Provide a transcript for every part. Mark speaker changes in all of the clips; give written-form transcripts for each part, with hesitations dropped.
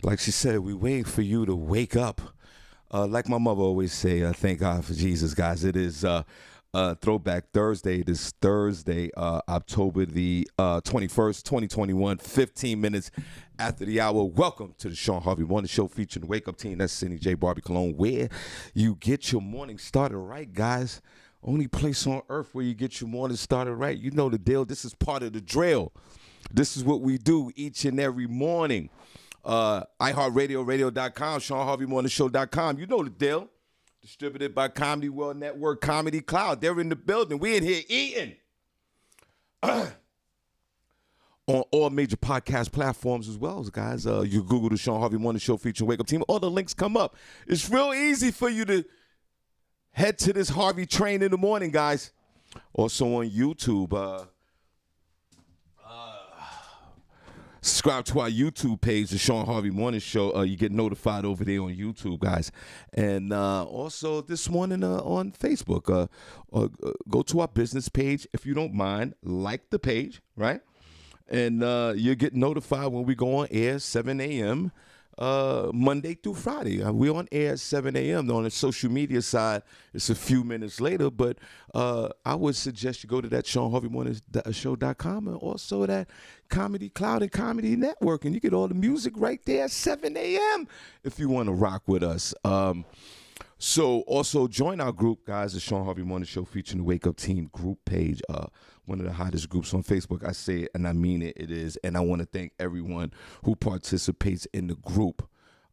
Speaker 1: Like she said, we wait for you to wake up. Like my mother always say, thank God for Jesus, guys. It is Throwback Thursday. This Thursday, October the 21st, 2021, 15 minutes after the hour. Welcome to the Shawn Harvey Morning Show featuring the Wake Up Team. That's Senny, Barbi, Cologne, where you get your morning started right, guys. Only place on earth where you get your morning started right. You know the deal. This is part of the drill. This is what we do each and every morning. iHeartRadio, radio.com, ShawnHarveyMorningShow.com. You know the deal. Distributed by Comedy World Network, Comedy Cloud. They're in the building. We in here eating. On all major podcast platforms as well, guys. You Google the Shawn Harvey Morning Show featuring Wake Up Team. All the links come up. It's real easy for you to head to this Harvey train in the morning, guys. Also on YouTube. Subscribe to our YouTube page, the Shawn Harvey Morning Show. You get notified over there on YouTube, guys. And also this morning on Facebook. Go to our business page. If you don't mind, like the page, right? And you'll get notified when we go on air, 7 a.m., Monday through Friday. We're on air at 7 a.m. On the social media side, it's a few minutes later, but I would suggest you go to that ShawnHarveyMorningShow.com and also that Comedy Cloud and Comedy Network, and you get all the music right there at 7 a.m. if you want to rock with us. So also join our group, guys, the Shawn Harvey Morning Show featuring the Wake Up Team group page, one of the hottest groups on Facebook. I say it and I mean it, it is. And I want to thank everyone who participates in the group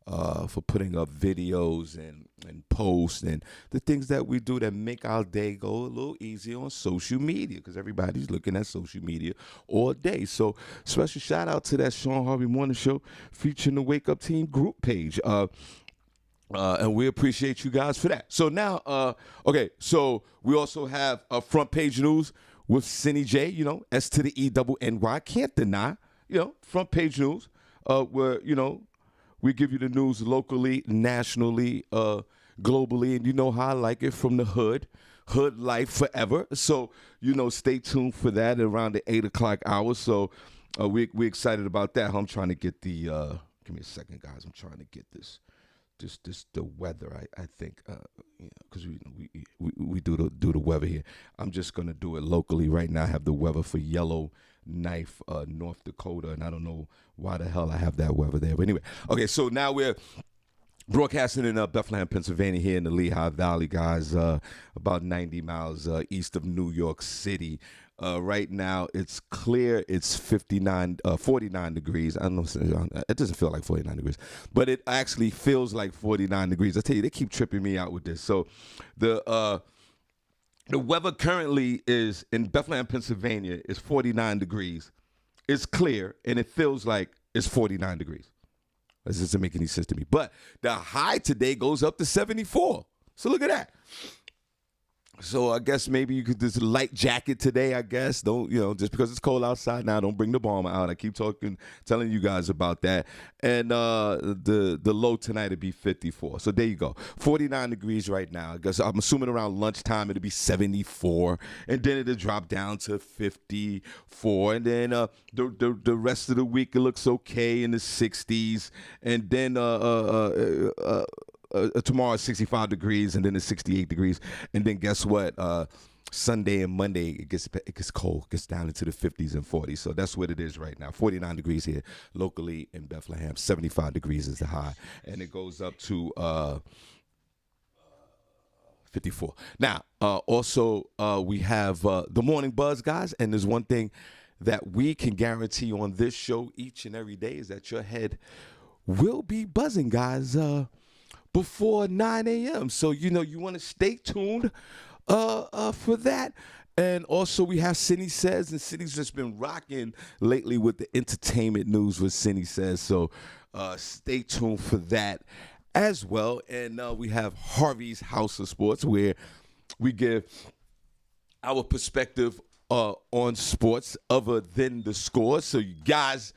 Speaker 1: for putting up videos and posts and the things that we do that make our day go a little easier on social media, because everybody's looking at social media all day. So special shout out to that Shawn Harvey Morning Show featuring the Wake Up Team group page. And we appreciate you guys for that. So now, okay, so we also have front page news with Senny J, you know, S to the E-double-N-Y. Can't deny, you know, front page news where, you know, we give you the news locally, nationally, globally, and you know how I like it, from the hood life forever. So, you know, stay tuned for that around the 8 o'clock hour. So we're excited about that. I'm trying to get the, give me a second, guys. I'm trying to get this the weather. I think because we do the weather here. I'm just gonna do it locally right now. I have the weather for Yellowknife, North Dakota, and I don't know why the hell I have that weather there. But anyway, okay. So now we're broadcasting in Bethlehem, Pennsylvania, here in the Lehigh Valley, guys. About 90 miles east of New York City. Right now, it's clear. It's 49 degrees. I don't know. It doesn't feel like 49 degrees, but it actually feels like 49 degrees. I tell you, they keep tripping me out with this. So the weather currently is in Bethlehem, Pennsylvania, is 49 degrees. It's clear, and it feels like it's 49 degrees. This doesn't make any sense to me. But the high today goes up to 74. So look at that. So I guess maybe you could just light jacket today, I guess. Don't, you know, just because it's cold outside now, don't bring the bomber out. I keep telling you guys about that. And the low tonight will be 54. So there you go. 49 degrees right now. I guess I'm assuming around lunchtime it'll be 74. And then it'll drop down to 54. And then the rest of the week it looks okay in the 60s. And then tomorrow is 65 degrees, and then it's 68 degrees, and then guess what? Sunday and Monday it gets cold, gets down into the 50s and 40s. So that's what it is right now. 49 degrees here locally in Bethlehem. 75 degrees is the high, and it goes up to 54. Now, also we have the morning buzz, guys, and there's one thing that we can guarantee on this show each and every day is that your head will be buzzing, guys. Before 9 a.m. So, you know, you want to stay tuned for that. And also we have Senny Says, and Senny's just been rocking lately with the entertainment news with Senny Says. So stay tuned for that as well. And we have Harvey's House of Sports, where we give our perspective on sports other than the score. So you guys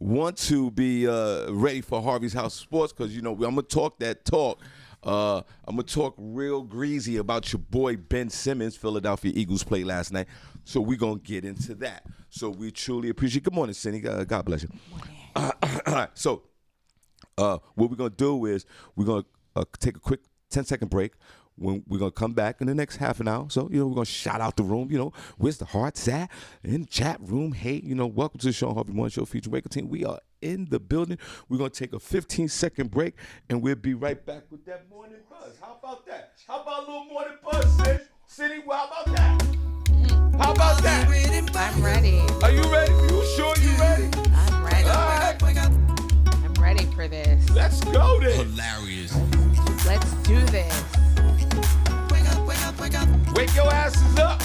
Speaker 1: want to be ready for Harvey's House of Sports, because, you know, I'm going to talk that talk. I'm going to talk real greasy about your boy Ben Simmons. Philadelphia Eagles played last night, so we're going to get into that. So we truly appreciate it. Good morning, Senny. God bless you. All right, so What we're gonna do is we're gonna take a quick 10-second break. When we're gonna come back in the next half an hour, so we're gonna shout out the room. Where's the hearts at in the chat room? Hey, welcome to the Shawn Harvey Morning Show featuring Wake Up Team. We are in the building. We're gonna take a 15-second break, and we'll be right back with that morning buzz. How about that? How about a little morning buzz, sis? City, how about that? How about that?
Speaker 2: I'm ready.
Speaker 1: Are you ready? You sure you ready?
Speaker 2: I'm ready.
Speaker 1: All right.
Speaker 2: I'm ready for this.
Speaker 1: Let's go then.
Speaker 3: Hilarious.
Speaker 2: Let's do this.
Speaker 1: Wake your asses up.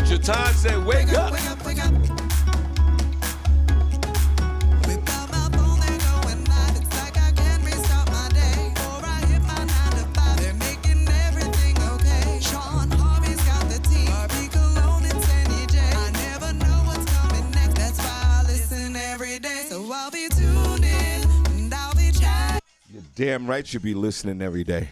Speaker 1: Jatan said, wake up.
Speaker 4: Without my phone, they're going live. It's like I can't restart my day. Before I hit my 9 to 5, they're making everything okay. Shawn Harvey's got the team. Barbi, Cologne, and Senny J. I never know what's coming next. That's why I listen every day. So I'll be tuned in and I'll be chatting.
Speaker 1: You're damn right you be listening every day.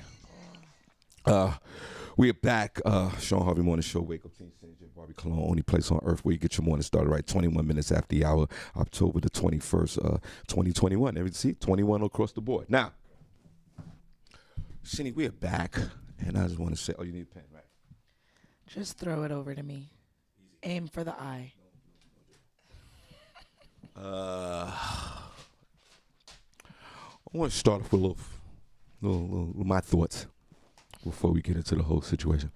Speaker 1: We're back. Shawn Harvey Morning Show. Wake Up Team, Senny J, Barbi, Cologne, only place on earth where you get your morning started right. 21 minutes after the hour, October the 21st, 2021. See, 21 across the board. Now, Senny, we're back, and I just want to say, you need a pen, right?
Speaker 2: Just throw it over to me. Aim for the eye.
Speaker 1: I want to start off with a little my thoughts before we get into the whole situation.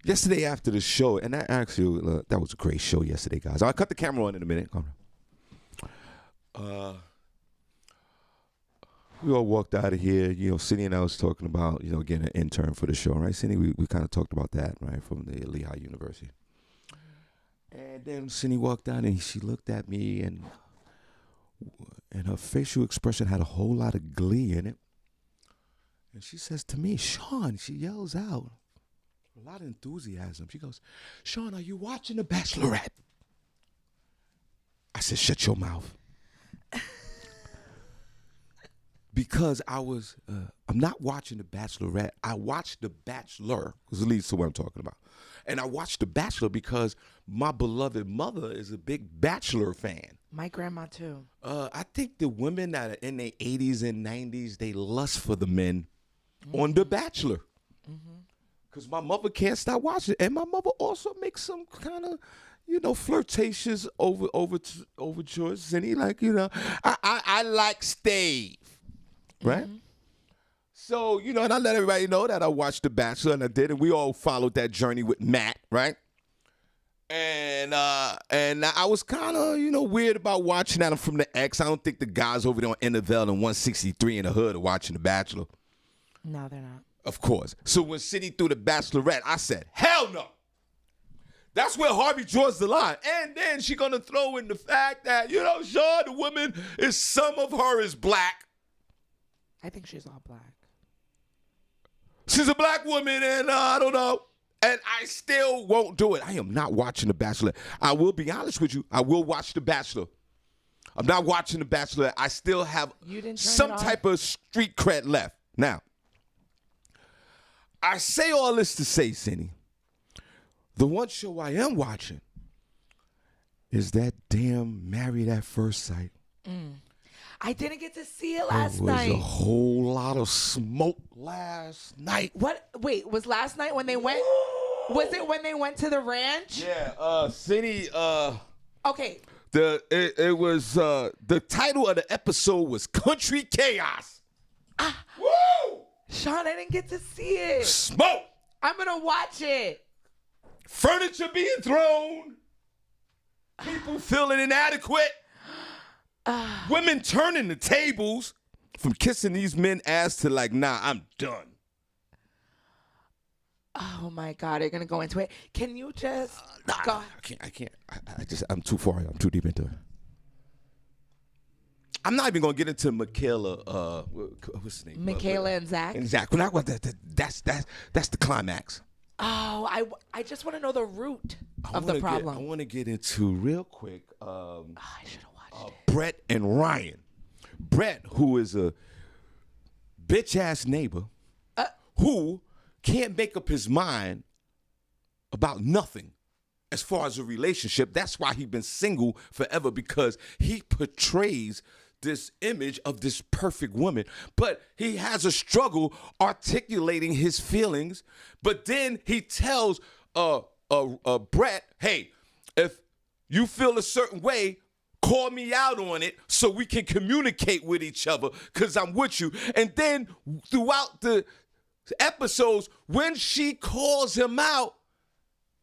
Speaker 1: Yesterday after the show, and that actually that was a great show yesterday, guys. I'll cut the camera on in a minute. We all walked out of here. Senny and I was talking about getting an intern for the show, right? Senny, we kind of talked about that, right, from the Lehigh University. And then Senny walked out and she looked at me, and her facial expression had a whole lot of glee in it. And she says to me, Shawn, she yells out, a lot of enthusiasm. She goes, Shawn, are you watching The Bachelorette? I said, shut your mouth. Because I'm not watching The Bachelorette. I watched The Bachelor, because it leads to what I'm talking about. And I watched The Bachelor because my beloved mother is a big Bachelor fan.
Speaker 2: My grandma, too.
Speaker 1: I think the women that are in their 80s and 90s, they lust for the men on The Bachelor. Because my mother can't stop watching it. And my mother also makes some kind of, flirtatious overtures. And he I like Stave. Right? So, and I let everybody know that I watched The Bachelor, and I did, and we all followed that journey with Matt, right? And I was kind of, weird about watching that from the X. I don't think the guys over there on Interval and 163 in the hood are watching The Bachelor.
Speaker 2: No, they're not.
Speaker 1: Of course. So when Senny threw The Bachelorette, I said, hell no. That's where Harvey draws the line. And then she's going to throw in the fact that, sure, the woman some of her is black.
Speaker 2: I think she's all black.
Speaker 1: She's a black woman, and I don't know. And I still won't do it. I am not watching The Bachelor. I will be honest with you. I will watch The Bachelor. I'm not watching The Bachelor. I still have some type of street cred left. Now, I say all this to say, Senny, the one show I am watching is that damn Married at First Sight.
Speaker 2: I didn't get to see it last night.
Speaker 1: There was a whole lot of smoke last night.
Speaker 2: What? Wait, was last night when they went? Was it when they went to the ranch?
Speaker 1: Yeah, Senny.
Speaker 2: Okay.
Speaker 1: It was the title of the episode was Country Chaos. Woo!
Speaker 2: Shawn, I didn't get to see it.
Speaker 1: Smoke.
Speaker 2: I'm gonna watch it.
Speaker 1: Furniture being thrown. People feeling inadequate. Women turning the tables from kissing these men ass to like, nah, I'm done.
Speaker 2: Oh my God, you're gonna go into it. Can you just go?
Speaker 1: I can't. I'm too far. I'm too deep into it. I'm not even gonna get into Michaela. What's his name?
Speaker 2: Michaela and Zach.
Speaker 1: And Zach. That's the climax.
Speaker 2: Oh, I just want to know the root of the problem.
Speaker 1: I want to get into real quick.
Speaker 2: I should have watched it.
Speaker 1: Brett and Ryan. Brett, who is a bitch ass neighbor, who can't make up his mind about nothing. as far as a relationship. That's why he's been single forever, because he portrays this image of this perfect woman. But he has a struggle articulating his feelings. But then he tells Brett, hey, if you feel a certain way, call me out on it so we can communicate with each other, because I'm with you. And then throughout the episodes, when she calls him out,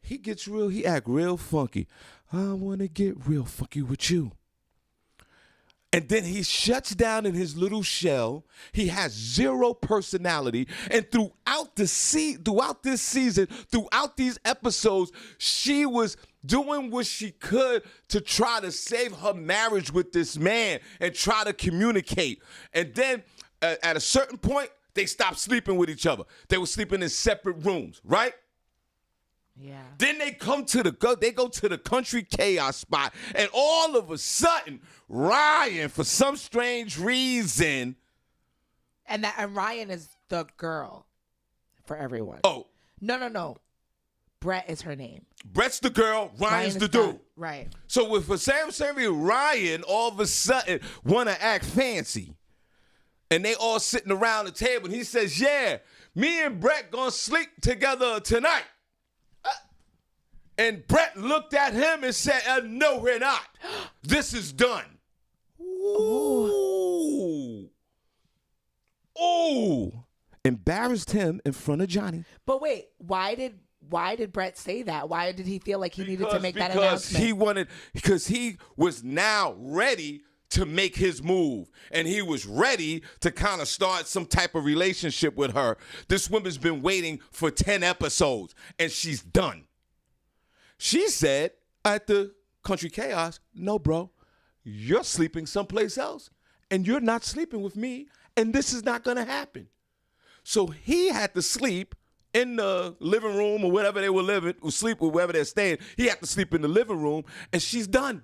Speaker 1: he act real funky. I want to get real funky with you. And then he shuts down in his little shell. He has zero personality. And throughout this season, throughout these episodes, she was doing what she could to try to save her marriage with this man and try to communicate. And then at a certain point, they stopped sleeping with each other. They were sleeping in separate rooms, right?
Speaker 2: Yeah.
Speaker 1: Then they go to the country chaos spot, and all of a sudden, Ryan, for some strange reason,
Speaker 2: And Ryan is the girl for everyone.
Speaker 1: Oh,
Speaker 2: No. Brett is her name.
Speaker 1: Brett's the girl, Ryan's the dude.
Speaker 2: Right.
Speaker 1: So for some reason, Ryan all of a sudden want to act fancy, and they all sitting around the table, and he says, "Yeah, me and Brett gonna sleep together tonight." And Brett looked at him and said, "No, we're not. This is done." Ooh. Embarrassed him in front of Johnny.
Speaker 2: But wait, why did Brett say that? Why did he feel like he needed to make that announcement?
Speaker 1: Because he was now ready to make his move, and he was ready to kind of start some type of relationship with her. This woman's been waiting for 10 episodes, and she's done. She said at the Country Chaos, "No, bro, you're sleeping someplace else, and you're not sleeping with me, and this is not going to happen." So he had to sleep in the living room or whatever they were living, or sleep or wherever they're staying. He had to sleep in the living room, and she's done.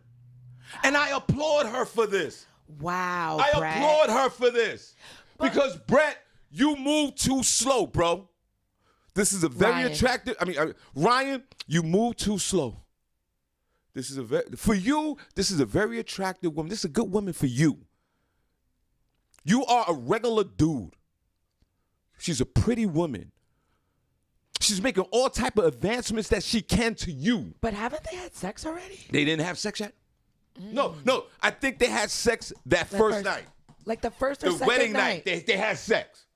Speaker 1: And I applaud her for this.
Speaker 2: Wow,
Speaker 1: I
Speaker 2: Brett.
Speaker 1: applaud her for this. Because, Brett, you move too slow, bro. This is a very attractive, Ryan, you move too slow. This is a very attractive woman. This is a good woman for you. You are a regular dude. She's a pretty woman. She's making all type of advancements that she can to you.
Speaker 2: But haven't they had sex already?
Speaker 1: They didn't have sex yet? No. I think they had sex that first night.
Speaker 2: Like the first or
Speaker 1: the
Speaker 2: second
Speaker 1: wedding night. They had sex.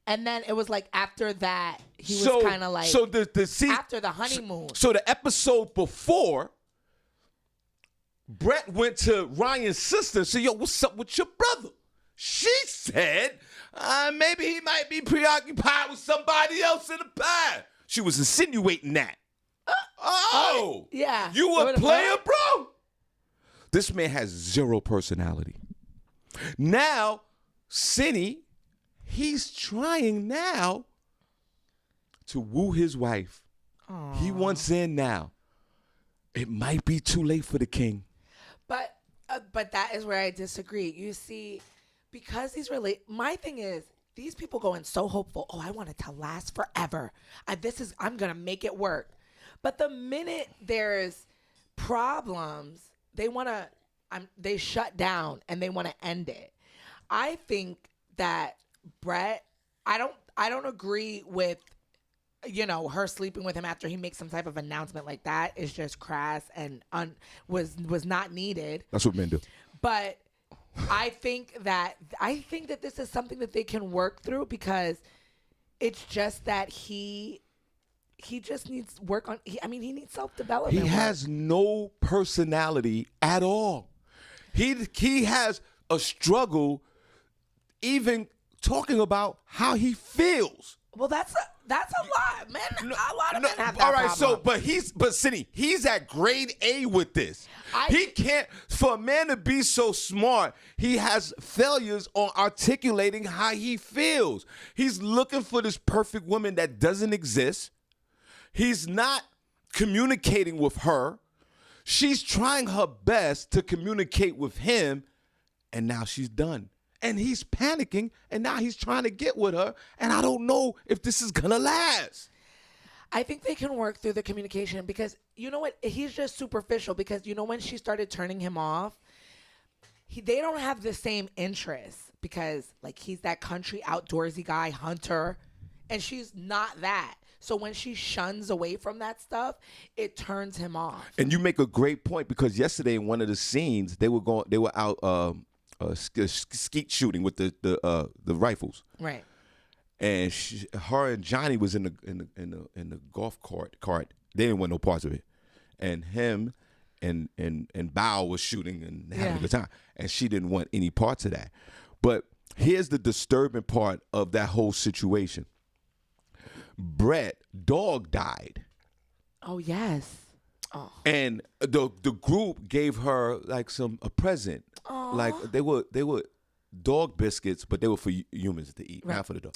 Speaker 2: And then it was like after that, he was kind of like after the honeymoon.
Speaker 1: So the episode before, Brett went to Ryan's sister and said, "Yo, what's up with your brother?" She said, maybe he might be preoccupied with somebody else in the past. She was insinuating that.
Speaker 2: Yeah.
Speaker 1: You a player, bro? This man has zero personality. Now, Senny, he's trying now to woo his wife. Aww. He wants in now. It might be too late for the king.
Speaker 2: But that is where I disagree. You see, because my thing is, these people go in so hopeful. Oh, I want it to last forever. I'm gonna make it work. But the minute there's problems, they shut down and they want to end it. I think that Brett, I don't agree with, her sleeping with him after he makes some type of announcement like that is just crass and was not needed.
Speaker 1: That's what men do.
Speaker 2: But I think that this is something that they can work through, because it's just that he just needs work on. He needs self-development.
Speaker 1: He has no personality at all. He has a struggle even talking about how he feels.
Speaker 2: Well, that's a lot, man. A lot of men have that
Speaker 1: all right,
Speaker 2: problem.
Speaker 1: but Senny, he's at grade A with this. He can't, for a man to be so smart, he has failures on articulating how he feels. He's looking for this perfect woman that doesn't exist. He's not communicating with her. She's trying her best to communicate with him, and now she's done. And he's panicking, and now he's trying to get with her, and I don't know if this is going to last.
Speaker 2: I think they can work through the communication because you know what? He's just superficial because you know when she started turning him off, they don't have the same interests because like he's that country outdoorsy guy, hunter, and she's not that. So when she shuns away from that stuff, it turns him off.
Speaker 1: And you make a great point because yesterday in one of the scenes they were out skeet shooting with the rifles.
Speaker 2: Right.
Speaker 1: And her and Johnny was in the golf cart. They didn't want no parts of it. And him and Bao was shooting and having a good time. And she didn't want any parts of that. But here's the disturbing part of that whole situation. Brett, dog died.
Speaker 2: Oh yes. Oh.
Speaker 1: And the group gave her like a present.
Speaker 2: Aww.
Speaker 1: Like they were dog biscuits, but they were for humans to eat, not for the dog.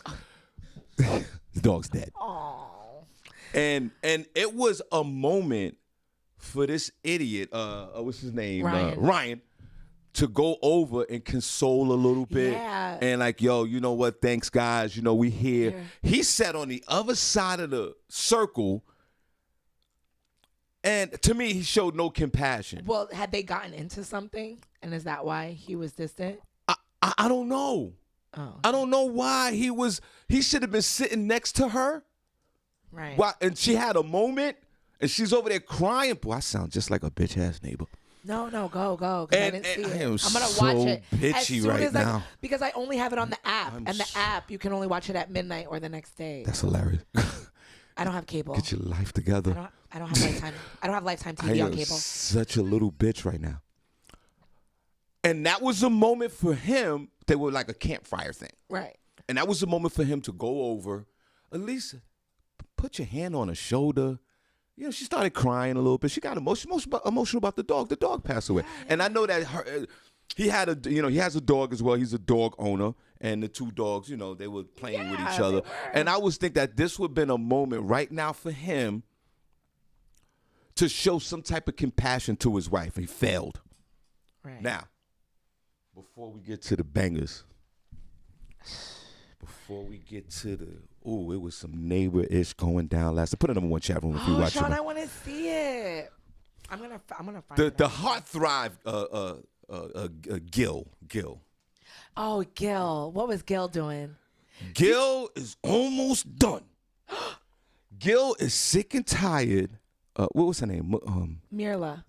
Speaker 1: The dog's dead.
Speaker 2: Oh.
Speaker 1: And it was a moment for this idiot, what's his name? Ryan, to go over and console a little bit.
Speaker 2: Yeah.
Speaker 1: And like, yo, you know what? Thanks, guys. You know, we here. Yeah. He sat on the other side of the circle. And to me, he showed no compassion.
Speaker 2: Well, had they gotten into something? And is that why he was distant?
Speaker 1: I don't know.
Speaker 2: Oh.
Speaker 1: I don't know why he should have been sitting next to her.
Speaker 2: Right.
Speaker 1: Why, and she had a moment, and she's over there crying. Boy, I sound just like a bitch-ass neighbor.
Speaker 2: No, go. 'Cause I didn't see it. I'm gonna
Speaker 1: so
Speaker 2: watch it
Speaker 1: bitchy right now.
Speaker 2: Because I only have it on the app, and the app you can only watch it at midnight or the next day.
Speaker 1: That's hilarious.
Speaker 2: I don't have cable.
Speaker 1: Get your life together.
Speaker 2: I don't have Lifetime. I don't have Lifetime TV on cable.
Speaker 1: Such a little bitch right now. And that was a moment for him. They were like a campfire thing.
Speaker 2: Right.
Speaker 1: And that was a moment for him to go over. At least put your hand on her shoulder. You know, she started crying a little bit. She got emotional about the dog. The dog passed away. Yeah. And I know that he had he has a dog as well. He's a dog owner. And the two dogs, they were playing with each other. And I always think that this would have been a moment right now for him to show some type of compassion to his wife. He failed.
Speaker 2: Right.
Speaker 1: Now, before we get to the bangers, it was some neighbor-ish going down last night. Put it in #1 chat room if you watch it.
Speaker 2: Shawn, I want to see it. I'm gonna find it.
Speaker 1: The heartthrob Gil.
Speaker 2: Oh, Gil. What was Gil doing?
Speaker 1: Gil is almost done. Gil is sick and tired. What was her name?
Speaker 2: Mirla.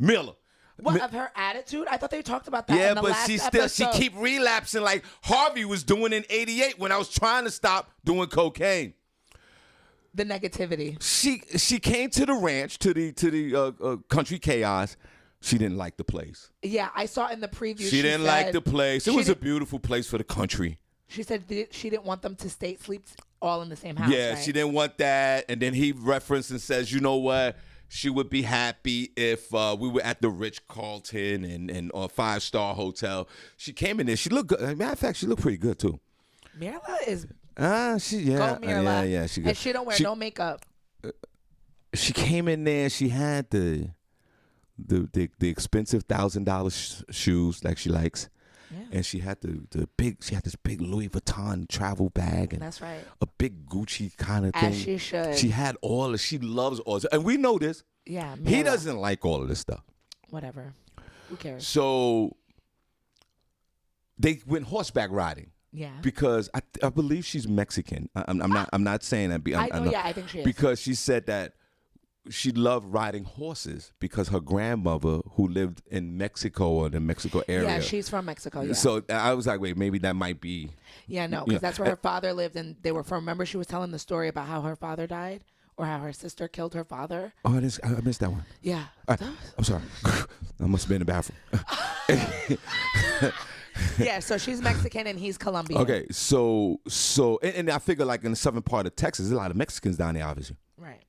Speaker 1: What,
Speaker 2: of her attitude? I thought they talked about that in the last episode.
Speaker 1: she keep relapsing like Harvey was doing in '88 when I was trying to stop doing cocaine.
Speaker 2: The negativity.
Speaker 1: She came to the ranch, to the country chaos. She didn't like the place.
Speaker 2: Yeah, I saw in the preview.
Speaker 1: She didn't like the place. It was a beautiful place for the country.
Speaker 2: She said she didn't want them to sleep all in the same house.
Speaker 1: Yeah,
Speaker 2: right?
Speaker 1: She didn't want that. And then he referenced and says, you know what? She would be happy if we were at the Ritz-Carlton and or 5-star hotel. She came in there. She looked good. As a matter of fact, she looked pretty good too.
Speaker 2: Mirla is.
Speaker 1: Go Mirla.
Speaker 2: Yeah. She don't wear no makeup.
Speaker 1: She came in there. She had the expensive $1,000 shoes like she likes. Yeah. And she had this big Louis Vuitton travel bag and
Speaker 2: that's right.
Speaker 1: A big Gucci kind of thing.
Speaker 2: As she should.
Speaker 1: She loves all this. And we know this.
Speaker 2: Yeah. Mirla.
Speaker 1: He doesn't like all of this stuff.
Speaker 2: Whatever. Who cares?
Speaker 1: So they went horseback riding.
Speaker 2: Yeah.
Speaker 1: Because I believe she's Mexican. I'm not saying that.
Speaker 2: I think she is.
Speaker 1: Because she said that she loved riding horses because her grandmother, who lived in Mexico or the Mexico area.
Speaker 2: Yeah, she's from Mexico. Yeah.
Speaker 1: So I was like, wait, maybe that might be.
Speaker 2: Yeah, no, because that's where her father lived, and they were from. Remember, she was telling the story about how her father died, or how her sister killed her father.
Speaker 1: Oh, I missed that one.
Speaker 2: Yeah.
Speaker 1: I'm sorry. I must have been in the bathroom.
Speaker 2: Yeah, so she's Mexican and he's Colombian.
Speaker 1: Okay, so and I figure like in the southern part of Texas, there's a lot of Mexicans down there, obviously.
Speaker 2: Right.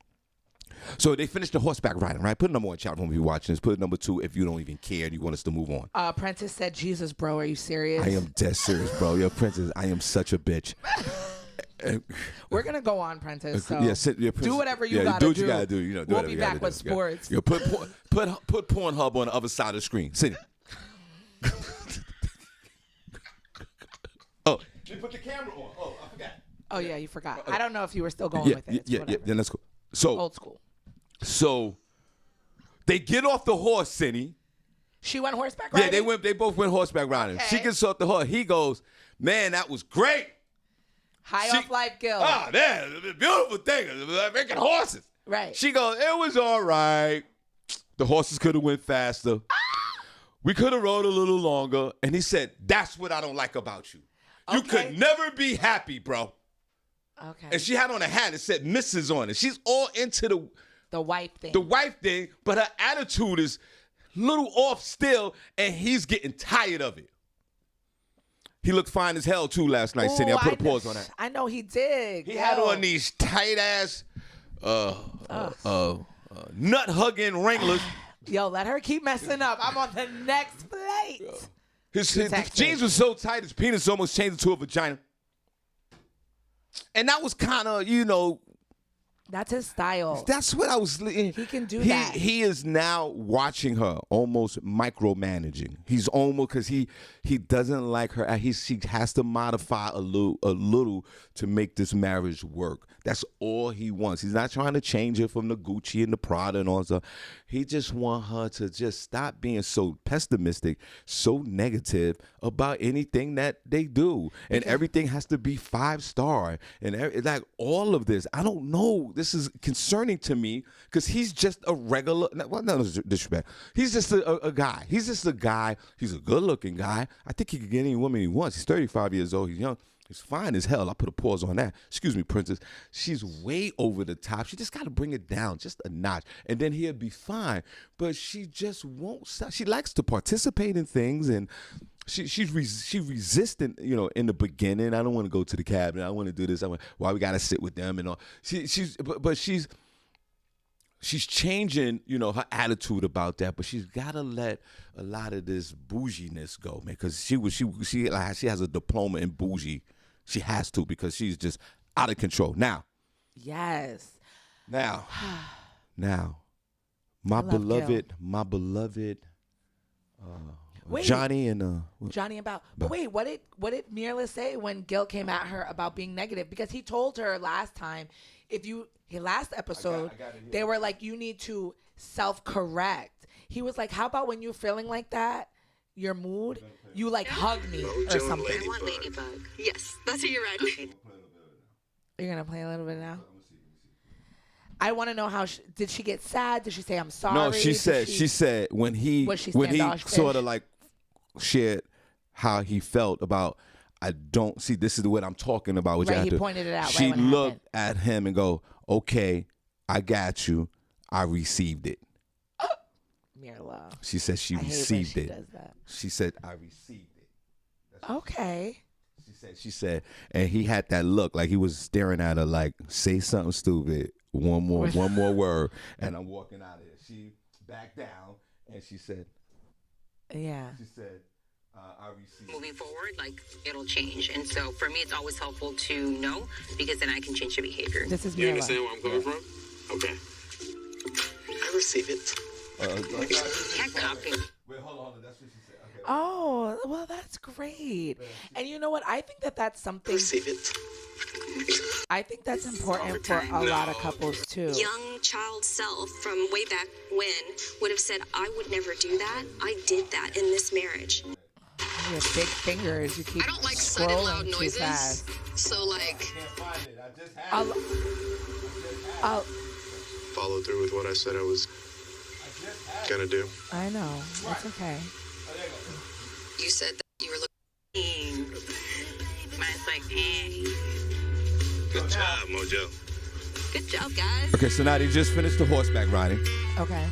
Speaker 1: So they finished the horseback riding, right? Put it #1 chat room if you're watching this. Put it #2 if you don't even care and you want us to move on.
Speaker 2: Prentice said, Jesus, bro, are you serious?
Speaker 1: I am dead serious, bro. Yo, Prentice, I am such a bitch.
Speaker 2: We're going to go on, Prentice. So
Speaker 1: do
Speaker 2: whatever you got to do.
Speaker 1: Do what you got to do.
Speaker 2: We'll be back with sports.
Speaker 1: Yo, put Pornhub on the other side of the screen. Sit. Oh, you put the camera on. Oh, I forgot.
Speaker 2: Oh, yeah, you forgot. I don't know if you were still going with it.
Speaker 1: Yeah, then let's go.
Speaker 2: Old school.
Speaker 1: So they get off the horse, Senny.
Speaker 2: She went horseback riding?
Speaker 1: Yeah, they both went horseback riding.
Speaker 2: Okay.
Speaker 1: She gets off the horse. He goes, man, that was great.
Speaker 2: High off life, Gil.
Speaker 1: Ah, man, the beautiful thing. Making horses.
Speaker 2: Right.
Speaker 1: She goes, it was all right. The horses could have went faster. We could have rode a little longer. And he said, that's what I don't like about you. You could never be happy, bro.
Speaker 2: Okay.
Speaker 1: And she had on a hat that said Mrs. on it. She's all into
Speaker 2: the wife thing.
Speaker 1: the wife thing, but her attitude is a little off still, and he's getting tired of it. He looked fine as hell, too, last night, Senny. I put a pause on that.
Speaker 2: I know he did.
Speaker 1: He had on these tight-ass nut-hugging Wranglers.
Speaker 2: Yo, let her keep messing up. I'm on the next plate.
Speaker 1: His jeans were so tight, his penis almost changed into a vagina. And that was kind of,
Speaker 2: That's his style.
Speaker 1: that's what I was. He
Speaker 2: can do that.
Speaker 1: He is now watching her, almost micromanaging. He's almost, because he doesn't like her. She has to modify a little to make this marriage work. That's all he wants. He's not trying to change her from the Gucci and the Prada and all that stuff. He just wants her to just stop being so pessimistic, so negative about anything that they do. And everything has to be 5-star. And like all of this, I don't know. This is concerning to me because he's just a regular, well, no disrespect. He's just a guy. He's just a guy. He's a good-looking guy. I think he can get any woman he wants. He's 35 years old. He's young. He's fine as hell. I put a pause on that. Excuse me, princess. She's way over the top. She just got to bring it down just a notch, and then he'll be fine. But she just won't stop. She likes to participate in things, and she's resistant. In the beginning, I don't want to go to the cabinet. I want to do this. Why we got to sit with them and all. She's changing, her attitude about that, but she's got to let a lot of this bouginess go, man, because she has a diploma in bougie. She has to, because she's just out of control. Now.
Speaker 2: Yes.
Speaker 1: Now, my beloved, Johnny and
Speaker 2: about. But wait, what did Mirla say when Gil came at her about being negative? Because he told her last time, last episode, they were like, you need to self-correct. He was like, how about when you're feeling like that, your mood, you like hug me or something.
Speaker 3: I want Ladybug. Yes, that's who you're riding.
Speaker 2: You're going to play a little bit now? I want to know did she get sad? Did she say, I'm sorry?
Speaker 1: No, she said when he sort of like shared how he felt about, I don't see, this is what I'm talking about.
Speaker 2: Right, he pointed it out.
Speaker 1: She looked at him and go, okay, I got you. I received it.
Speaker 2: Mirla.
Speaker 1: She said she received it.
Speaker 2: Does that.
Speaker 1: She said, I received it.
Speaker 2: Okay.
Speaker 1: She said, and he had that look like he was staring at her like, say something stupid, one more word, and I'm walking out of here. She backed down and she said,
Speaker 2: yeah.
Speaker 1: She said, I received.
Speaker 3: Moving forward, it'll change. And so for me, it's always helpful to know, because then I can change the behavior.
Speaker 2: This is Mirla.
Speaker 5: You understand where I'm coming from? Okay. I receive it.
Speaker 3: Can't copy.
Speaker 1: Wait, hold on. That's what she said. Okay.
Speaker 2: Oh, well, that's great. And you know what? I think that's something.
Speaker 5: Receive it.
Speaker 2: I think that's important for a lot of couples too.
Speaker 6: Young child self from way back when would have said, I would never do that. I did that in this marriage.
Speaker 2: You have big fingers. You keep
Speaker 6: I don't like sudden loud
Speaker 2: scrolling too
Speaker 6: noises.
Speaker 2: fast.
Speaker 6: So
Speaker 1: I can't find it. I just had it.
Speaker 2: I'll,
Speaker 5: Follow through with what I said I was gonna do.
Speaker 2: I know. It's okay.
Speaker 6: you said that you were looking.
Speaker 3: Mine's like, hey.
Speaker 5: Good job, Mojo.
Speaker 6: Good job, guys.
Speaker 1: Okay, so now they just finished the horseback riding.
Speaker 2: Okay.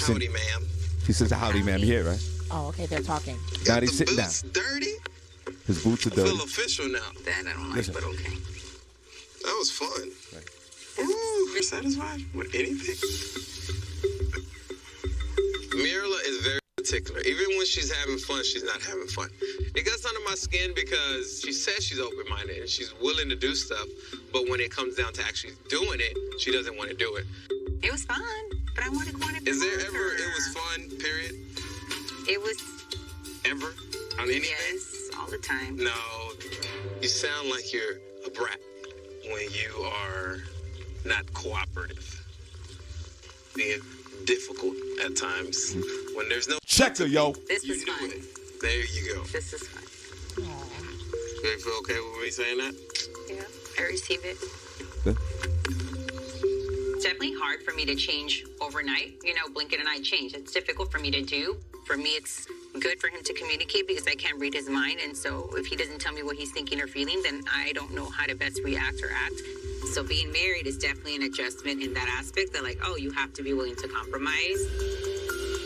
Speaker 5: Howdy, ma'am.
Speaker 1: He says, howdy, ma'am. You hear it, right?
Speaker 2: Oh, okay. They're talking.
Speaker 1: Now
Speaker 5: Got
Speaker 1: they
Speaker 5: the
Speaker 1: sitting down.
Speaker 5: boots dirty?
Speaker 1: His boots are
Speaker 5: I feel
Speaker 1: dirty.
Speaker 5: official now.
Speaker 3: That I don't like,
Speaker 1: Listen.
Speaker 3: but okay.
Speaker 5: That was fun. Ooh, you're satisfied with anything? Mirla is very particular. Even when she's having fun, she's not having fun. It gets under my skin because she says she's open-minded and she's willing to do stuff, but when it comes down to actually doing it, she doesn't want to do it.
Speaker 3: It was fun, but I want to go on it.
Speaker 5: Is there ever, it was fun, period?
Speaker 3: It was,
Speaker 5: Ever? On anything?
Speaker 3: yes, all the time.
Speaker 5: No, you sound like you're a brat when you are not cooperative. Being difficult at times. When there's no
Speaker 1: Checker, yo.
Speaker 3: This
Speaker 5: you
Speaker 3: is
Speaker 5: knew
Speaker 3: fun.
Speaker 5: it. There you go.
Speaker 3: This is fun.
Speaker 5: You feel okay with me saying that?
Speaker 3: Yeah, I receive it.
Speaker 1: Good.
Speaker 3: It's definitely hard for me to change overnight. You know, blink and I change. It's difficult for me to do. For me, it's good for him to communicate because I can't read his mind. And so if he doesn't tell me what he's thinking or feeling, then I don't know how to best react or act. So being married is definitely an adjustment in that aspect that, like, oh, you have to be willing to compromise.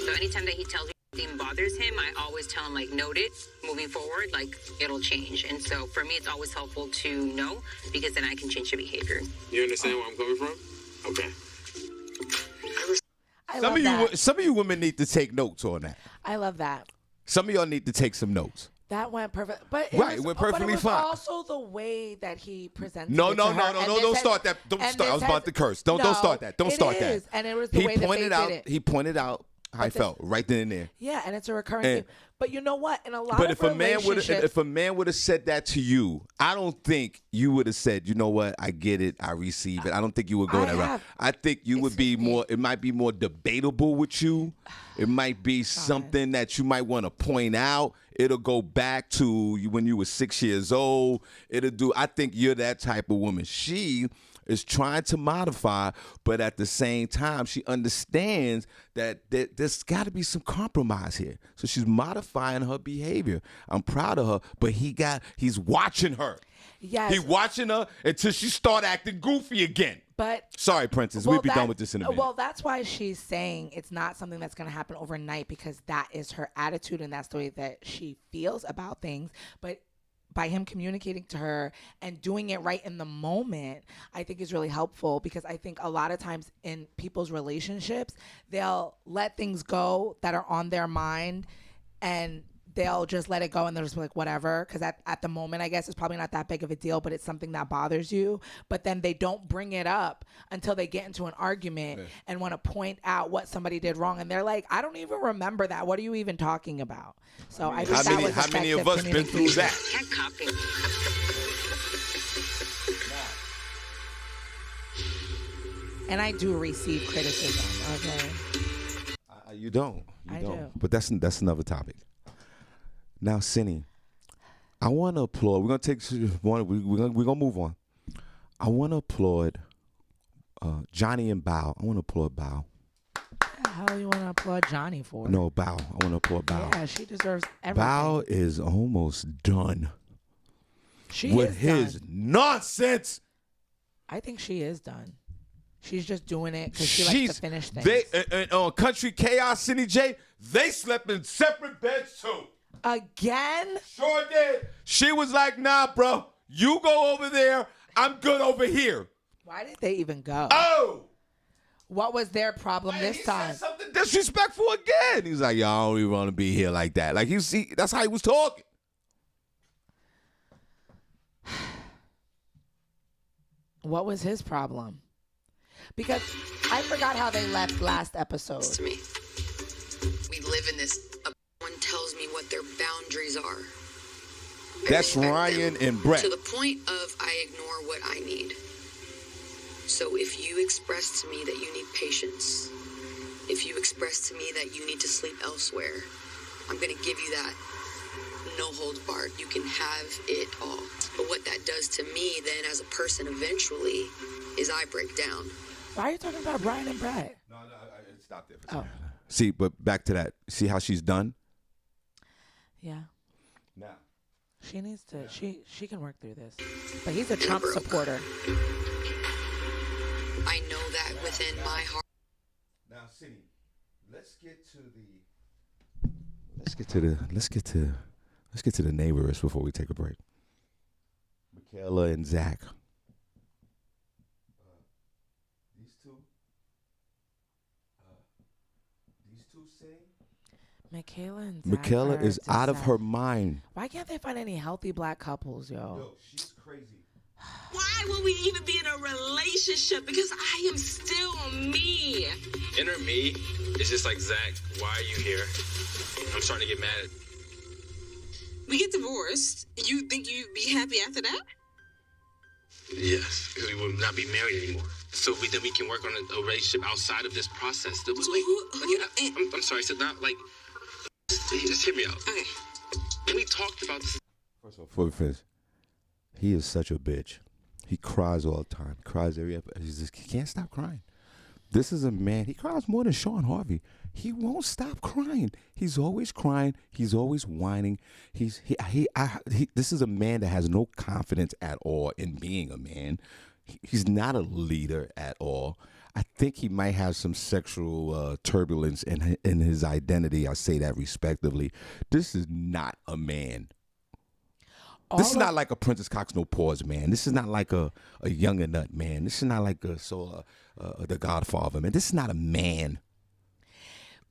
Speaker 3: So anytime that he tells me something bothers him, I always tell him, like, note it, moving forward, like, it'll change. And so for me, it's always helpful to know because then I can change the behavior.
Speaker 5: You understand where I'm coming from? Okay.
Speaker 1: Some of you women need to take notes on that.
Speaker 2: I love that.
Speaker 1: Some of y'all need to take some notes.
Speaker 2: That went perfect, but
Speaker 1: It went perfectly fine.
Speaker 2: Also, the way that he presented.
Speaker 1: No,
Speaker 2: it
Speaker 1: no,
Speaker 2: to
Speaker 1: no,
Speaker 2: her,
Speaker 1: no,
Speaker 2: and
Speaker 1: no!
Speaker 2: this
Speaker 1: Don't
Speaker 2: has-
Speaker 1: start that. Don't
Speaker 2: and
Speaker 1: start. I was
Speaker 2: this
Speaker 1: about
Speaker 2: has-
Speaker 1: to curse. Don't
Speaker 2: No,
Speaker 1: start that. Don't
Speaker 2: it
Speaker 1: start
Speaker 2: is,
Speaker 1: that.
Speaker 2: and it was the way that
Speaker 1: pointed
Speaker 2: they
Speaker 1: out.
Speaker 2: did it.
Speaker 1: He pointed out how I felt right then and there.
Speaker 2: Yeah, and it's a recurring
Speaker 1: And-
Speaker 2: theme. But you know what? In a lot
Speaker 1: But
Speaker 2: of
Speaker 1: if a man would have said that to you, I don't think you would have said, you know what, I get it, I receive it. I don't think you would go that route. I think you would be more. It might be more debatable with you. It might be something that you might want to point out. It'll go back to you when you were 6 years old. I think you're that type of woman. She is trying to modify, but at the same time, she understands that there's got to be some compromise here. So she's modifying her behavior. I'm proud of her, but he's watching her.
Speaker 2: Yes.
Speaker 1: He's watching her until she start acting goofy again.
Speaker 2: But
Speaker 1: sorry, Princess, we'll be done with this in a minute.
Speaker 2: Well, that's why she's saying it's not something that's going to happen overnight because that is her attitude and that's the way that she feels about things. But by him communicating to her and doing it right in the moment, I think is really helpful because I think a lot of times in people's relationships, they'll let things go that are on their mind and they'll just let it go and they'll just be like, whatever. Because at the moment, I guess it's probably not that big of a deal, but it's something that bothers you. But then they don't bring it up until they get into an argument and want to point out what somebody did wrong. And they're like, I don't even remember that. What are you even talking about? So I think
Speaker 1: how many of us been through that?
Speaker 3: Can't copy.
Speaker 2: And I do receive criticism, okay?
Speaker 1: You don't.
Speaker 2: I do.
Speaker 1: But that's another topic. Now, Senny, I want to applaud. We're gonna move on. I want to applaud Johnny and Bao. I want to applaud Bao.
Speaker 2: What the hell you want to applaud Johnny for?
Speaker 1: No, Bao. I want to applaud Bao.
Speaker 2: Yeah, she deserves everything.
Speaker 1: Bao is almost done
Speaker 2: She
Speaker 1: with
Speaker 2: is
Speaker 1: his
Speaker 2: done.
Speaker 1: nonsense.
Speaker 2: I think she is done. She's just doing it because she likes to finish things.
Speaker 1: On Country Chaos, Senny J, they slept in separate beds too.
Speaker 2: Again?
Speaker 1: Sure did. She was like, nah, bro, you go over there. I'm good over here.
Speaker 2: Why did they even go?
Speaker 1: Oh!
Speaker 2: What was their problem this
Speaker 1: he
Speaker 2: time?
Speaker 1: said something disrespectful again. He's like, yo, I don't even want to be here like that. Like, that's how he was talking.
Speaker 2: What was his problem? Because I forgot how they left last episode.
Speaker 7: To me, we live in this. One tells me what their boundaries are.
Speaker 1: That's Ryan and Brett.
Speaker 7: To the point of I ignore what I need. So if you express to me that you need patience, if you express to me that you need to sleep elsewhere, I'm going to give you that. No holds barred. You can have it all. But what that does to me then as a person eventually is I break down.
Speaker 2: Why are you talking about Brian and Brett?
Speaker 1: No, stop there.
Speaker 2: Oh.
Speaker 1: See, but back to that. See how she's done?
Speaker 2: Yeah.
Speaker 1: Now.
Speaker 2: She needs to, she can work through this. But he's a Trump supporter.
Speaker 7: I know that within my heart.
Speaker 1: Now, Senny, let's get to the neighbors before we take a break. Michaela and Zach. These two sing.
Speaker 2: Michaela and Zach
Speaker 1: Michaela
Speaker 2: are
Speaker 1: is out of
Speaker 2: just
Speaker 1: her
Speaker 2: sad.
Speaker 1: mind.
Speaker 2: Why can't they find any healthy black couples, yo?
Speaker 1: Yo, she's crazy.
Speaker 8: Why would we even be in a relationship? Because I am still me.
Speaker 5: Inner me is just like, Zach, why are you here? I'm starting to get mad.
Speaker 8: We get divorced. You think you'd be happy after that?
Speaker 5: Yes, because we would not be married anymore.
Speaker 9: so then we can work on a relationship outside of this process. I'm sorry, so not like, just hear me out.
Speaker 6: Okay.
Speaker 9: We talked about this.
Speaker 1: First of all, before we finish, he is such a bitch. He cries all the time. He cries every episode. He can't stop crying. This is a man. He cries more than Shawn Harvey. He won't stop crying. He's always crying. He's always whining. This is a man that has no confidence at all in being a man. He's not a leader at all. I think he might have some sexual turbulence in his identity. I say that respectively. This is not a man. This is not like a Princess Cox No Pause man. This is not like a Young and Nut man. This is not like the Godfather man. This is not a man.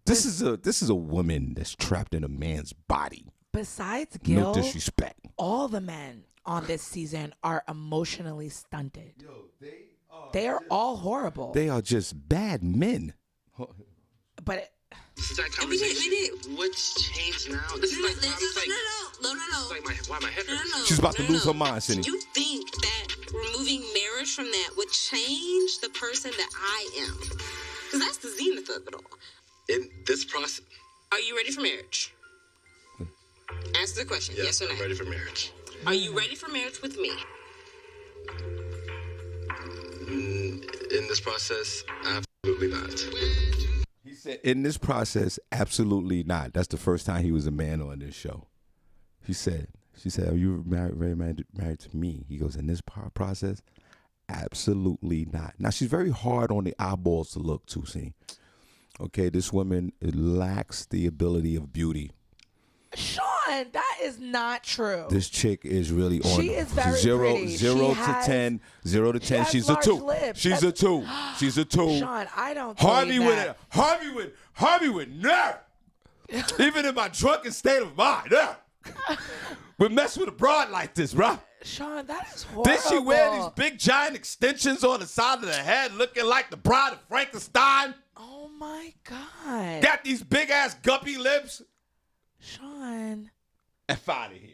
Speaker 1: This is a woman that's trapped in a man's body.
Speaker 2: Besides Gil,
Speaker 1: no disrespect.
Speaker 2: All the men on this season are emotionally stunted. They are all horrible.
Speaker 1: They are just bad men.
Speaker 2: But
Speaker 9: This is that conversation. What's changed now? This is like,
Speaker 6: No.
Speaker 9: why my head hurts.
Speaker 6: No.
Speaker 1: She's about to lose her mind, Senny.
Speaker 6: You think that removing marriage from that would change the person that I am? Because that's the zenith of it all.
Speaker 9: In this process,
Speaker 6: Are you ready for marriage? Answer the question, yes or no?
Speaker 9: I'm ready for marriage.
Speaker 6: Are you ready for marriage with me?
Speaker 9: In this process, absolutely not.
Speaker 1: He said, in this process, absolutely not. That's the first time he was a man on this show. She said, are you married to me? He goes, in this process, absolutely not. Now, she's very hard on the eyeballs to look to, see. Okay, this woman lacks the ability of beauty.
Speaker 2: Sean, that is not true.
Speaker 1: This chick is really on
Speaker 2: She is very
Speaker 1: zero,
Speaker 2: pretty.
Speaker 1: zero
Speaker 2: She
Speaker 1: to
Speaker 2: has-
Speaker 1: 10, 0 to 10.
Speaker 2: has
Speaker 1: She's a
Speaker 2: large
Speaker 1: 2.
Speaker 2: lips.
Speaker 1: She's a 2. She's a 2.
Speaker 2: Sean, I don't
Speaker 1: Harvey
Speaker 2: believe
Speaker 1: with
Speaker 2: that.
Speaker 1: it. Harvey with nerve. Even in my drunken state of mind, we mess with a broad like this, bro.
Speaker 2: Sean, that is horrible.
Speaker 1: Then she wear these big giant extensions on the side of the head, looking like the bride of Frankenstein.
Speaker 2: Oh my God.
Speaker 1: Got these big ass guppy lips.
Speaker 2: Sean.
Speaker 1: F out of here.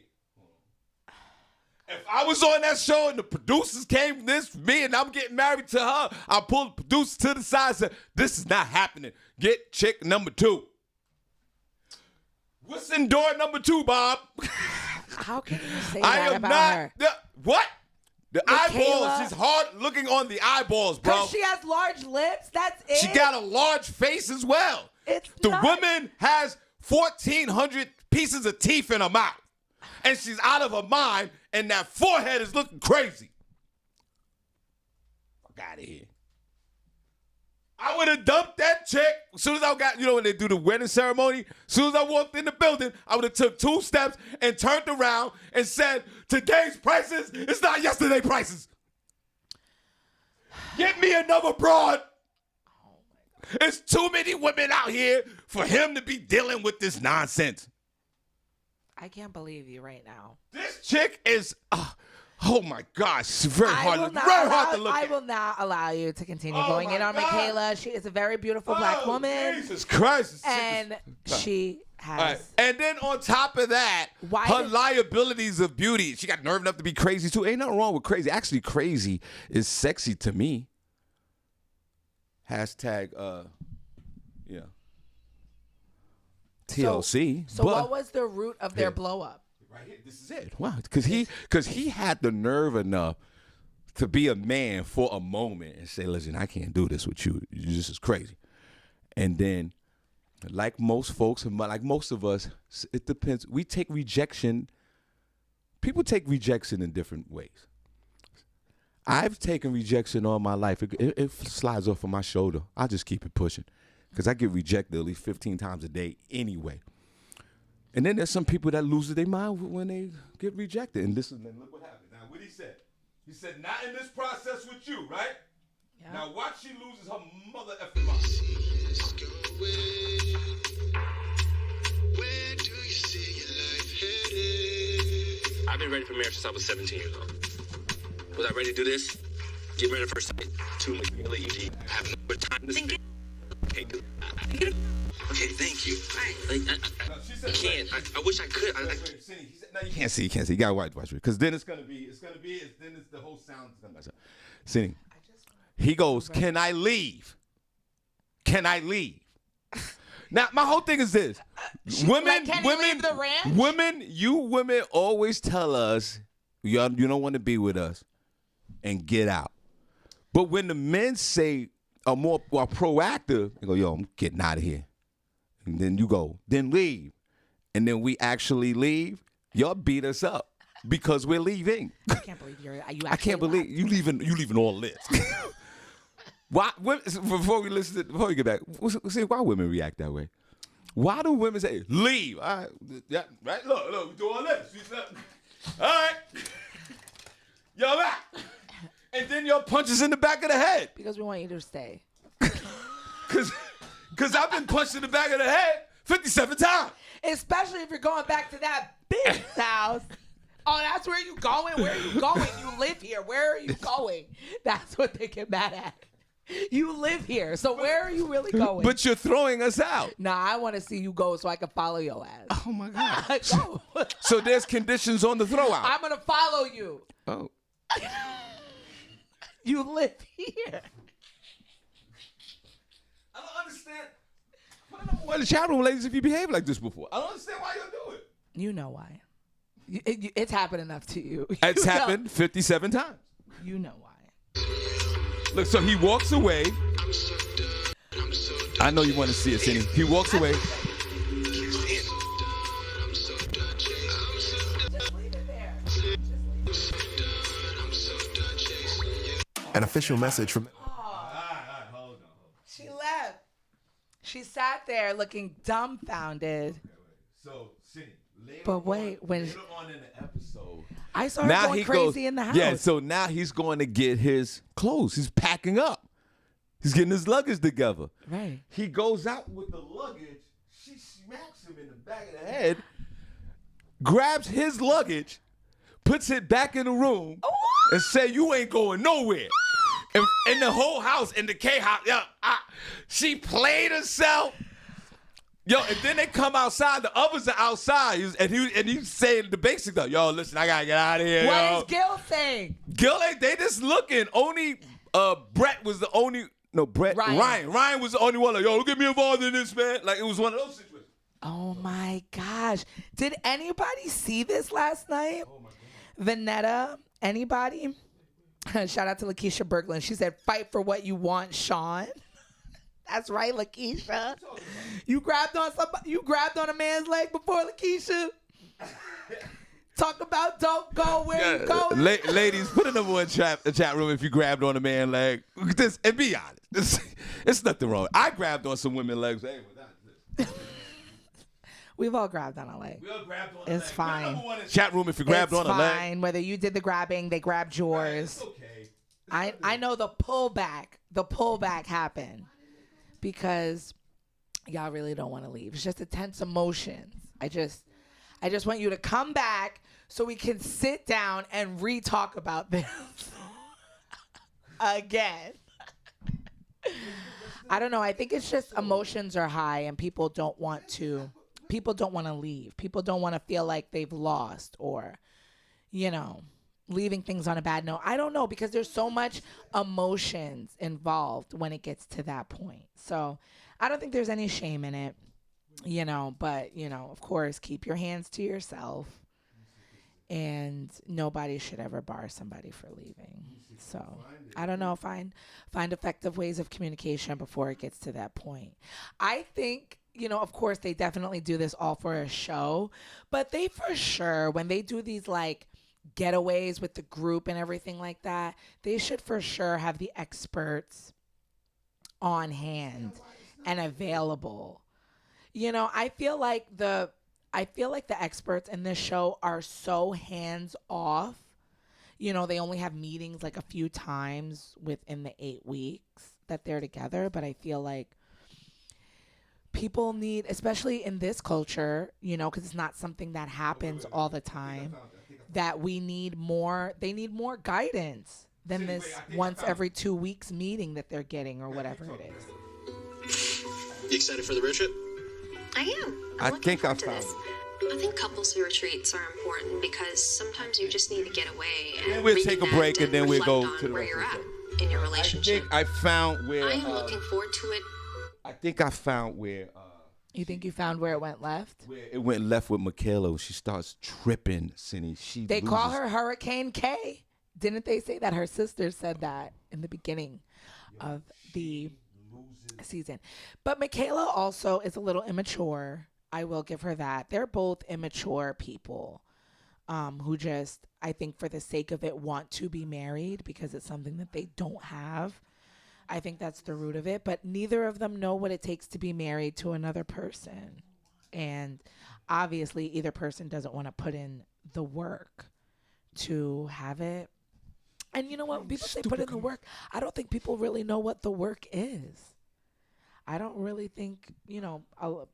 Speaker 1: If I was on that show and the producers came this me and I'm getting married to her, I pull the producers to the side and say, this is not happening. Get chick number 2. What's in door number 2, Bob?
Speaker 2: How can you say
Speaker 1: I
Speaker 2: that
Speaker 1: am
Speaker 2: about
Speaker 1: not.
Speaker 2: her?
Speaker 1: What? The
Speaker 2: Michaela.
Speaker 1: eyeballs. She's hard looking on the eyeballs, bro.
Speaker 2: Because she has large lips. That's it.
Speaker 1: She got a large face as well.
Speaker 2: It's
Speaker 1: the
Speaker 2: not-
Speaker 1: woman has 1,400 pieces of teeth in her mouth. And she's out of her mind, and that forehead is looking crazy. Fuck out of here. I would have dumped that chick as soon as I got, when they do the wedding ceremony, as soon as I walked in the building, I would have took 2 steps and turned around and said, today's prices, it's not yesterday prices. Get me another broad. There's too many women out here for him to be dealing with this nonsense.
Speaker 2: I can't believe you right now.
Speaker 1: This chick is, oh my gosh, it's very hard to look
Speaker 2: I
Speaker 1: at.
Speaker 2: will not allow you to continue
Speaker 1: Oh
Speaker 2: going
Speaker 1: my
Speaker 2: in on
Speaker 1: God.
Speaker 2: Michaela. She is a very beautiful black woman.
Speaker 1: Jesus Christ. This chick is-
Speaker 2: And she has.
Speaker 1: All right. And then on top of that, her liabilities of beauty. She got nerve enough to be crazy too. Ain't nothing wrong with crazy. Actually, crazy is sexy to me. Hashtag, TLC.
Speaker 2: So what was the root of their blow up?
Speaker 1: Right here, this is it. Wow, because he had the nerve enough to be a man for a moment and say, listen, I can't do this with you. This is crazy. And then, like most folks, and like most of us, it depends. We take rejection. People take rejection in different ways. I've taken rejection all my life. It slides off of my shoulder. I just keep it pushing because I get rejected at least 15 times a day anyway. And then there's some people that lose their mind when they get rejected. And look what happened. Now, what he said. He said, not in this process with you, right? Yeah. Now, watch she loses her mother effing mind.
Speaker 9: Where do you see your life headed? I've been ready for marriage since I was 17 years old. Was I ready to do this? Get married at first sight. 2 Michaela, you have no more time to spend. Okay, thank you. I can't. I wish I could.
Speaker 1: Senny, he said, no, you can't see. You can't see. You gotta watch it because then it's the whole sound is gonna mess up. Senny, He goes, "Can I leave? Can I leave?" Now, my whole thing is this: women,
Speaker 2: can he leave the ranch?
Speaker 1: you women always tell us you don't want to be with us, and get out. But when the men say are proactive, they go, "Yo, I'm getting out of here," and then you go, "Then leave," and then we actually leave. Y'all beat us up because we're leaving.
Speaker 2: I can't believe
Speaker 1: I can't believe you leaving all this. Why? Before we get back, see why women react that way. Why do women say leave? All right, yeah, right. Look, we do all this. All right, y'all back, and then y'all punches in the back of the head.
Speaker 2: Because we want you to stay.
Speaker 1: Cause I've been punched in the back of the head 57 times.
Speaker 2: Especially if you're going back to that bitch house. Oh, that's where you going? Where are you going? You live here. Where are you going? That's what they get mad at. You live here, so where are you really going?
Speaker 1: But you're throwing us out.
Speaker 2: Nah, I want to see you go so I can follow your ass.
Speaker 1: Oh my God.
Speaker 2: Go.
Speaker 1: So there's conditions on the throw out.
Speaker 2: I'm gonna follow you.
Speaker 1: Oh.
Speaker 2: You live here.
Speaker 1: I don't understand. Put in the chat room, ladies, if you behave like this before. I don't understand why you do it.
Speaker 2: You know why. It's happened enough to you.
Speaker 1: It's happened 57 times.
Speaker 2: You know why.
Speaker 1: Look, so he walks away. I know you want to see it, Senny. He walks away.
Speaker 10: An official message from...
Speaker 1: Hold on.
Speaker 2: She left. She sat there looking dumbfounded.
Speaker 1: So, Senny,
Speaker 2: But wait, when
Speaker 1: later on in the episode,
Speaker 2: I saw her going crazy in the house.
Speaker 1: Yeah, so now he's going to get his clothes. He's packing up. He's getting his luggage together.
Speaker 2: Right.
Speaker 1: He goes out with the luggage. She smacks him in the back of the head, grabs his luggage, puts it back in the room, and say, "You ain't going nowhere." And the whole house, in the K-house, she played herself. Yo, and then they come outside. The others are outside, and he's saying the basic stuff. Yo, listen, I gotta get out of here.
Speaker 2: What is Gil saying?
Speaker 1: Gil, they just looking. Only Brett was the only. No, Ryan was the only one. Like, yo, don't get me involved in this, man. Like, it was one of those situations.
Speaker 2: Oh my gosh! Did anybody see this last night? Oh my God. Vanetta, anybody? Shout out to Lakeisha Berglund. She said, "Fight for what you want, Shawn." That's right, Lakeisha. You grabbed on a man's leg before, Lakeisha. Talk about don't go where you go.
Speaker 1: Ladies, put a number one chat room if you grabbed on a man's leg. And be honest. It's nothing wrong. I grabbed on some women's legs. Hey,
Speaker 2: We've all grabbed on a leg.
Speaker 1: We all grabbed on a leg.
Speaker 2: It's fine.
Speaker 1: Chat room if you grabbed on a leg.
Speaker 2: It's fine. Whether you did the grabbing, they grabbed yours.
Speaker 1: Right, it's okay.
Speaker 2: I know the pullback happened because y'all really don't want to leave. It's just a tense emotions. I just want you to come back so we can sit down and re-talk about this again. I don't know. I think it's just emotions are high and people don't want to leave. People don't want to feel like they've lost or, leaving things on a bad note. I don't know, because there's so much emotions involved when it gets to that point. So I don't think there's any shame in it, but, of course, keep your hands to yourself, and nobody should ever bar somebody for leaving. So I don't know, find effective ways of communication before it gets to that point. I think, of course, they definitely do this all for a show, but they for sure, when they do these like getaways with the group and everything like that, they should for sure have the experts on hand and available. I feel like the experts in this show are so hands off. They only have meetings like a few times within the 8 weeks that they're together, but I feel like people need, especially in this culture, because it's not something that happens all the time, that they need more guidance than this once every 2 weeks meeting that they're getting or whatever it is.
Speaker 9: You excited for the road trip?
Speaker 3: I am.
Speaker 1: I think I
Speaker 3: found
Speaker 1: found
Speaker 3: this. I think couples retreats are important because sometimes you just need to get away and
Speaker 1: we'll take a break and then we'll
Speaker 3: reflect
Speaker 1: go
Speaker 3: on
Speaker 1: to the
Speaker 3: where
Speaker 1: rest
Speaker 3: you're
Speaker 1: of
Speaker 3: at.
Speaker 1: the
Speaker 3: in your relationship.
Speaker 1: I found where.
Speaker 3: I am looking forward to it.
Speaker 1: I think I found where.
Speaker 2: You think you found where it went left?
Speaker 1: Where it went left with Michaela. She starts tripping, Senny.
Speaker 2: They call her Hurricane K. Didn't they say that? Her sister said that in the beginning of the season. But Michaela also is a little immature. I will give her that. They're both immature people who just, I think for the sake of it, want to be married because it's something that they don't have. I think that's the root of it. But neither of them know what it takes to be married to another person. And obviously either person doesn't want to put in the work to have it. And you know what? People say put in the work. I don't think people really know what the work is. I don't really think,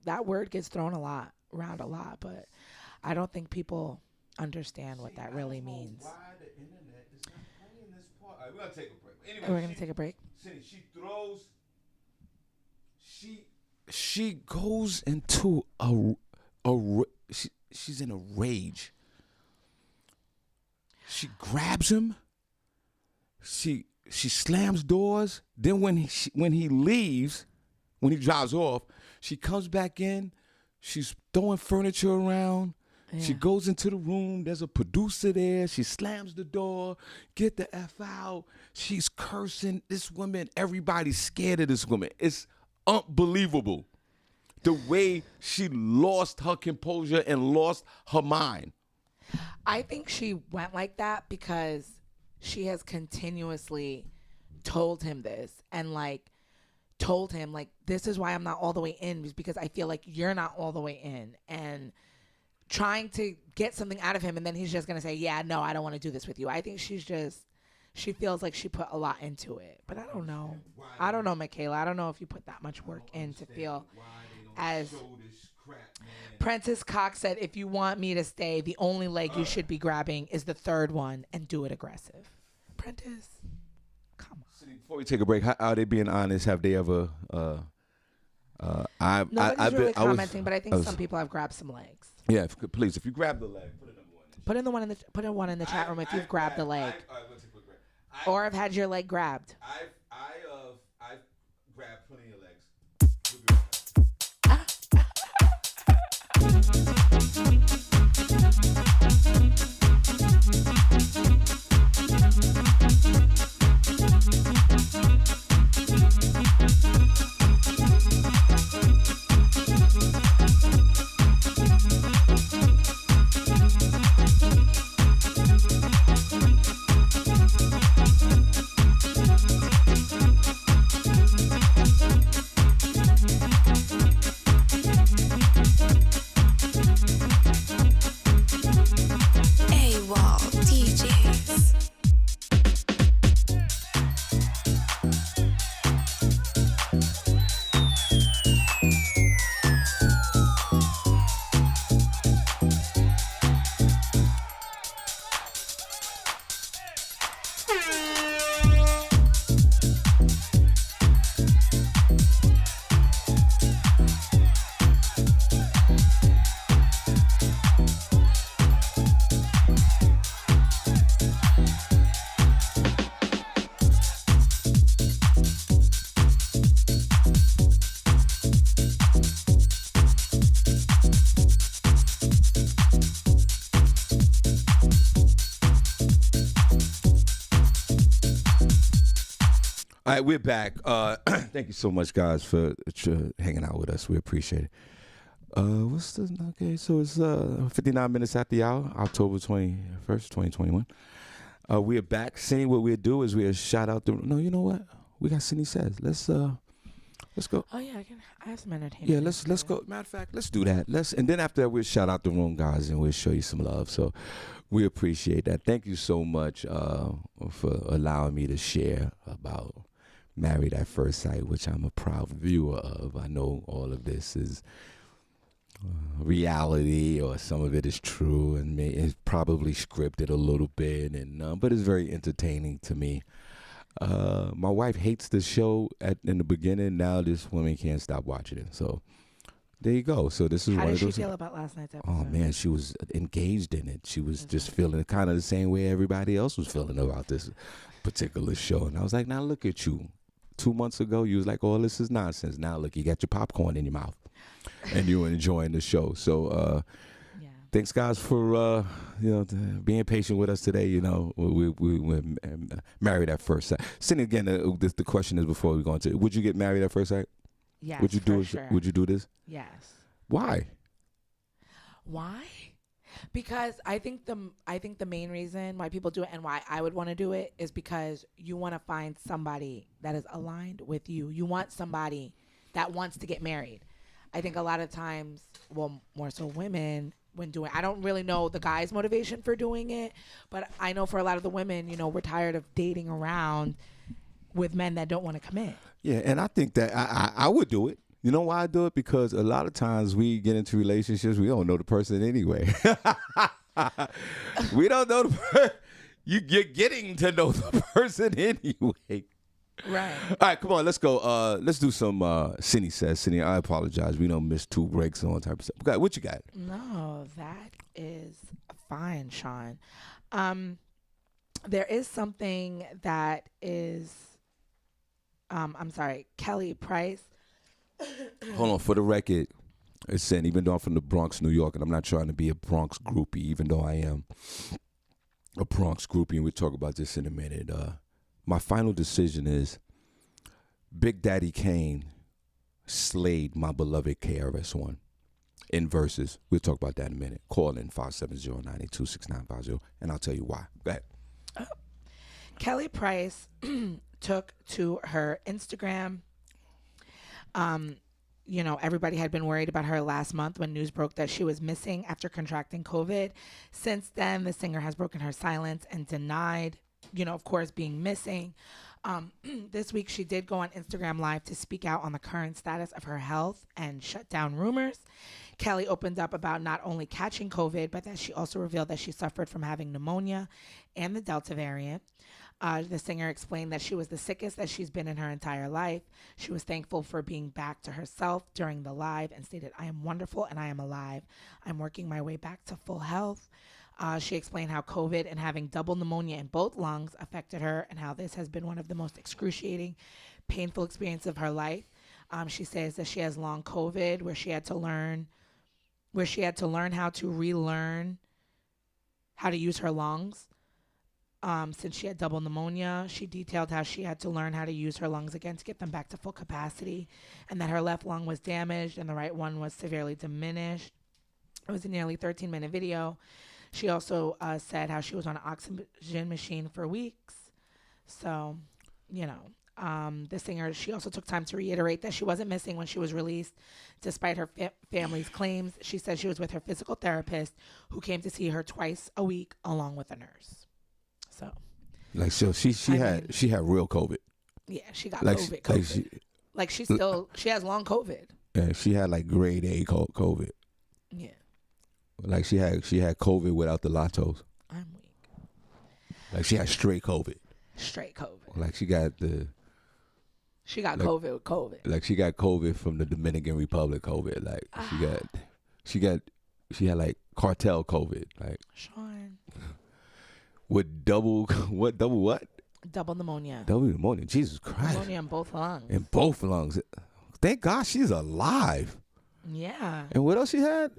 Speaker 2: that word gets thrown around a lot, but I don't think people understand what that really means.
Speaker 1: Why the internet is not playing this part? All right, we're going to take a break. Anyway,
Speaker 2: We're going to take a break.
Speaker 1: She goes into she's in a rage. She grabs him. She slams doors. Then when he leaves, when he drives off, she comes back in. She's throwing furniture around. Yeah. She goes into the room. There's a producer there. She slams the door. Get the F out. She's cursing this woman. Everybody's scared of this woman. It's unbelievable. The way she lost her composure and lost her mind.
Speaker 2: I think she went like that because she has continuously told him this and told him this is why I'm not all the way in, is because I feel like you're not all the way in, and trying to get something out of him, and then he's just gonna say, yeah, no, I don't want to do this with you. I think she feels like she put a lot into it, but I don't know, Michaela. I don't know if you put that much work in to feel as Prentice Cox said, if you want me to stay, the only leg you should be grabbing is the third one, and do it aggressive. Prentice, come on.
Speaker 1: Before we take a break, how are they being honest? Have they ever?
Speaker 2: Nobody's really commenting, but I think some people have grabbed some legs.
Speaker 1: Yeah, please, if you grab the leg,
Speaker 2: put in one in the chat room if you've grabbed the leg, or have had your leg grabbed.
Speaker 1: I've grabbed plenty of legs. All right, we're back. Thank you so much, guys, for hanging out with us. We appreciate it. Okay, so it's 59 minutes after the hour, October 21st, 2021. We're back. Senny, what we'll do is we'll shout out the... No, you know what? We got Senny Says. Let's go.
Speaker 2: Oh, yeah, I have some entertainment.
Speaker 1: Yeah, let's go. Matter of fact, let's do that. And then after that, we'll shout out the room, guys, and we'll show you some love. So we appreciate that. Thank you so much for allowing me to share about Married at First Sight, which I'm a proud viewer of. I know all of this is reality, or some of it is true, and it's probably scripted a little bit, but it's very entertaining to me. My wife hates the show in the beginning. Now this woman can't stop watching it. So there you go. So this is
Speaker 2: How
Speaker 1: one
Speaker 2: did
Speaker 1: of those.
Speaker 2: she feel about last night's episode?
Speaker 1: Oh man, she was engaged in it. She was just feeling kind of the same way everybody else was feeling about this particular show, and I was like, now look at you. 2 months ago, you was like, oh, this is nonsense. Now look, you got your popcorn in your mouth, and you're enjoying the show. So thanks, guys, for being patient with us today. You know, we're married at first sight. Senny, again, the question is before we go into it, would you get married at first sight?
Speaker 2: Yes,
Speaker 1: would you do
Speaker 2: sure.
Speaker 1: Would you do this?
Speaker 2: Yes.
Speaker 1: Why?
Speaker 2: Why? Because I think the main reason why people do it and why I would want to do it is because you want to find somebody that is aligned with you. You want somebody that wants to get married. I think a lot of times, well, more so women, when doing, I don't really know the guy's motivation for doing it, but I know for a lot of the women, you know, we're tired of dating around with men that don't want to commit. Yeah,
Speaker 1: and I think that I would do it. You know why I do it? Because a lot of times we get into relationships, we don't know the person anyway. We don't know the person. You're getting to know the person anyway.
Speaker 2: Right.
Speaker 1: All right, come on, let's go. Let's do some Senny says. Senny, I apologize. We don't miss 2 breaks and all type of stuff. Okay, what you got?
Speaker 2: No, that is fine, Shawn. There is something that is, I'm sorry, Kelly Price.
Speaker 1: Hold on, for the record, it's saying, even though I'm from the Bronx, New York, and I'm not trying to be a Bronx groupie, even though I am a Bronx groupie, and we'll talk about this in a minute. My final decision is Big Daddy Kane slayed my beloved KRS-One in verses. We'll talk about that in a minute. Call in 570-982-6950, and I'll tell you why. Go ahead.
Speaker 2: Kelly Price took to her Instagram. You know, everybody had been worried about her last month when news broke that she was missing after contracting COVID. Since then, the singer has broken her silence and denied, you know, of course, being missing. This week, she did go on Instagram Live to speak out on the current status of her health and shut down rumors. Kelly opened up about not only catching COVID, but that she also revealed that she suffered from having pneumonia and the Delta variant. The singer explained that she was the sickest that she's been in her entire life. She was thankful for being back to herself during the live and stated, "I am wonderful and I am alive. I'm working my way back to full health." She explained how COVID and having double pneumonia in both lungs affected her and how this has been one of the most excruciating, painful experiences of her life. She says that she has long COVID where she had to learn how to relearn how to use her lungs. Since she had double pneumonia, she detailed how she had to learn how to use her lungs again to get them back to full capacity, and that her left lung was damaged and the right one was severely diminished. It was a nearly 13-minute video. She also said how she was on an oxygen machine for weeks. So, you know, the singer, she also took time to reiterate that she wasn't missing when she was released, despite her family's claims. She said she was with her physical therapist, who came to see her twice a week, along with a nurse. So,
Speaker 1: like, so she had real COVID.
Speaker 2: Yeah, she got COVID. She has long COVID.
Speaker 1: Yeah, she had like grade A COVID.
Speaker 2: Yeah.
Speaker 1: Like she had COVID without the lactose.
Speaker 2: I'm weak.
Speaker 1: Like she had straight COVID.
Speaker 2: Straight COVID.
Speaker 1: Like she got
Speaker 2: COVID with COVID.
Speaker 1: Like she got COVID from the Dominican Republic COVID. Like she had like cartel COVID. Like
Speaker 2: Shawn.
Speaker 1: With double what?
Speaker 2: Double pneumonia.
Speaker 1: Double pneumonia. Jesus Christ.
Speaker 2: Pneumonia in both lungs.
Speaker 1: In both lungs. Thank God she's alive.
Speaker 2: Yeah.
Speaker 1: And what else she had?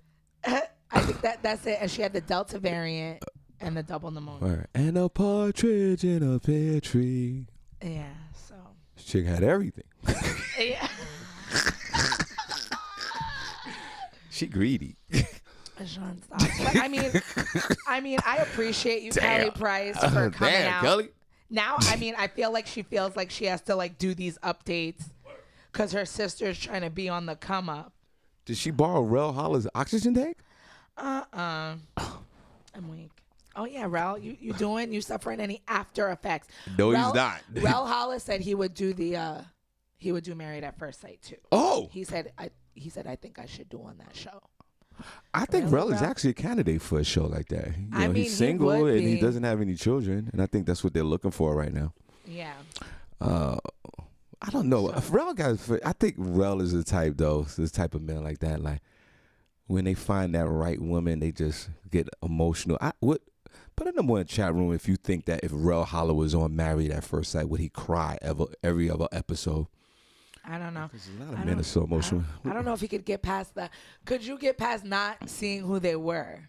Speaker 2: I think that's it. And she had the Delta variant and the double pneumonia.
Speaker 1: Right. And a partridge in a pear tree.
Speaker 2: Yeah, so.
Speaker 1: This chick had everything.
Speaker 2: Yeah.
Speaker 1: She greedy.
Speaker 2: Shawn, stop. But I mean, I appreciate you, Kelly Price, for coming out.
Speaker 1: Kelly.
Speaker 2: Now, I mean, I feel like she feels like she has to like do these updates because her sister's trying to be on the come up.
Speaker 1: Did she borrow Rel Hollis' oxygen tank?
Speaker 2: I'm weak. Oh yeah, Rel, you suffering any after effects?
Speaker 1: No, he's not.
Speaker 2: Rel Hollis said he would do Married at First Sight too.
Speaker 1: Oh,
Speaker 2: he said I think I should do on that show.
Speaker 1: I think Rel is actually a candidate for a show like that. You know, he's single and he doesn't have any children, and I think that's what they're looking for right now.
Speaker 2: Yeah.
Speaker 1: I don't know. I think Rel is the type though, this type of man like that. Like when they find that right woman, they just get emotional. Put a number in the chat room if you think that if Rel Holla was on Married at First Sight, would he cry every other episode?
Speaker 2: I don't know.
Speaker 1: Because a lot of men are so emotional.
Speaker 2: I don't know if he could get past that. Could you get past not seeing who they were?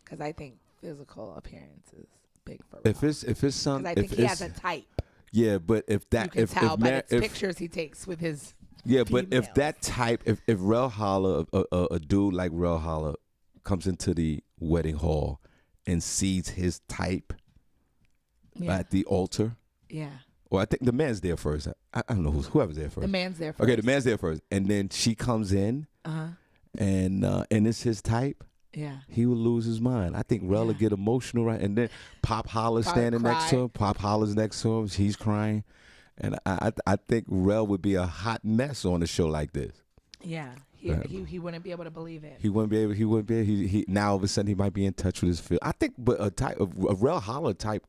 Speaker 2: Because I think physical appearance is big for Rel.
Speaker 1: If it's something,
Speaker 2: I think he has a type.
Speaker 1: Yeah, but if that,
Speaker 2: you can tell by the pictures he takes with his.
Speaker 1: Yeah, but
Speaker 2: females.
Speaker 1: if that type, if Rel Holla, a dude like Rel Holla, comes into the wedding hall and sees his type at the altar.
Speaker 2: Yeah.
Speaker 1: Well, I think the man's there first. I don't know whoever's there first.
Speaker 2: The man's there first.
Speaker 1: Okay, the man's there first, and then she comes in, and it's his type.
Speaker 2: Yeah.
Speaker 1: He would lose his mind. I think Rel would get emotional, right? And then Pop Holler's standing next to him. Pop Holler's next to him. He's crying, and I think Rel would be a hot mess on a show like this.
Speaker 2: Yeah. He wouldn't be able to believe it.
Speaker 1: He wouldn't be able. He now all of a sudden he might be in touch with his feel. I think, but a Rel Holla type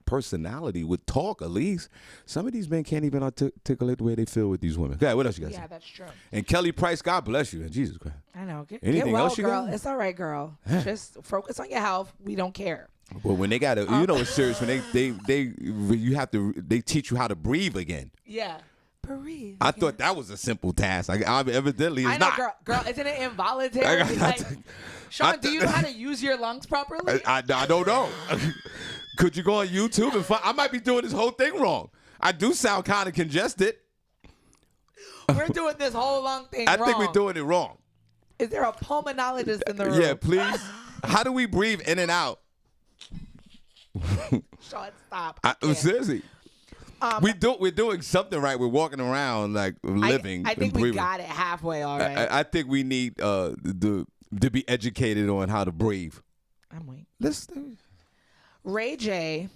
Speaker 1: personality would talk at least. Some of these men can't even articulate the way they feel with these women. Okay, what else you got?
Speaker 2: Yeah, that's true.
Speaker 1: And Kelly Price, God bless you. And Jesus Christ.
Speaker 2: I know.
Speaker 1: Anything
Speaker 2: get well,
Speaker 1: else you
Speaker 2: girl.
Speaker 1: got?
Speaker 2: It's all right, girl. Just focus on your health. We don't care.
Speaker 1: Well, when they got to, you know, it's serious when they teach you how to breathe again.
Speaker 2: Yeah. Breathe.
Speaker 1: I thought that was a simple task. Evidently, it's
Speaker 2: I know,
Speaker 1: not.
Speaker 2: girl, isn't it involuntary? Sean, do you know how to use your lungs properly?
Speaker 1: I don't know. Could you go on YouTube and find? I might be doing this whole thing wrong. I do sound kind of congested.
Speaker 2: We're doing this whole lung thing wrong.
Speaker 1: I think we're doing it wrong.
Speaker 2: Is there a pulmonologist in the room?
Speaker 1: Yeah, please. How do we breathe in and out?
Speaker 2: Sean, stop.
Speaker 1: Seriously. We're doing something right. We're walking around like living.
Speaker 2: I think
Speaker 1: and
Speaker 2: we got it halfway all right.
Speaker 1: I think we need to be educated on how to breathe.
Speaker 2: I'm waiting.
Speaker 1: Listen.
Speaker 2: Ray J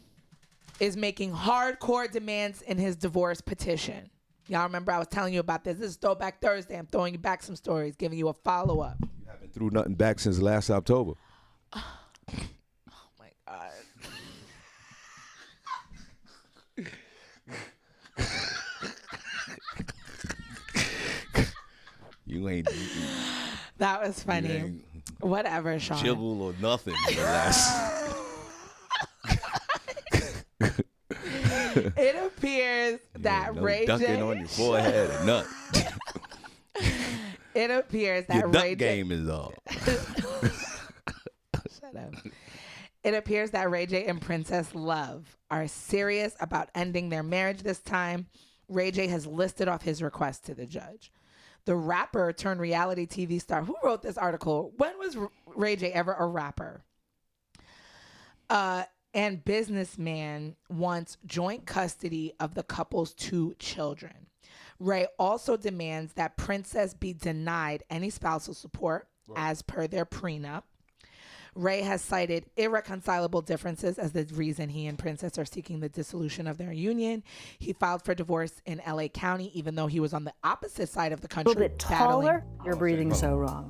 Speaker 2: is making hardcore demands in his divorce petition. Y'all remember I was telling you about this. This is Throwback Thursday. I'm throwing you back some stories, giving you a follow-up.
Speaker 1: You haven't threw nothing back since last October.
Speaker 2: Oh, my God.
Speaker 1: You ain't.
Speaker 2: That was funny. Whatever, Sean.
Speaker 1: Jiggle or nothing for the last.
Speaker 2: It appears that Ray J.
Speaker 1: Ducking on your forehead and nut.
Speaker 2: It appears that
Speaker 1: your duck
Speaker 2: Ray
Speaker 1: game is off.
Speaker 2: Shut up. It appears that Ray J and Princess Love are serious about ending their marriage this time. Ray J has listed off his request to the judge. The rapper turned reality TV star. Who wrote this article? When was Ray J ever a rapper? And businessman wants joint custody of the couple's 2 children. Ray also demands that Princess be denied any spousal support as per their prenup. Ray has cited irreconcilable differences as the reason he and Princess are seeking the dissolution of their union. He filed for divorce in LA County, even though he was on the opposite side of the country.
Speaker 11: A little bit taller. You're breathing so wrong.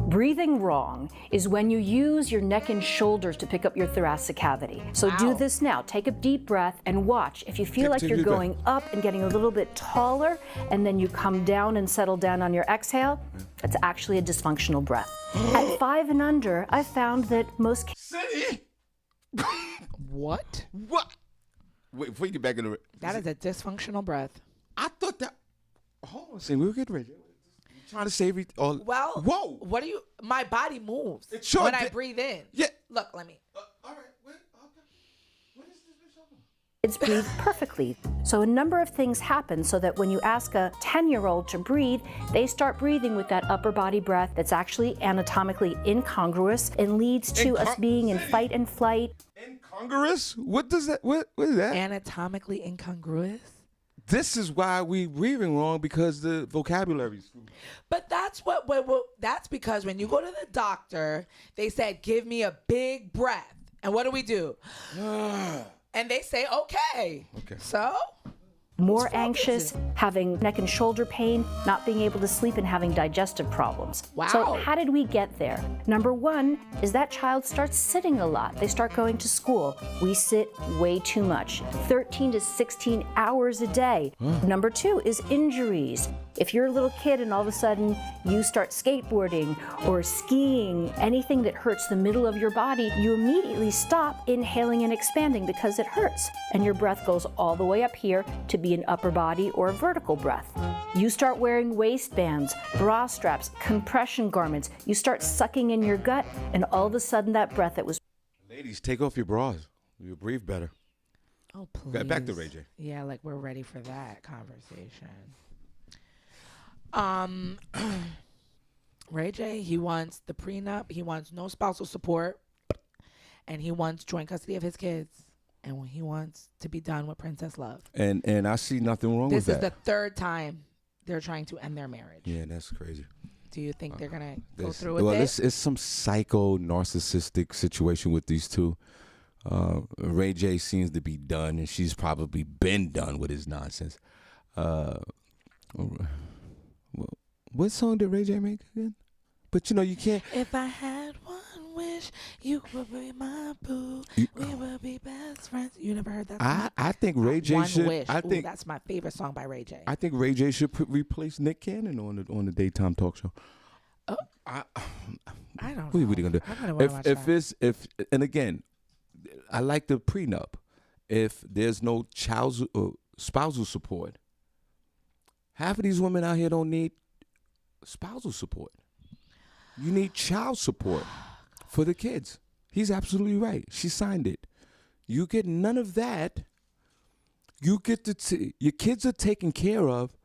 Speaker 11: Breathing wrong is when you use your neck and shoulders to pick up your thoracic cavity. So do this now. Take a deep breath and watch. If you feel like you're going up and getting a little bit taller, and then you come down and settle down on your exhale, that's actually a dysfunctional breath. At 5 and under, I found that most...
Speaker 1: Senny!
Speaker 2: What?
Speaker 1: What? Wait, before you get back in the...
Speaker 2: That is a dysfunctional breath.
Speaker 1: I thought that... Hold on, Senny. We were getting ready. Trying to save it all.
Speaker 2: Well,
Speaker 1: whoa!
Speaker 2: What do you? My body moves
Speaker 1: sure
Speaker 2: when I breathe in.
Speaker 1: Yeah.
Speaker 2: Look, let me.
Speaker 1: All right. Wait. Okay. What is this bitch talking about?
Speaker 11: It's breathe perfectly. So a number of things happen so that when you ask a 10-year-old to breathe, they start breathing with that upper body breath that's actually anatomically incongruous and leads to us being in fight and flight.
Speaker 1: Incongruous? What does that? What is that?
Speaker 2: Anatomically incongruous.
Speaker 1: This is why we breathing wrong, because the vocabulary's.
Speaker 2: But that's that's because when you go to the doctor, they said, give me a big breath. And what do? And they say, okay. So?
Speaker 11: more anxious, having neck and shoulder pain, not being able to sleep, and having digestive problems.
Speaker 2: Wow.
Speaker 11: So how did we get there? Number one is that child starts sitting a lot. They start going to school. We sit way too much, 13 to 16 hours a day. Number two is injuries. If you're a little kid and all of a sudden you start skateboarding or skiing, anything that hurts the middle of your body, you immediately stop inhaling and expanding because it hurts. And your breath goes all the way up here to be an upper body or a vertical breath. You start wearing waistbands, bra straps, compression garments. You start sucking in your gut, and all of a sudden that breath that was...
Speaker 1: Ladies, take off your bras. You'll breathe better.
Speaker 2: Oh, please.
Speaker 1: Okay, back to Ray J.
Speaker 2: Yeah, like we're ready for that conversation. Ray J, he wants the prenup. He wants no spousal support. And he wants joint custody of his kids. And he wants to be done with Princess Love.
Speaker 1: And I see nothing wrong with that.
Speaker 2: This is the third time they're trying to end their marriage.
Speaker 1: Yeah, that's crazy.
Speaker 2: Do you think they're going to go through with
Speaker 1: well,
Speaker 2: it?
Speaker 1: it's some psycho narcissistic situation with these two. Ray J seems to be done, and she's probably been done with his nonsense. What song did Ray J make again? But you can't.
Speaker 2: If I had one wish, you would be my boo. We would be best friends. You never heard that song?
Speaker 1: I think Ray J should.
Speaker 2: Wish.
Speaker 1: I think
Speaker 2: that's my favorite song by Ray J.
Speaker 1: I think Ray J should replace Nick Cannon on the daytime talk show.
Speaker 2: Oh, I don't know.
Speaker 1: What are you gonna do?
Speaker 2: I'm gonna watch that.
Speaker 1: And again, I like the prenup. If there's no spousal support, half of these women out here don't need spousal support. You need child support for the kids. He's absolutely right. She signed it. You get none of that. You get your kids are taken care of.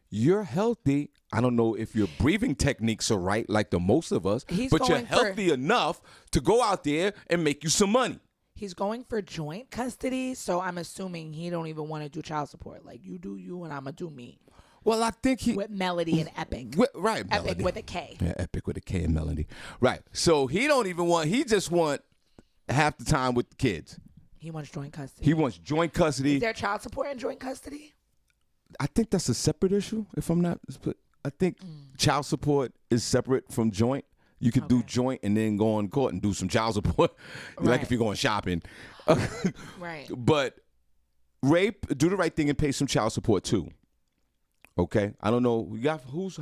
Speaker 1: You're healthy. I don't know if your breathing techniques are right, like the most of us, but you're healthy enough to go out there and make you some money.
Speaker 2: He's going for joint custody, so I'm assuming he don't even want to do child support. Like, you do you and I'm going to do me.
Speaker 1: Well, I think
Speaker 2: with Melody and Epic.
Speaker 1: Right,
Speaker 2: Epic
Speaker 1: Melody.
Speaker 2: with a K.
Speaker 1: Yeah, Epic with a K and Melody. Right. So he don't even want. He just want half the time with the kids.
Speaker 2: He wants joint custody.
Speaker 1: He wants joint custody.
Speaker 2: Is there child support in joint custody?
Speaker 1: I think that's a separate issue. If I'm not, I think child support is separate from joint. You could do joint and then go on court and do some child support, like if you're going shopping.
Speaker 2: Right.
Speaker 1: But do the right thing and pay some child support too. Okay, I don't know.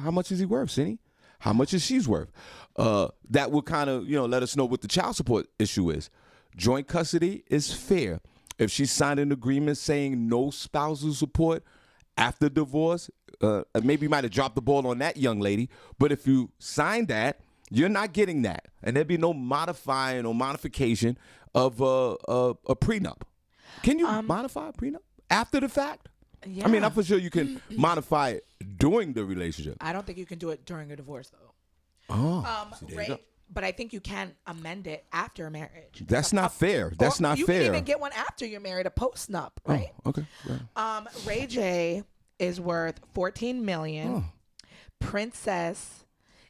Speaker 1: How much is he worth, Senny? How much is she's worth? That will kind of let us know what the child support issue is. Joint custody is fair. If she signed an agreement saying no spousal support after divorce, maybe you might have dropped the ball on that young lady. But if you sign that, you're not getting that, and there'd be no modifying or modification of a prenup. Can you modify a prenup after the fact?
Speaker 2: Yeah.
Speaker 1: I mean, I'm for sure you can modify it during the relationship.
Speaker 2: I don't think you can do it during a divorce, though.
Speaker 1: Oh,
Speaker 2: but I think you can amend it after a marriage.
Speaker 1: That's not fair. That's not fair.
Speaker 2: You can even get one after you're married, a post-nup, right?
Speaker 1: Oh, okay. Right.
Speaker 2: Ray J is worth $14 million.
Speaker 1: Oh.
Speaker 2: Princess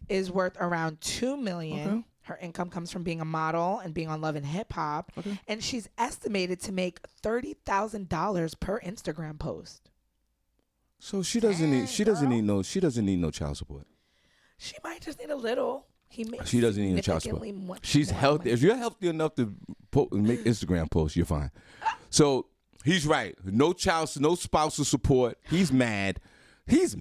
Speaker 2: is worth around $2 million.
Speaker 1: Okay.
Speaker 2: Her income comes from being a model and being on Love and Hip Hop.
Speaker 1: Okay.
Speaker 2: And she's estimated to make $30,000 per Instagram post.
Speaker 1: So she doesn't need no child support.
Speaker 2: She might just need a little.
Speaker 1: She doesn't need no child support. She's healthy. If you're healthy enough to make Instagram posts, you're fine. So he's right. No spousal support. He's mad. He's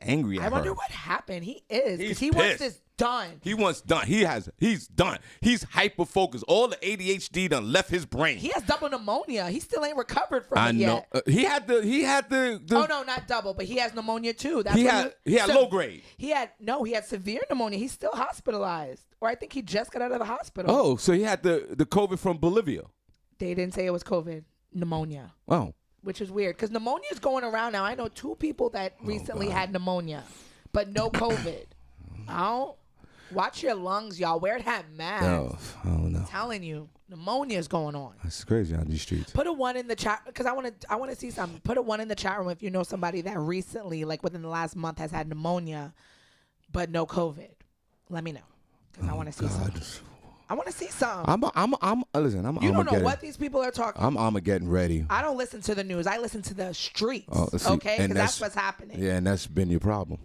Speaker 1: angry at her.
Speaker 2: I wonder what happened. He is. Because he
Speaker 1: pissed.
Speaker 2: wants this done.
Speaker 1: He wants done. He's done. He's hyper focused. All the ADHD done left his brain.
Speaker 2: He has double pneumonia. He still ain't recovered from it
Speaker 1: know.
Speaker 2: yet.
Speaker 1: He had the.
Speaker 2: Oh no, not double, but he has pneumonia too. That's
Speaker 1: he had low grade.
Speaker 2: He had severe pneumonia. He's still hospitalized, or I think he just got out of the hospital.
Speaker 1: Oh, so he had the COVID from Bolivia.
Speaker 2: They didn't say it was COVID. Pneumonia.
Speaker 1: Oh.
Speaker 2: Which is weird because pneumonia is going around now. I know 2 people that recently had pneumonia, but no COVID. Watch your lungs, y'all. Wear that mask.
Speaker 1: No, I don't know.
Speaker 2: I'm telling you, pneumonia is going on.
Speaker 1: That's crazy on these streets.
Speaker 2: Put a 1 in the chat because I want to see something. Put a 1 in the chat room if you know somebody that recently, like within the last month, has had pneumonia, but no COVID. Let me know because I want to see something. I want to see some.
Speaker 1: Listen, I'm
Speaker 2: You don't know
Speaker 1: Armageddon.
Speaker 2: what these people are talking.
Speaker 1: I'm Armageddon ready.
Speaker 2: I don't listen to the news. I listen to the streets.
Speaker 1: See,
Speaker 2: okay,
Speaker 1: and
Speaker 2: because that's what's happening.
Speaker 1: Yeah, and that's been your problem.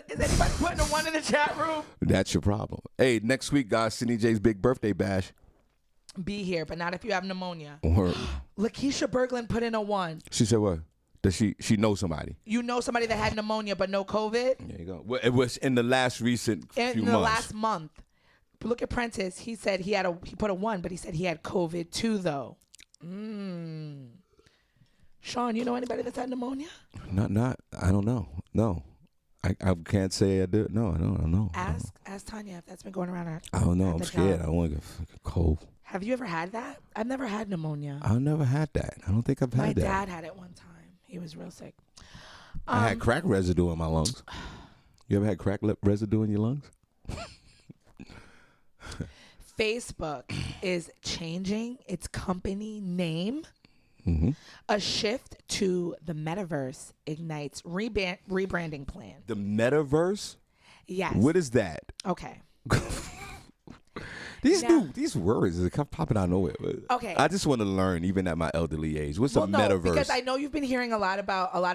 Speaker 2: Is anybody putting a 1 in the chat room?
Speaker 1: That's your problem. Hey, next week, guys, Senny J's big birthday bash.
Speaker 2: Be here, but not if you have pneumonia.
Speaker 1: Or
Speaker 2: Lakeisha Berglund put in a 1.
Speaker 1: she said what? Does she know somebody?
Speaker 2: You know somebody that had pneumonia but no COVID?
Speaker 1: There you go. Well, it was in the last recent few
Speaker 2: In
Speaker 1: months.
Speaker 2: the last month. Look at Prentice. He said he put a 1, but he said he had COVID too, though. Shawn, you know anybody that's had pneumonia?
Speaker 1: Not. I don't know. No, I can't say I do. No, I don't know.
Speaker 2: Ask Tanya if that's been going around.
Speaker 1: I don't know.
Speaker 2: at
Speaker 1: I'm
Speaker 2: the
Speaker 1: scared.
Speaker 2: job.
Speaker 1: I don't want to get fucking cold.
Speaker 2: Have you ever had that? I've never had pneumonia.
Speaker 1: I've never had that. I don't think I've had that.
Speaker 2: My dad had it one time. He was real sick.
Speaker 1: I had crack residue in my lungs. You ever had crack residue in your lungs?
Speaker 2: Facebook is changing its company name.
Speaker 1: Mm-hmm.
Speaker 2: A shift to the metaverse ignites rebranding plan.
Speaker 1: The metaverse?
Speaker 2: Yes.
Speaker 1: What is that?
Speaker 2: Okay.
Speaker 1: These words are popping out of nowhere.
Speaker 2: Okay.
Speaker 1: I just want to learn, even at my elderly age. What's a metaverse?
Speaker 2: Because I know you've been hearing a lot of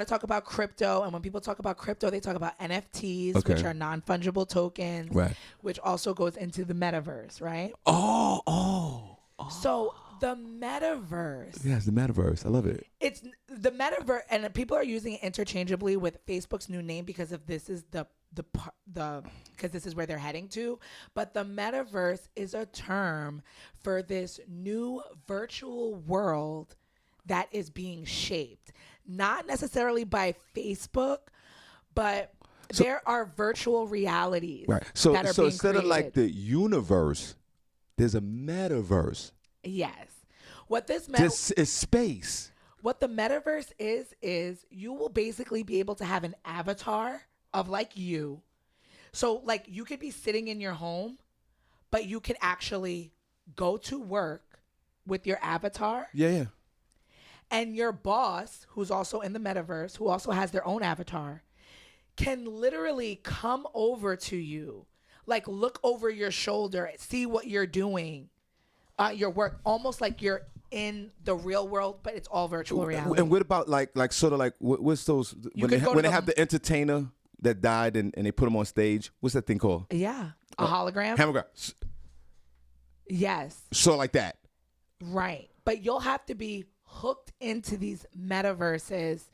Speaker 2: talk about crypto, and when people talk about crypto, they talk about NFTs, which are non-fungible tokens,
Speaker 1: right?
Speaker 2: Which also goes into the metaverse, right?
Speaker 1: Oh.
Speaker 2: So the metaverse.
Speaker 1: Yes, the metaverse. I love it.
Speaker 2: It's the metaverse, and people are using it interchangeably with Facebook's new name because of this is because this is where they're heading to. But the metaverse is a term for this new virtual world that is being shaped, not necessarily by Facebook, but there are virtual realities that are being
Speaker 1: instead
Speaker 2: created.
Speaker 1: of like the universe, there's a metaverse.
Speaker 2: Yes. What this
Speaker 1: is space.
Speaker 2: What the metaverse is you will basically be able to have an avatar of like you. So like you could be sitting in your home, but you could actually go to work with your avatar.
Speaker 1: Yeah.
Speaker 2: And your boss, who's also in the metaverse, who also has their own avatar, can literally come over to you, like look over your shoulder, see what you're doing, your work, almost like you're in the real world, but it's all virtual reality.
Speaker 1: And what about like sort of like what's those when they have the entertainer that died and they put him on stage? What's that thing called?
Speaker 2: Yeah, a hologram.
Speaker 1: Hologram.
Speaker 2: Yes.
Speaker 1: So like that.
Speaker 2: Right, but you'll have to be hooked into these metaverses,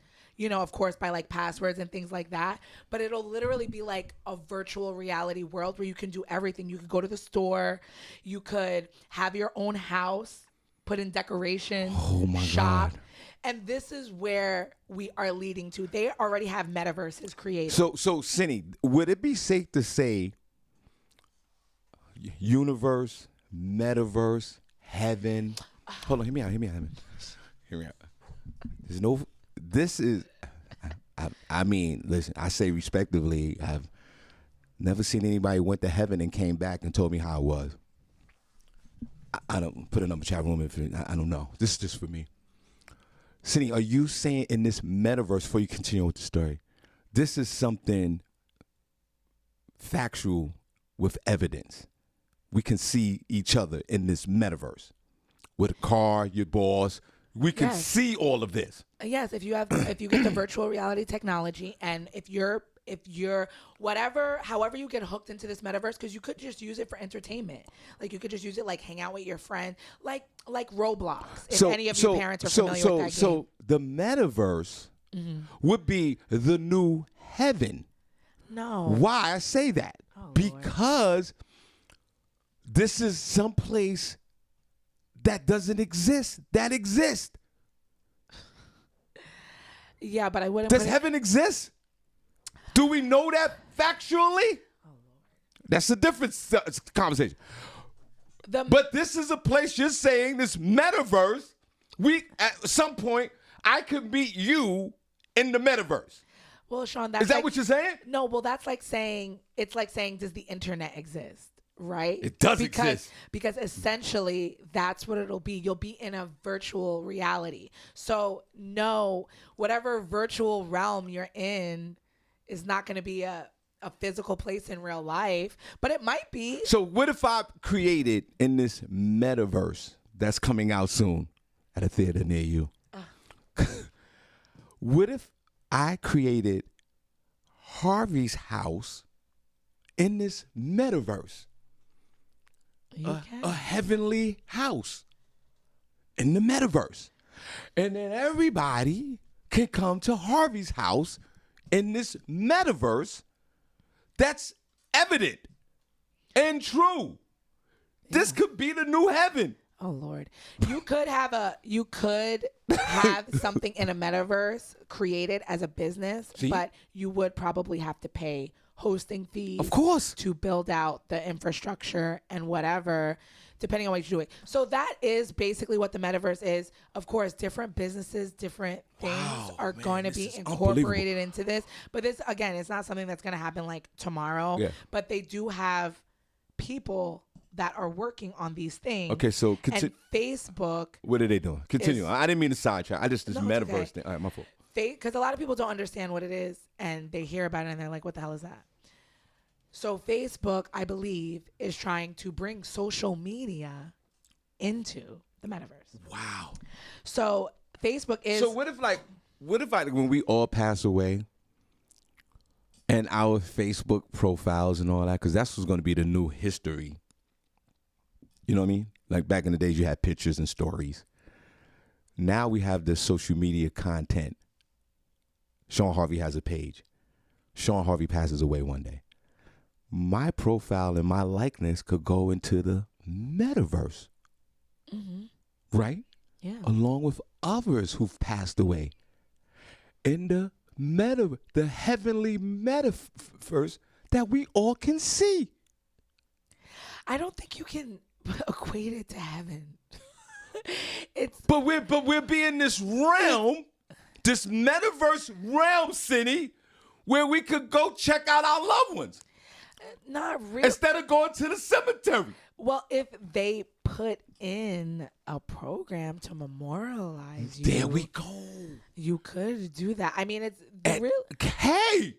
Speaker 2: of course, by like passwords and things like that. But it'll literally be like a virtual reality world where you can do everything. You could go to the store, you could have your own house, put in decorations, shop. God. And this is where we are leading to. They already have metaverses created.
Speaker 1: So Senny, would it be safe to say universe, metaverse, heaven? Hold on, hear me out. There's no. This is. I mean, listen. I say respectively. I've never seen anybody went to heaven and came back and told me how it was. I don't put it in the chat room if I don't know. This is just for me. Senny, are you saying in this metaverse, before you continue with the story, this is something factual with evidence? We can see each other in this metaverse with a car, your boss. We can see all of this.
Speaker 2: Yes, if you get the virtual reality technology, and if you're however you get hooked into this metaverse, because you could just use it for entertainment. Like you could just use it like hang out with your friend, like Roblox. If any of your parents are familiar with that game.
Speaker 1: So the metaverse would be the new heaven.
Speaker 2: No.
Speaker 1: Why I say that? Because this is someplace that doesn't exist. That exists.
Speaker 2: Yeah, but I wouldn't.
Speaker 1: Does heaven exist? Do we know that factually? That's a different conversation. But this is a place you're saying, this metaverse, at some point, I could meet you in the metaverse.
Speaker 2: Well, Shawn, that's
Speaker 1: is that what you're saying?
Speaker 2: No, well, that's like saying, does the internet exist? Right?
Speaker 1: It does exist.
Speaker 2: Because essentially that's what it'll be. You'll be in a virtual reality. So no, whatever virtual realm you're in is not going to be a a physical place in real life, but it might be.
Speaker 1: So what if I created in this metaverse that's coming out soon at a theater near you? What if I created Harvey's house in this metaverse? A heavenly house in the metaverse. And then everybody can come to Harvey's house in this metaverse that's evident and true. Yeah. This could be the new heaven.
Speaker 2: Oh Lord. You could have something in a metaverse created as a business, but you would probably have to pay hosting fees,
Speaker 1: of course,
Speaker 2: to build out the infrastructure and whatever, depending on what you're doing. So that is basically what the metaverse is. Of course, different businesses, different things are going to be incorporated into this. But this, again, it's not something that's going to happen like tomorrow. Yeah. But they do have people that are working on these things.
Speaker 1: Okay, so
Speaker 2: and Facebook.
Speaker 1: What are they doing? Continue. I didn't mean to sidetrack. This metaverse thing. All right, my fault.
Speaker 2: Because a lot of people don't understand what it is, and they hear about it and they're like, what the hell is that? So Facebook, I believe, is trying to bring social media into the metaverse.
Speaker 1: Wow.
Speaker 2: So Facebook is.
Speaker 1: So what if when we all pass away and our Facebook profiles and all that, because that's what's going to be the new history. You know what I mean? Like back in the days, you had pictures and stories. Now we have the social media content. Shawn Harvey has a page. Shawn Harvey passes away one day. My profile and my likeness could go into the metaverse. Mm-hmm. Right?
Speaker 2: Yeah.
Speaker 1: Along with others who've passed away. In the the heavenly metaverse that we all can see.
Speaker 2: I don't think you can equate it to heaven.
Speaker 1: But we're being this realm, this metaverse realm, Senny, where we could go check out our loved ones.
Speaker 2: Not really.
Speaker 1: Instead of going to the cemetery.
Speaker 2: Well, if they put in a program to memorialize you.
Speaker 1: There we go.
Speaker 2: You could do that. I mean, it's real.
Speaker 1: Hey.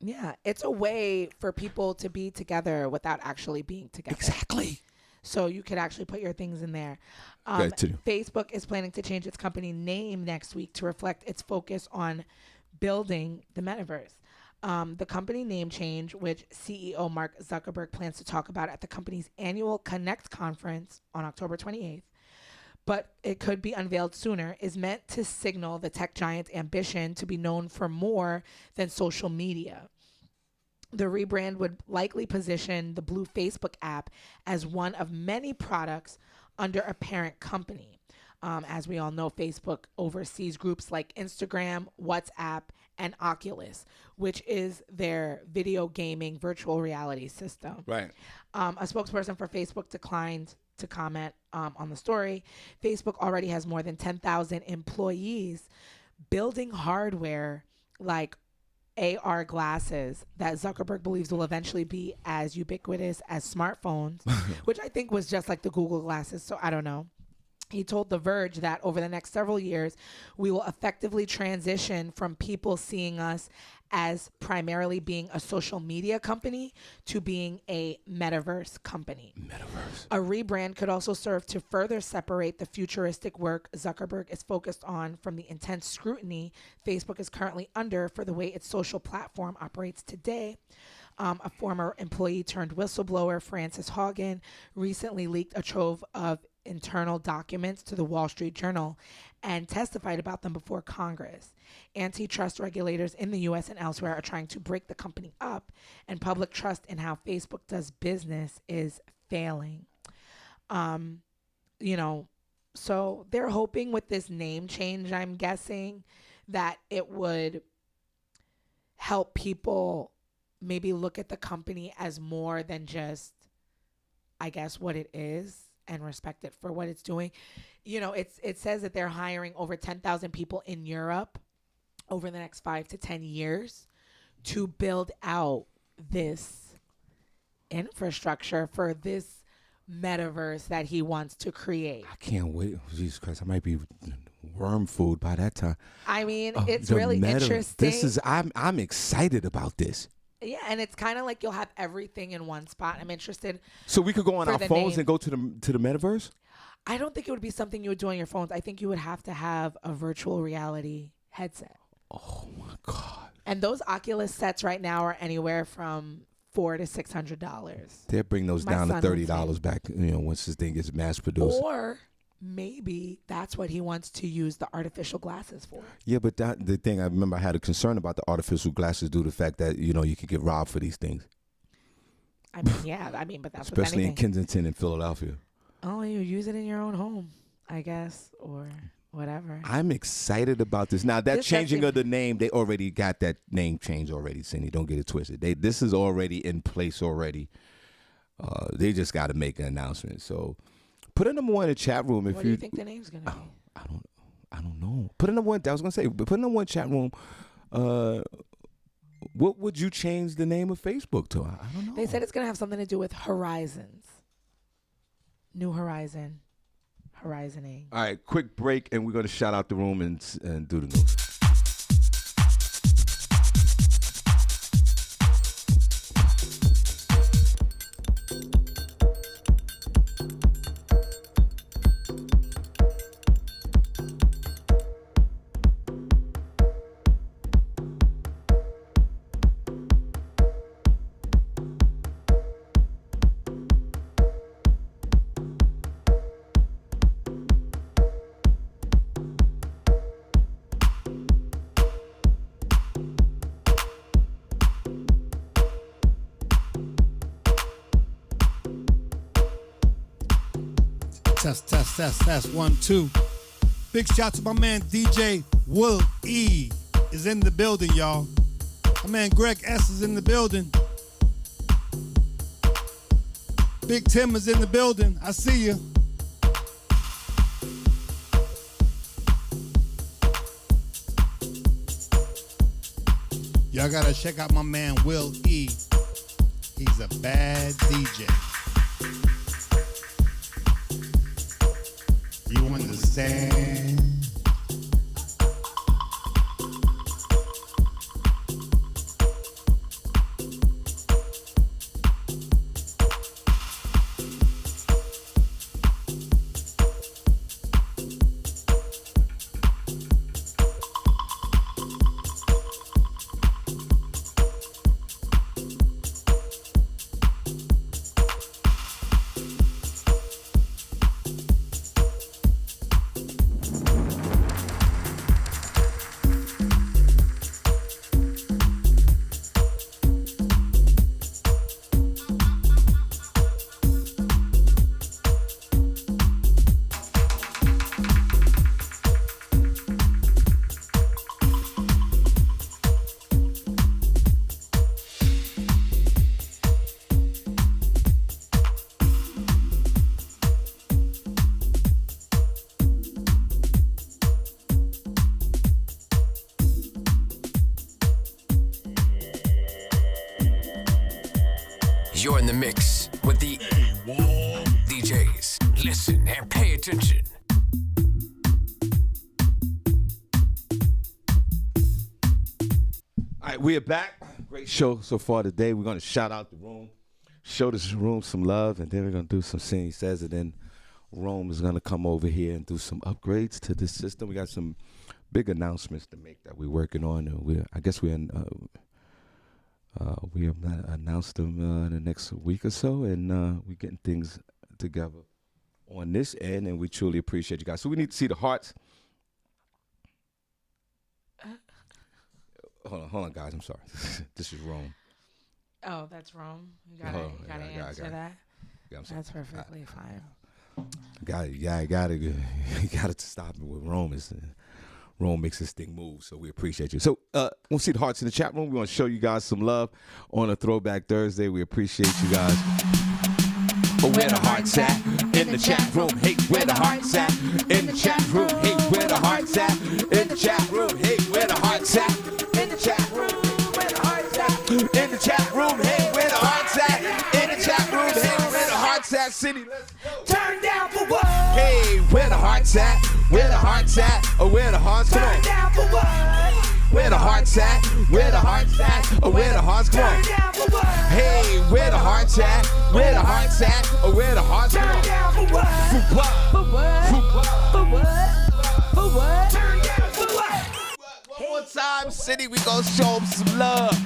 Speaker 2: Yeah, it's a way for people to be together without actually being together.
Speaker 1: Exactly.
Speaker 2: So you could actually put your things in there. Facebook is planning to change its company name next week to reflect its focus on building the metaverse. The company name change, which CEO Mark Zuckerberg plans to talk about at the company's annual Connect conference on October 28th, but it could be unveiled sooner, is meant to signal the tech giant's ambition to be known for more than social media. The rebrand would likely position the Blue Facebook app as one of many products under a parent company. As we all know, Facebook oversees groups like Instagram, WhatsApp, and Oculus, which is their video gaming virtual reality system.
Speaker 1: Right.
Speaker 2: A spokesperson for Facebook declined to comment on the story. Facebook already has more than 10,000 employees building hardware like AR glasses that Zuckerberg believes will eventually be as ubiquitous as smartphones, which I think was just like the Google glasses. So I don't know. He told The Verge that over the next several years, we will effectively transition from people seeing us as primarily being a social media company to being a metaverse company.
Speaker 1: Metaverse.
Speaker 2: A rebrand could also serve to further separate the futuristic work Zuckerberg is focused on from the intense scrutiny Facebook is currently under for the way its social platform operates today. A former employee turned whistleblower, Frances Haugen, recently leaked a trove of internal documents to the Wall Street Journal and testified about them before Congress. Antitrust regulators in the U.S. and elsewhere are trying to break the company up, and public trust in how Facebook does business is failing. So they're hoping with this name change, I'm guessing, that it would help people maybe look at the company as more than just, I guess, what it is, and respect it for what it's doing. It says that they're hiring over 10,000 people in Europe over the next 5 to 10 years to build out this infrastructure for this metaverse that he wants to create.
Speaker 1: I can't wait. Jesus Christ, I might be worm food by that time.
Speaker 2: I mean, it's really interesting.
Speaker 1: I'm excited about this.
Speaker 2: Yeah, and it's kind of like you'll have everything in one spot. I'm interested.
Speaker 1: So we could go on
Speaker 2: for
Speaker 1: our
Speaker 2: the
Speaker 1: phones
Speaker 2: name.
Speaker 1: and go to the metaverse?
Speaker 2: I don't think it would be something you would do on your phones. I think you would have to have a virtual reality headset.
Speaker 1: Oh my God.
Speaker 2: And those Oculus sets right now are anywhere from $400 to $600.
Speaker 1: They'll bring those down to $30 back, once this thing gets mass produced.
Speaker 2: Or maybe that's what he wants to use the artificial glasses for.
Speaker 1: Yeah, but the thing I remember I had a concern about the artificial glasses due to the fact that, you could get robbed for these things.
Speaker 2: I mean, yeah, but that's
Speaker 1: especially in
Speaker 2: anything.
Speaker 1: Kensington and Philadelphia.
Speaker 2: Oh, you use it in your own home, I guess, or whatever.
Speaker 1: I'm excited about this. Now, that changing of the name, they already got that name change already, Senny. Don't get it twisted. This is already in place already. They just got to make an announcement. So put a number one in the chat room. If
Speaker 2: what do you think the name's going to be?
Speaker 1: I don't know. Put a number one. I was going to say, but put a number one chat room. What would you change the name of Facebook to? I don't know.
Speaker 2: They said it's going to have something to do with horizons. New horizon. Horizoning.
Speaker 1: All right, quick break, and we're going to shout out the room and do the news.
Speaker 12: Test 1 2. Big shout to my man DJ Will E is in the building, y'all. My man Greg S is in the building. Big Tim is in the building. I see you. Y'all gotta check out my man Will E. He's a bad DJ. You understand?
Speaker 13: You're in the mix with the DJs. Listen and pay attention.
Speaker 1: All right, we are back. Great show so far today. We're going to shout out the room, show this room some love, and then we're going to do some Senny Says It. Then Rome is going to come over here and do some upgrades to this system. We got some big announcements to make that we're working on. I guess we announced them in the next week or so, and we're getting things together on this end, and we truly appreciate you guys. So we need to see the hearts. Hold on, guys. I'm sorry. This is Rome.
Speaker 2: Oh, that's Rome. You gotta answer that.
Speaker 1: Yeah, I'm sorry.
Speaker 2: That's perfectly fine.
Speaker 1: Gotta stop it with Rome. Rome makes this thing move, so we appreciate you. So we'll see the hearts in the chat room. We want to show you guys some love on a Throwback Thursday. We appreciate you guys. But where the hearts at? In the chat room. Hey, where the hearts at? In the chat room. Hey, where the hearts at? In the chat room. Hey, where the hearts at? In the chat room. Where the hearts at? In the chat room. Hey, where the hearts at? In the chat room. Hey, where the hearts at? City, let's go.
Speaker 4: Turn down for what?
Speaker 1: Hey, where the hearts at? Where the hearts at? Or where the hearts? Come on.
Speaker 4: Turn down for what?
Speaker 1: Where the hearts at? Where the hearts at? Or where the hearts come on? Hey, where the hearts at? Where the hearts at? Or where the hearts come on?
Speaker 2: For what? For what?
Speaker 1: One more time, City, we gon' show them some love.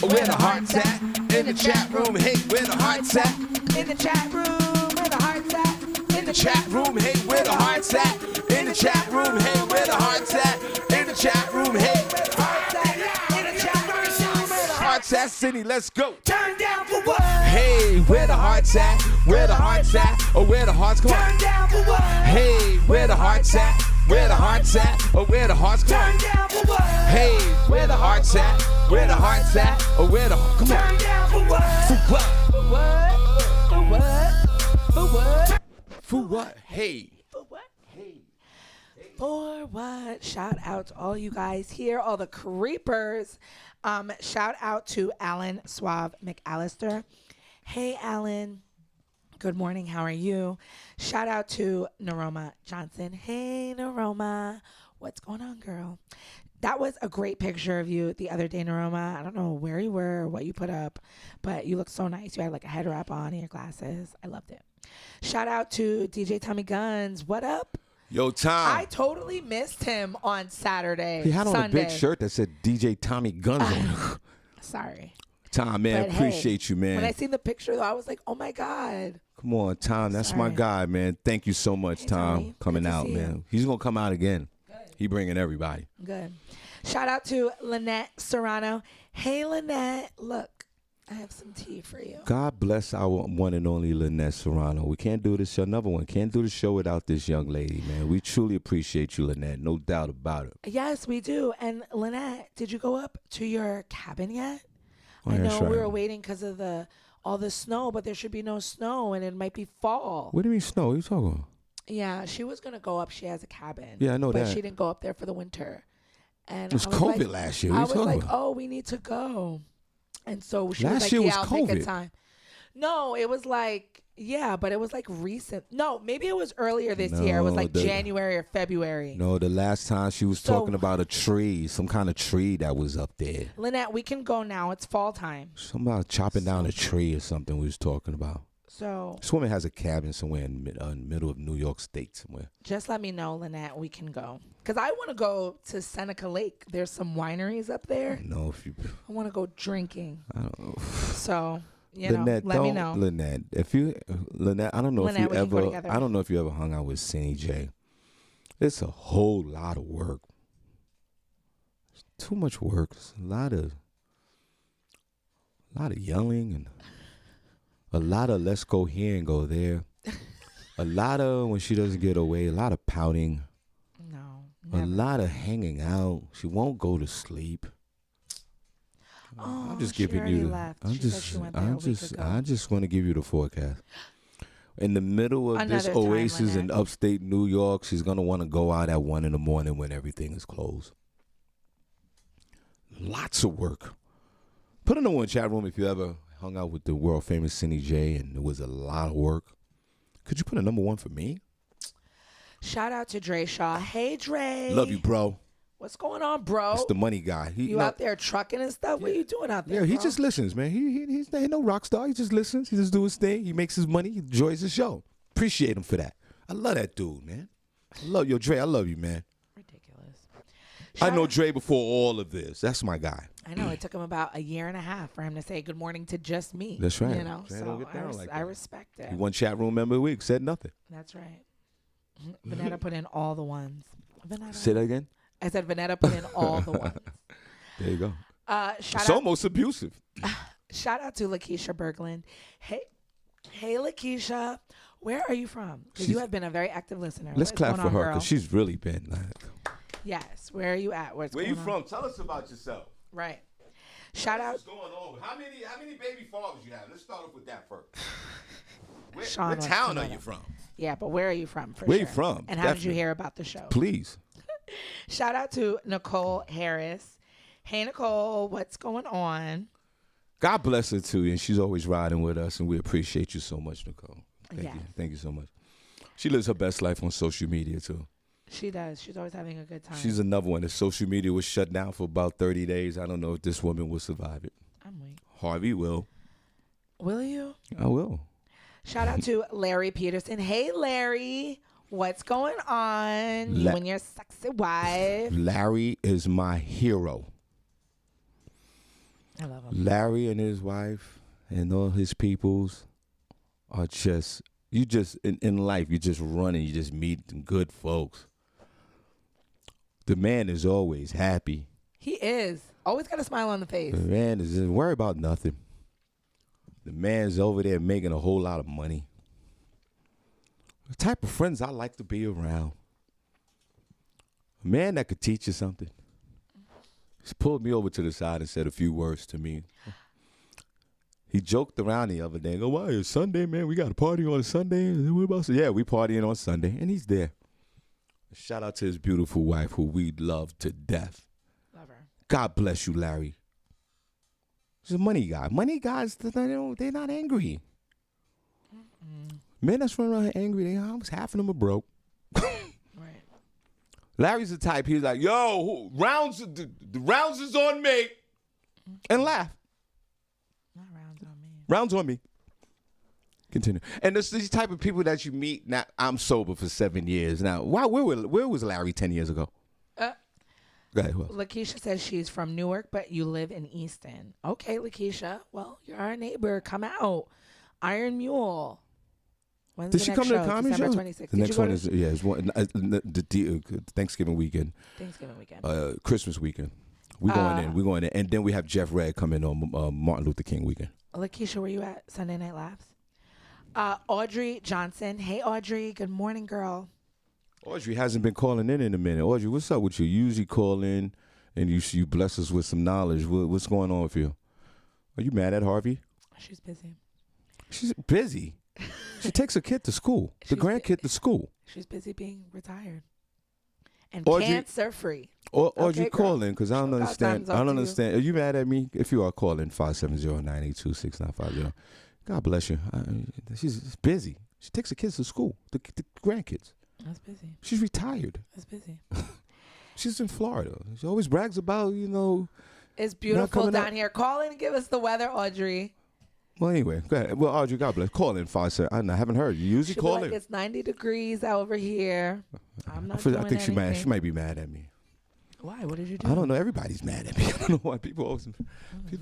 Speaker 1: Where the hearts at? In the chat room. Hey, where the hearts at?
Speaker 2: In the chat room. Where the hearts at? In the
Speaker 1: Chat room. Hey, where the hearts at? In the chat room. Hey, where the hearts at? In the chat room. Hey, hearts at, City, let's go.
Speaker 2: Turn down for what?
Speaker 1: Hey, where the hearts at? Where the hearts at? Or where the hearts come on?
Speaker 2: Turn down for what?
Speaker 1: Hey, where the hearts at? Where the hearts at? Or where the hearts come on?
Speaker 2: Turn down for what?
Speaker 1: Hey, where the hearts at? Where the hearts at? Or where the come on?
Speaker 2: Turn down for what?
Speaker 1: For what?
Speaker 2: For what? For what? For what?
Speaker 1: For what? Hey.
Speaker 2: For what? Hey. For what? Shout out to all you guys here, all the creepers. Shout out to Alan Suave McAllister. Hey, Alan. Good morning. How are you? Shout out to Naroma Johnson. Hey, Naroma. What's going on, girl? That was a great picture of you the other day, Naroma. I don't know where you were or what you put up, but you look so nice. You had like a head wrap on and your glasses. I loved it. Shout out to DJ Tommy Guns. What up?
Speaker 1: Yo, Tom.
Speaker 2: I totally missed him on Saturday.
Speaker 1: He had on
Speaker 2: Sunday.
Speaker 1: a big shirt that said DJ Tommy Guns on it.
Speaker 2: Sorry.
Speaker 1: Tom, man,
Speaker 2: But
Speaker 1: appreciate
Speaker 2: hey,
Speaker 1: you, man.
Speaker 2: When I seen the picture, though, I was like, oh, my God.
Speaker 1: Come on, Tom. That's my
Speaker 2: Sorry.
Speaker 1: guy, man. Thank you so much, Tom,
Speaker 2: Tommy.
Speaker 1: coming
Speaker 2: Good to
Speaker 1: out,
Speaker 2: see
Speaker 1: man.
Speaker 2: you.
Speaker 1: He's going to come out again. He bringing everybody.
Speaker 2: Good. Shout out to Lynette Serrano. Hey, Lynette. Look, I have some tea for you.
Speaker 1: God bless our one and only Lynette Serrano. We can't do this show. Another one. Can't do the show without this young lady, man. We truly appreciate you, Lynette. No doubt about it.
Speaker 2: Yes, we do. And Lynette, did you go up to your cabin yet?
Speaker 1: Oh,
Speaker 2: I
Speaker 1: yeah,
Speaker 2: know
Speaker 1: that's
Speaker 2: we
Speaker 1: right.
Speaker 2: were waiting because of all the snow, but there should be no snow, and it might be fall.
Speaker 1: What do you mean snow? What are you talking about?
Speaker 2: Yeah, she was going to go up. She has a cabin.
Speaker 1: Yeah, I know
Speaker 2: but
Speaker 1: that.
Speaker 2: she didn't go up there for the winter. And
Speaker 1: It was
Speaker 2: I
Speaker 1: COVID
Speaker 2: like,
Speaker 1: last year. What
Speaker 2: I
Speaker 1: are you
Speaker 2: was
Speaker 1: talking
Speaker 2: like,
Speaker 1: about?
Speaker 2: oh, we need to go. And so she
Speaker 1: Last
Speaker 2: was like,
Speaker 1: year
Speaker 2: yeah,
Speaker 1: was
Speaker 2: I'll take a
Speaker 1: COVID.
Speaker 2: time. No, it was like, yeah, but it was like recent. No, maybe it was earlier this year. It was
Speaker 1: No,
Speaker 2: like January or February.
Speaker 1: No, the last time she was
Speaker 2: So-
Speaker 1: talking about a tree, some kind of tree that was up there.
Speaker 2: Lynette, we can go now. It's fall time.
Speaker 1: Something about chopping down a tree or something we was talking about.
Speaker 2: So
Speaker 1: This woman has a cabin somewhere in the middle of New York State somewhere.
Speaker 2: just let me know, Lynette. We can go. Because I want to go to Seneca Lake. There's some wineries up there.
Speaker 1: No, if you,
Speaker 2: I want to go drinking.
Speaker 1: I don't know.
Speaker 2: So,
Speaker 1: Lynette,
Speaker 2: let me know.
Speaker 1: Lynette, Lynette, I don't know
Speaker 2: Lynette,
Speaker 1: if
Speaker 2: we
Speaker 1: you
Speaker 2: can go
Speaker 1: ever,
Speaker 2: together.
Speaker 1: I don't know if you ever hung out with Senny J. It's a whole lot of work. It's too much work. It's a lot of yelling and a lot of let's go here and go there. A lot of when she doesn't get away, a lot of pouting.
Speaker 2: No.
Speaker 1: A lot of hanging out. She won't go to sleep.
Speaker 2: Oh,
Speaker 1: I'm just
Speaker 2: she
Speaker 1: giving
Speaker 2: already
Speaker 1: you.
Speaker 2: left.
Speaker 1: I'm
Speaker 2: She said
Speaker 1: just.
Speaker 2: she went there a week ago.
Speaker 1: I just want to give you the forecast. In the middle of this
Speaker 2: Another time,
Speaker 1: oasis in
Speaker 2: Lynette.
Speaker 1: upstate New York, she's gonna want to go out at 1 a.m. when everything is closed. Lots of work. Put a note in the chat room if you ever hung out with the world famous Senny J and it was a lot of work. Could you put a number 1 for me?
Speaker 2: Shout out to Dre Shaw. Hey, Dre.
Speaker 1: Love you, bro.
Speaker 2: What's going on, bro?
Speaker 1: It's the money guy.
Speaker 2: You out there trucking and stuff? What are you doing out there?
Speaker 1: Yeah, he
Speaker 2: bro?
Speaker 1: just listens, man. He's no rock star. He just listens. He just do his thing. He makes his money. He enjoys the show. Appreciate him for that. I love that dude, man. I love you, Dre. I love you, man.
Speaker 2: Ridiculous.
Speaker 1: I know Dre before all of this. That's my guy.
Speaker 2: I know it took him about a year and a half for him to say good morning to just me.
Speaker 1: That's right.
Speaker 2: You know,
Speaker 1: Dre
Speaker 2: so
Speaker 1: don't get down like
Speaker 2: I
Speaker 1: that.
Speaker 2: respect it.
Speaker 1: He won chat room member of the week. Said nothing.
Speaker 2: That's right. Vanetta put in all the ones. Vanetta.
Speaker 1: Say that again.
Speaker 2: I said Vanetta put in all the ones.
Speaker 1: There you go.
Speaker 2: Shout
Speaker 1: It's
Speaker 2: out.
Speaker 1: almost abusive.
Speaker 2: Shout out to Lakeisha Berglund. Hey, Lakeisha, where are you from? Because you have been a very active listener.
Speaker 1: Let's
Speaker 2: What's
Speaker 1: clap
Speaker 2: going
Speaker 1: for
Speaker 2: on,
Speaker 1: her
Speaker 2: girl?
Speaker 1: because she's really been like.
Speaker 2: Yes. Where are you at? What's
Speaker 1: Where
Speaker 2: going
Speaker 1: you
Speaker 2: on?
Speaker 1: from? Tell us about yourself.
Speaker 2: Right. Shout out.
Speaker 1: What's going on? How many baby fathers you have? Let's start off with that first.
Speaker 2: Sean
Speaker 1: What
Speaker 2: wants
Speaker 1: town
Speaker 2: to
Speaker 1: are
Speaker 2: know
Speaker 1: you
Speaker 2: that.
Speaker 1: from?
Speaker 2: Yeah, but where are you from? For
Speaker 1: Where
Speaker 2: sure.
Speaker 1: you from?
Speaker 2: And how did you
Speaker 1: Definitely.
Speaker 2: hear about the show?
Speaker 1: Please.
Speaker 2: Shout out to Nicole Harris. Hey, Nicole, what's going on?
Speaker 1: God bless her too, and she's always riding with us, and we appreciate you so much, Nicole. Thank
Speaker 2: Yes.
Speaker 1: you so much. She lives her best life on social media too.
Speaker 2: She does. She's always having a good time.
Speaker 1: She's another one. If social media was shut down for about 30 days, I don't know if this woman will survive it.
Speaker 2: I'm weak.
Speaker 1: Harvey will.
Speaker 2: Will you?
Speaker 1: I will.
Speaker 2: Shout out to Larry Peterson. Hey, Larry. What's going on? You and your sexy wife.
Speaker 1: Larry is my hero.
Speaker 2: I love him.
Speaker 1: Larry and his wife and all his peoples are just, in life, you just run and you just meet good folks. The man is always happy.
Speaker 2: He is. Always got a smile on the face.
Speaker 1: The man doesn't worry about nothing. The man's over there making a whole lot of money. The type of friends I like to be around. A man that could teach you something. He's pulled me over to the side and said a few words to me. He joked around the other day and go, why, it's Sunday, man? We got a party on Sunday? Yeah, we partying on Sunday. And he's there. Shout out to his beautiful wife who we love to death.
Speaker 2: Love her.
Speaker 1: God bless you, Larry. He's a money guy. Money guys, they're not angry. Men that's running around angry, half of them are broke.
Speaker 2: Right.
Speaker 1: Larry's the type, he's like, yo, the rounds is on me. And laugh.
Speaker 2: Not rounds on me.
Speaker 1: Rounds on me. Continue. And this these type of people that you meet. Now, I'm sober for 7 years. Now, where was Larry 10 years ago? Go ahead,
Speaker 2: Lakeisha says she's from Newark, but you live in Easton. Okay, Lakeisha. Well, you're our neighbor. Come out. Iron Mule. When's
Speaker 1: Did
Speaker 2: the
Speaker 1: she
Speaker 2: next
Speaker 1: come to the
Speaker 2: show?
Speaker 1: comedy
Speaker 2: December
Speaker 1: show?
Speaker 2: 26th.
Speaker 1: The next one is it's one, Thanksgiving weekend.
Speaker 2: Thanksgiving weekend.
Speaker 1: Christmas weekend. We're going in, and then we have Jeff Red coming on Martin Luther King weekend.
Speaker 2: Lakeisha, where you at? Sunday Night Laughs. Audrey Johnson. Hey, Audrey. Good morning, girl.
Speaker 1: Audrey hasn't been calling in a minute. Audrey, what's up with you? You usually call in and you bless us with some knowledge. What's going on with you? Are you mad at Harvey?
Speaker 2: She's busy.
Speaker 1: She's busy. She takes her kid to school, the grandkid to school.
Speaker 2: She's busy being retired and
Speaker 1: Audrey,
Speaker 2: cancer-free.
Speaker 1: Audrey, call in because I don't understand. I don't
Speaker 2: You.
Speaker 1: understand. Are you mad at me? If you are, call in 570-982-6950. God bless you. She's busy. She takes her kids to school, the grandkids.
Speaker 2: That's busy.
Speaker 1: She's retired.
Speaker 2: That's busy.
Speaker 1: She's in Florida. She always brags about,
Speaker 2: It's beautiful down here. Call in and give us the weather, Audrey.
Speaker 1: Well, anyway, go ahead. Well, Audrey, God bless. Call in 570. I haven't heard you. Usually call in.
Speaker 2: It's 90 degrees over here. I'm not doing
Speaker 1: I think
Speaker 2: anything.
Speaker 1: she might be mad at me.
Speaker 2: Why? What did you do?
Speaker 1: I don't know. Everybody's mad at me. I don't know why people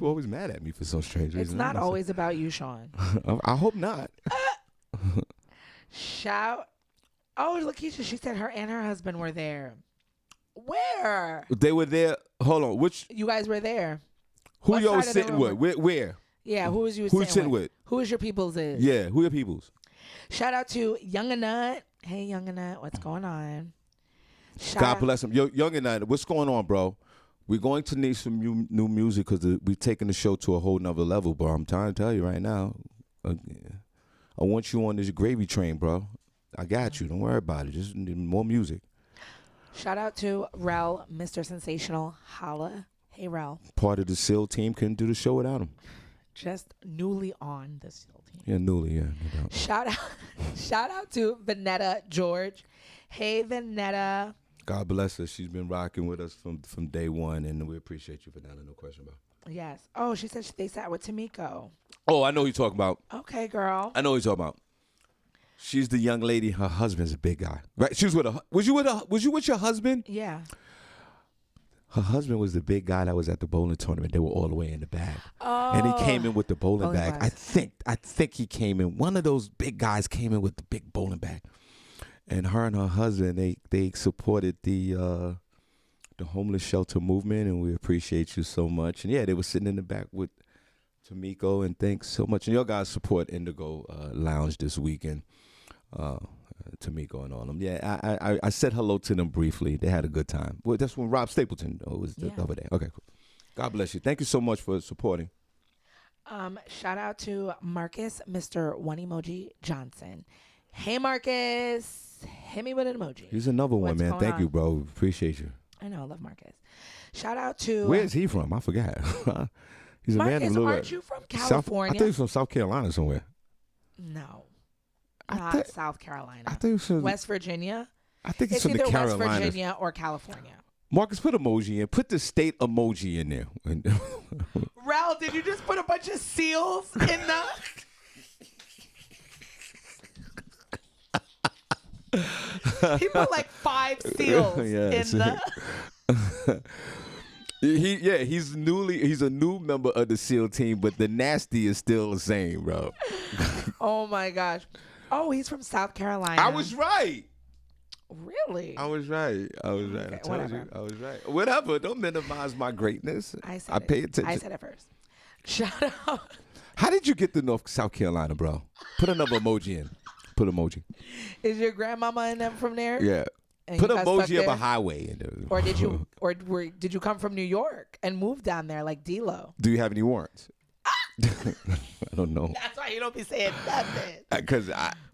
Speaker 1: always mad at me for some strange reason.
Speaker 2: It's not always about you, Shawn.
Speaker 1: I hope not.
Speaker 2: Shout. Oh, Lakeisha, she said her and her husband were there. Where?
Speaker 1: They were there. Hold on. Which?
Speaker 2: You guys were there.
Speaker 1: Who you always sitting with? Where?
Speaker 2: Yeah, who was you
Speaker 1: sitting with?
Speaker 2: Who is your peoples is?
Speaker 1: Yeah, who your peoples?
Speaker 2: Shout out to Young and Nut. Hey, Young and Nut, what's going on?
Speaker 1: God bless him. Young and Nut, what's going on, bro? We're going to need some new music because we're taking the show to a whole nother level, bro. I'm trying to tell you right now. I want you on this gravy train, bro. I got you. Don't worry about it. Just need more music.
Speaker 2: Shout out to Rel, Mr. Sensational. Holla. Hey, Rel.
Speaker 1: Part of the SEAL team couldn't do the show without him.
Speaker 2: Just newly on the SEAL team.
Speaker 1: Yeah, newly, yeah. No doubt.
Speaker 2: Shout out to Vanetta George. Hey, Vanetta.
Speaker 1: God bless her. She's been rocking with us from day one, and we appreciate you, Vanetta. No question about it.
Speaker 2: Yes. Oh, she said they sat with Tamiko.
Speaker 1: Oh, I know who you're talking about.
Speaker 2: Okay, girl.
Speaker 1: I know who you're talking about. She's the young lady. Her husband's a big guy. Right? She was with Was you with your husband?
Speaker 2: Yeah.
Speaker 1: Her husband was the big guy that was at the bowling tournament. They were all the way in the bag.
Speaker 2: Oh.
Speaker 1: And he came in with the bowling bag.
Speaker 2: Bags.
Speaker 1: I think he came in. One of those big guys came in with the big bowling bag. And her and her husband, they supported the homeless shelter movement, and we appreciate you so much. And yeah, they were sitting in the back with Tamiko, and thanks so much. And your guys support Indigo Lounge this weekend. Tamiko and all them. Yeah, I said hello to them briefly. They had a good time. Well, that's when Rob Stapleton was over there. Okay, cool. God bless you. Thank you so much for supporting.
Speaker 2: Shout out to Marcus, Mr. One Emoji Johnson. Hey, Marcus. Hit me with an emoji.
Speaker 1: He's another one, man. Thank you, bro. Appreciate you.
Speaker 2: I know. I love Marcus. Shout out to...
Speaker 1: Where's he from? I forgot. He's a
Speaker 2: Marcus,
Speaker 1: man of little...
Speaker 2: aren't you from California?
Speaker 1: I think he's from South Carolina somewhere.
Speaker 2: No. Not South Carolina.
Speaker 1: I think it was
Speaker 2: West Virginia.
Speaker 1: I think it's from
Speaker 2: either
Speaker 1: the
Speaker 2: West
Speaker 1: Carolinas.
Speaker 2: Virginia or California.
Speaker 1: Marcus, put emoji in. Put the state emoji in there.
Speaker 2: Rel, did you just put a bunch of seals in the? He put like 5 seals in the.
Speaker 1: He's a new member of the SEAL team, but the nasty is still the same, bro.
Speaker 2: Oh my gosh. Oh, he's from South Carolina.
Speaker 1: I was right.
Speaker 2: Really?
Speaker 1: I was right.
Speaker 2: Okay,
Speaker 1: I told
Speaker 2: whatever.
Speaker 1: you. I was right. Whatever. Don't minimize my greatness. I pay attention.
Speaker 2: I said it first. Shout out.
Speaker 1: How did you get to South Carolina, bro? Put another emoji in. Put emoji.
Speaker 2: Is your grandmama and them from there?
Speaker 1: Yeah.
Speaker 2: And
Speaker 1: Put
Speaker 2: you got stuck
Speaker 1: emoji of
Speaker 2: there?
Speaker 1: a highway in there.
Speaker 2: Or did you did you come from New York and move down there like D-Lo?
Speaker 1: Do you have any warrants? I don't know.
Speaker 2: That's why you don't be saying nothing.
Speaker 1: Because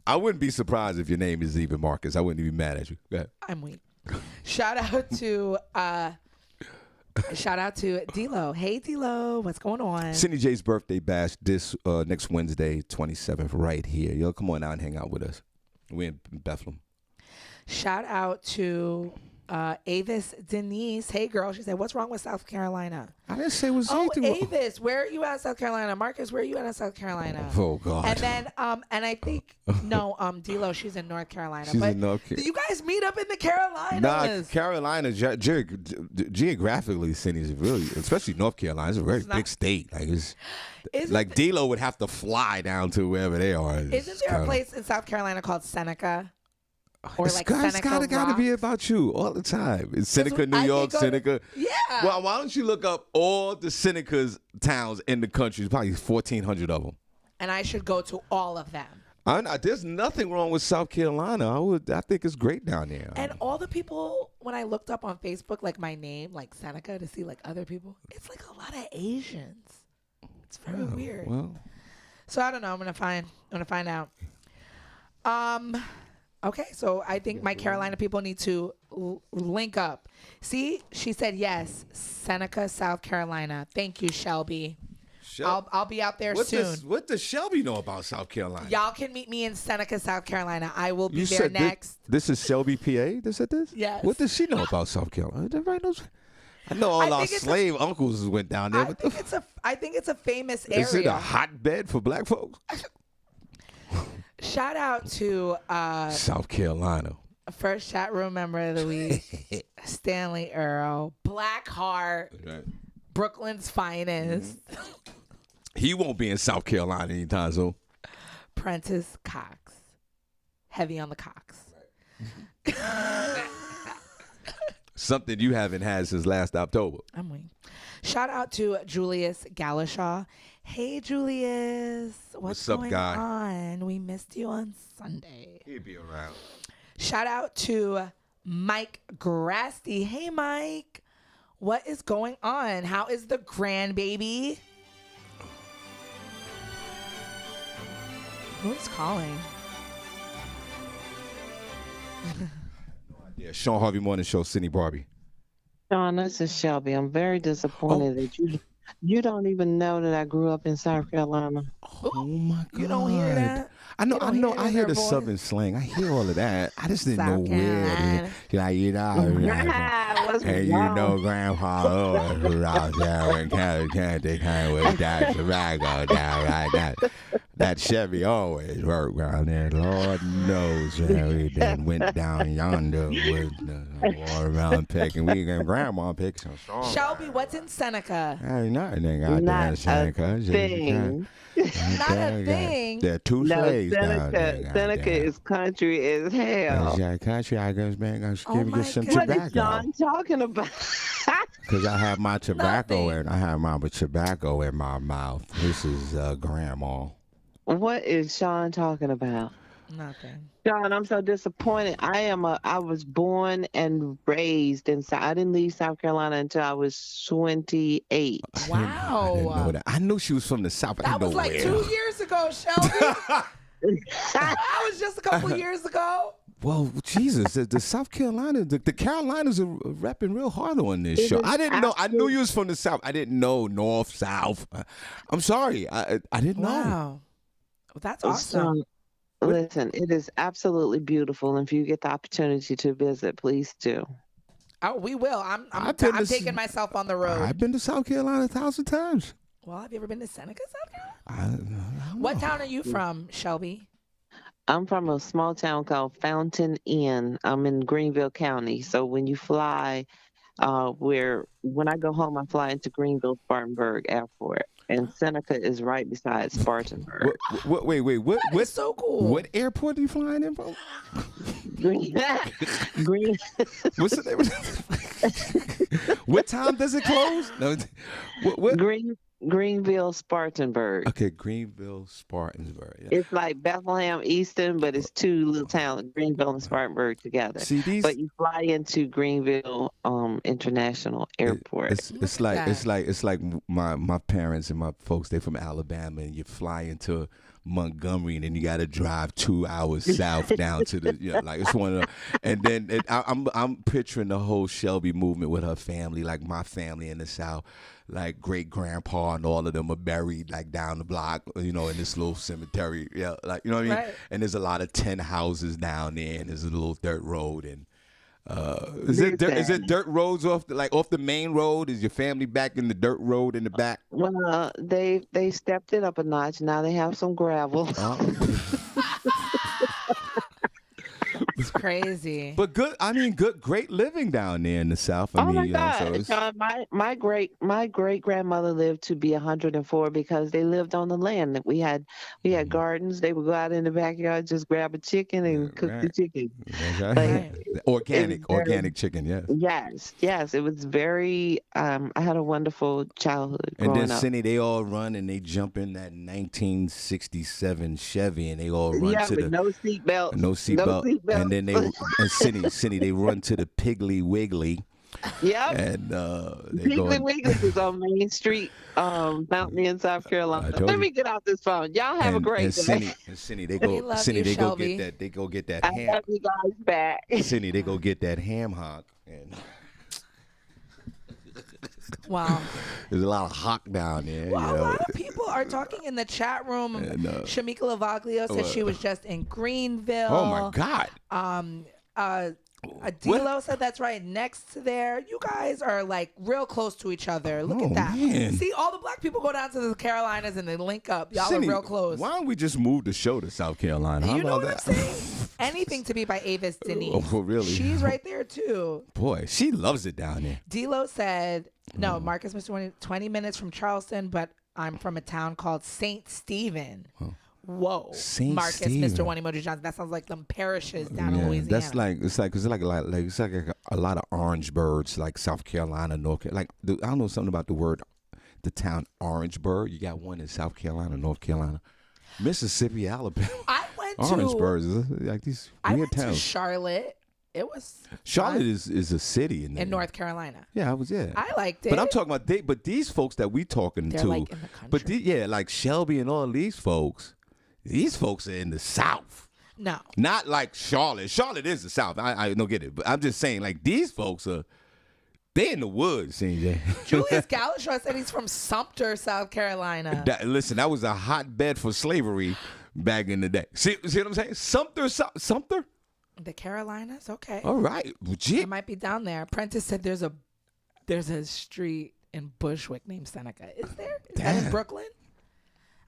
Speaker 1: I wouldn't be surprised if your name is even Marcus. I wouldn't even be mad at you. Go ahead.
Speaker 2: I'm weak. Shout out to D-Lo. Hey D-Lo, what's going on?
Speaker 1: Senny J's birthday bash this next Wednesday, 27th, right here. Yo, come on out and hang out with us. We're in Bethlehem.
Speaker 2: Shout out to Avis Denise. Hey girl, she said, what's wrong with South Carolina?
Speaker 1: I didn't say it was
Speaker 2: Oh,
Speaker 1: anything wrong.
Speaker 2: Avis, where are you at, South Carolina? Marcus, where are you at in South Carolina?
Speaker 1: Oh God.
Speaker 2: And then and I think D-Lo, she's in North Carolina.
Speaker 1: She's
Speaker 2: but
Speaker 1: in North Carolina.
Speaker 2: you guys meet up in the Carolinas.
Speaker 1: Nah, Carolina, geographically, Senny's really, especially North Carolina, it's a very big state. Like like D-Lo would have to fly down to wherever they are.
Speaker 2: Isn't there a place in South Carolina called Seneca? Or
Speaker 1: It's
Speaker 2: like
Speaker 1: gotta
Speaker 2: Seneca
Speaker 1: gotta be
Speaker 2: Rocks?
Speaker 1: about you all the time. It's Seneca, New
Speaker 2: I
Speaker 1: York,
Speaker 2: can go to-
Speaker 1: Seneca.
Speaker 2: Yeah.
Speaker 1: Well, why don't you look up all the Seneca's towns in the country? There's probably 1,400 of them.
Speaker 2: And I should go to all of them.
Speaker 1: There's nothing wrong with South Carolina. I think it's great down there.
Speaker 2: And all the people, when I looked up on Facebook, like my name, like Seneca, to see like other people, it's like a lot of Asians. It's very weird.
Speaker 1: Well,
Speaker 2: so I don't know. I'm gonna find out. Okay, so I think my Carolina people need to link up. See, she said yes, Seneca, South Carolina. Thank you, Shelby. I'll be out there soon.
Speaker 1: What does Shelby know about South Carolina?
Speaker 2: Y'all can meet me in Seneca, South Carolina. I will be there
Speaker 1: said
Speaker 2: next.
Speaker 1: This is Shelby, PA. That said this?
Speaker 2: Yes.
Speaker 1: What does she know about South Carolina? Everybody knows. I know all our slave uncles went down there.
Speaker 2: I think it's a famous area.
Speaker 1: Is it a hotbed for black folks?
Speaker 2: Shout out to
Speaker 1: South Carolina.
Speaker 2: first chat room member of the week, Stanley Earl, Blackheart,
Speaker 1: Right.
Speaker 2: Brooklyn's finest,
Speaker 1: He won't be in South Carolina anytime soon.
Speaker 2: Prentice Cox, heavy on the Cox.
Speaker 1: Something you haven't had since last October.
Speaker 2: I'm waiting. Shout out to Julius Galashaw. Hey, Julius. What's
Speaker 1: up,
Speaker 2: going
Speaker 1: guy?
Speaker 2: on? We missed you on Sunday.
Speaker 1: He'll be around.
Speaker 2: Shout out to Mike Grasty. Hey, Mike. What is going on? How is the grandbaby? Who's calling?
Speaker 1: Yeah, Shawn Harvey Morning Show, Senny Barbi.
Speaker 14: Shawn, this is Shelby. I'm very disappointed that you don't even know that I grew up in South Carolina.
Speaker 1: Oh my God!
Speaker 2: You don't hear that?
Speaker 1: I know. I hear the
Speaker 2: voice?
Speaker 1: Southern slang. I hear all of that. I just didn't
Speaker 2: South
Speaker 1: know where. Like, you know,
Speaker 14: What's
Speaker 1: and you
Speaker 14: wrong?
Speaker 1: know, Grandpa was out there in California kind with that tobacco down right now. That Chevy always worked around there. Lord knows we then went down yonder with the watermelon picking. We got Grandma pick some strong.
Speaker 2: Shelby, what's in Seneca?
Speaker 1: Ain't nothing out there
Speaker 14: Not
Speaker 1: in
Speaker 14: a
Speaker 1: Seneca.
Speaker 14: thing.
Speaker 2: Not a thing.
Speaker 1: There are two
Speaker 14: No,
Speaker 1: slaves down there.
Speaker 14: Seneca is country as hell.
Speaker 1: Yeah, country. I guess, man, I'm
Speaker 2: Oh
Speaker 1: gonna
Speaker 2: my
Speaker 1: get some
Speaker 2: God.
Speaker 14: What is
Speaker 1: tobacco.
Speaker 14: John talking about?
Speaker 1: Because I have my tobacco
Speaker 2: Nothing.
Speaker 1: and I have my tobacco in my mouth. This is Grandma.
Speaker 14: What is Sean talking about?
Speaker 2: Nothing.
Speaker 14: John, I'm so disappointed. I was born and raised in I didn't leave South Carolina until I was 28.
Speaker 1: I didn't
Speaker 2: Wow.
Speaker 1: know that. I knew she was from the South. I
Speaker 2: That
Speaker 1: didn't
Speaker 2: was
Speaker 1: know
Speaker 2: like
Speaker 1: where.
Speaker 2: 2 years ago, Shelby. That was just a couple years ago.
Speaker 1: Well, Jesus, the South Carolina, the Carolinas are repping real hard on this
Speaker 14: It
Speaker 1: show.
Speaker 14: is
Speaker 1: I didn't know. I knew
Speaker 14: absolute-
Speaker 1: you was from the South. I didn't know North, South. I'm sorry. I didn't know.
Speaker 2: Wow. Well, that's awesome.
Speaker 14: Listen, it is absolutely beautiful. And if you get the opportunity to visit, please do.
Speaker 2: Oh, we will. I'm taking myself on the road.
Speaker 1: I've been to South Carolina 1,000 times.
Speaker 2: Well, have you ever been to Seneca, South Carolina? What town are you from, Shelby?
Speaker 14: I'm from a small town called Fountain Inn. I'm in Greenville County. So when you fly, when I go home, I fly into Greenville Spartanburg Airport, and Seneca is right beside Spartanburg.
Speaker 1: Wait, what's
Speaker 2: so cool?
Speaker 1: What airport are you flying in from?
Speaker 14: Green.
Speaker 1: What's the name? What time does it close? No, what?
Speaker 14: Greenville Spartanburg.
Speaker 1: Okay, Greenville Spartanburg. Yeah.
Speaker 14: It's like Bethlehem Easton, but it's two little towns, Greenville and Spartanburg together.
Speaker 1: See,
Speaker 14: but you fly into Greenville International Airport.
Speaker 1: It's like my parents and my folks. They're from Alabama, and you fly into Montgomery, and then you got to drive 2 hours south down to the like it's one of the, and then I'm picturing the whole Shelby movement with her family, like my family in the South. Like great grandpa and all of them are buried like down the block, in this little cemetery. Yeah, like you know what I mean. Right. And there's a lot of 10 houses down there, and there's a little dirt road. And is it dirt roads off the main road? Is your family back in the dirt road in the back?
Speaker 14: Well, they stepped it up a notch. Now they have some gravel.
Speaker 2: It's crazy.
Speaker 1: But great living down there in the South.
Speaker 14: My God. My great grandmother lived to be 104 because they lived on the land that we had gardens. They would go out in the backyard, just grab a chicken and cook the chicken.
Speaker 1: Right. Organic chicken, yes.
Speaker 14: Yes. It was very, I had a wonderful childhood growing up.
Speaker 1: And then Senny, they all run and they jump in that 1967 Chevy and they all run to
Speaker 14: no seatbelt.
Speaker 1: No seatbelt. And then Senny, they run to the Piggly Wiggly.
Speaker 14: Yep.
Speaker 1: And
Speaker 14: Piggly Wiggly is on Main Street, Fountain Inn, South Carolina. Let me get off this phone. Y'all have a great day.
Speaker 1: Senny, they go get that. They go get that ham.
Speaker 14: I love you guys back.
Speaker 1: Senny, they go get that ham hock. And
Speaker 2: wow.
Speaker 1: There's a lot of hock down there.
Speaker 2: Well, a lot of people are talking in the chat room. And, Shamika Lavaglio said she was just in Greenville.
Speaker 1: Oh my God.
Speaker 2: Adilo said that's right next to there. You guys are like real close to each other. Look at that.
Speaker 1: Man.
Speaker 2: See, all the black people go down to the Carolinas and they link up. Y'all
Speaker 1: Senny,
Speaker 2: are real close.
Speaker 1: Why don't we just move the show to South Carolina? How
Speaker 2: you know
Speaker 1: about
Speaker 2: what
Speaker 1: that?
Speaker 2: I'm saying? Anything to be by Avis Denise.
Speaker 1: Oh, really?
Speaker 2: She's right there too.
Speaker 1: Boy, she loves it down there.
Speaker 2: D'Lo said, no, Marcus Mr. 20 minutes from Charleston, but I'm from a town called St. Stephen. Huh. Whoa, Marcus,
Speaker 1: Stephen.
Speaker 2: Mr. One Emoji Johnson. That sounds like them parishes down in Louisiana.
Speaker 1: That's like a lot of orange birds, like South Carolina, North Carolina. I don't know something about the town Orangeburg. You got one in South Carolina, North Carolina, Mississippi, Alabama.
Speaker 2: I went to
Speaker 1: Orangeburg is like these weird towns.
Speaker 2: To Charlotte. It was
Speaker 1: Charlotte is a city in
Speaker 2: North Carolina.
Speaker 1: Yeah, I liked it. But I'm talking about but these folks that we talking
Speaker 2: They're
Speaker 1: to,
Speaker 2: like in the country.
Speaker 1: Like Shelby and all these folks. These folks are in the South.
Speaker 2: No.
Speaker 1: Not like Charlotte. Charlotte is the South. I don't get it. But I'm just saying, like, these folks they in the woods, CJ.
Speaker 2: Julius Galashaw said he's from Sumter, South Carolina.
Speaker 1: Listen, that was a hotbed for slavery back in the day. See what I'm saying? Sumter?
Speaker 2: The Carolinas? Okay.
Speaker 1: All right.
Speaker 2: It might be down there. Prentice said there's a street in Bushwick named Seneca. Is there? Is that in Brooklyn?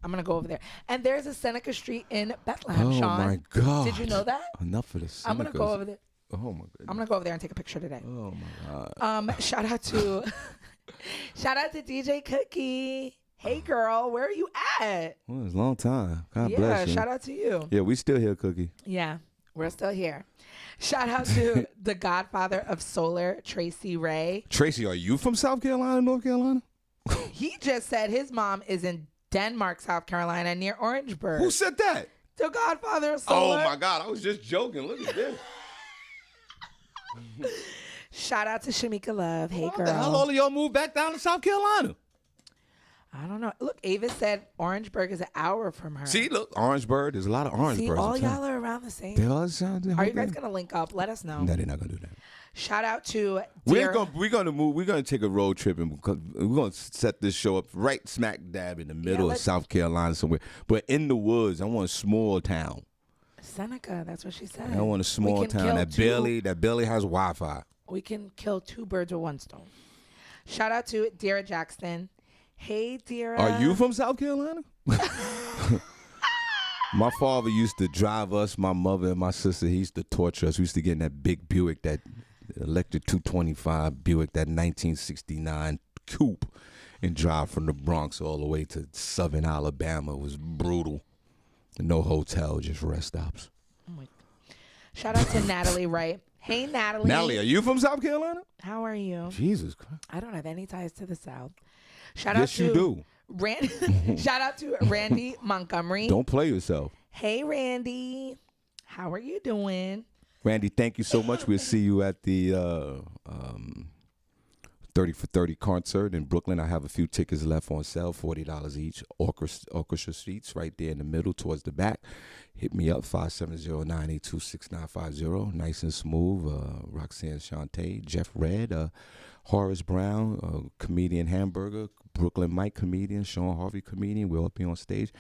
Speaker 2: I'm going to go over there. And there's a Seneca Street in Bethlehem, Sean.
Speaker 1: Oh, my God.
Speaker 2: Did you know that?
Speaker 1: Enough of this.
Speaker 2: I'm going to go over there.
Speaker 1: Oh, my goodness.
Speaker 2: I'm going to go over there and take a picture today.
Speaker 1: Oh, my God.
Speaker 2: Shout out to DJ Cookie. Hey, girl. Where are you at?
Speaker 1: Well, it's a long time. God bless you.
Speaker 2: Shout out to you.
Speaker 1: Yeah, we still here, Cookie.
Speaker 2: Yeah, we're still here. Shout out to the godfather of solar, Tracy Ray.
Speaker 1: Tracy, are you from South Carolina, North Carolina?
Speaker 2: He just said his mom is in Denmark, South Carolina, near Orangeburg.
Speaker 1: Who said that?
Speaker 2: The godfather of solar.
Speaker 1: Oh, my God. I was just joking. Look at this.
Speaker 2: Shout out to Shamika Love. Hey, girl.
Speaker 1: How long y'all moved back down to South Carolina?
Speaker 2: I don't know. Look, Avis said Orangeburg is an hour from her.
Speaker 1: See, look, Orangeburg. There's a lot of Orangeburg.
Speaker 2: See, all y'all are around the same. Are you guys gonna link up? Let us know.
Speaker 1: No, they're not gonna do that.
Speaker 2: Shout out to
Speaker 1: we're gonna move. We're gonna take a road trip and we're gonna set this show up right smack dab in the middle of South Carolina somewhere. But in the woods, I want a small town.
Speaker 2: Seneca, that's what she said.
Speaker 1: I want a small town that barely has Wi-Fi.
Speaker 2: We can kill 2 birds with 1 stone. Shout out to Dara Jackson. Hey, Dara.
Speaker 1: Are you from South Carolina? My father used to drive us, my mother and my sister. He used to torture us. We used to get in that big Buick, that electric 225 Buick, that 1969 coupe, and drive from the Bronx all the way to Southern Alabama. It was brutal. No hotel, just rest stops.
Speaker 2: Oh my. Shout out to Natalie Wright. Hey, Natalie.
Speaker 1: Natalie, are you from South Carolina?
Speaker 2: How are you?
Speaker 1: Jesus Christ.
Speaker 2: I don't have any ties to the South. Shout
Speaker 1: Yes, you do.
Speaker 2: Shout out to Randy Montgomery.
Speaker 1: Don't play yourself.
Speaker 2: Hey, Randy. How are you doing?
Speaker 1: Randy, thank you so much. We'll see you at the 30 for 30 concert in Brooklyn. I have a few tickets left on sale, $40 each. Orchestra seats right there in the middle towards the back. Hit me up, 570-982-6950. Nice and smooth. Roxanne Shante, Jeff Red, Horace Brown, comedian Hamburger, Brooklyn Mike comedian, Shawn Harvey comedian. We'll all be on stage.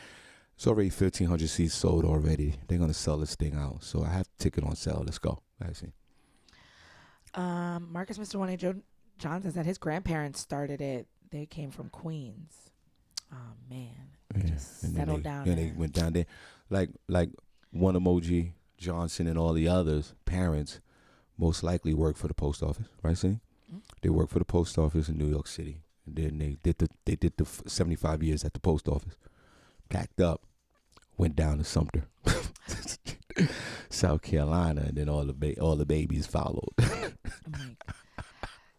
Speaker 1: It's already 1,500 seats sold already. They're going to sell this thing out. So I have a ticket on sale. Let's go. I see.
Speaker 2: Marcus Mr. 1A John says that his grandparents started it. They came from Queens. Oh, man. Just settled down there.
Speaker 1: They went down there. Like One Emoji, Johnson, and all the others, parents most likely work for the post office. Right, Senny? Mm-hmm. They work for the post office in New York City. And then they did the 75 years at the post office. Packed up. Went down to Sumter, South Carolina, and then all the babies followed.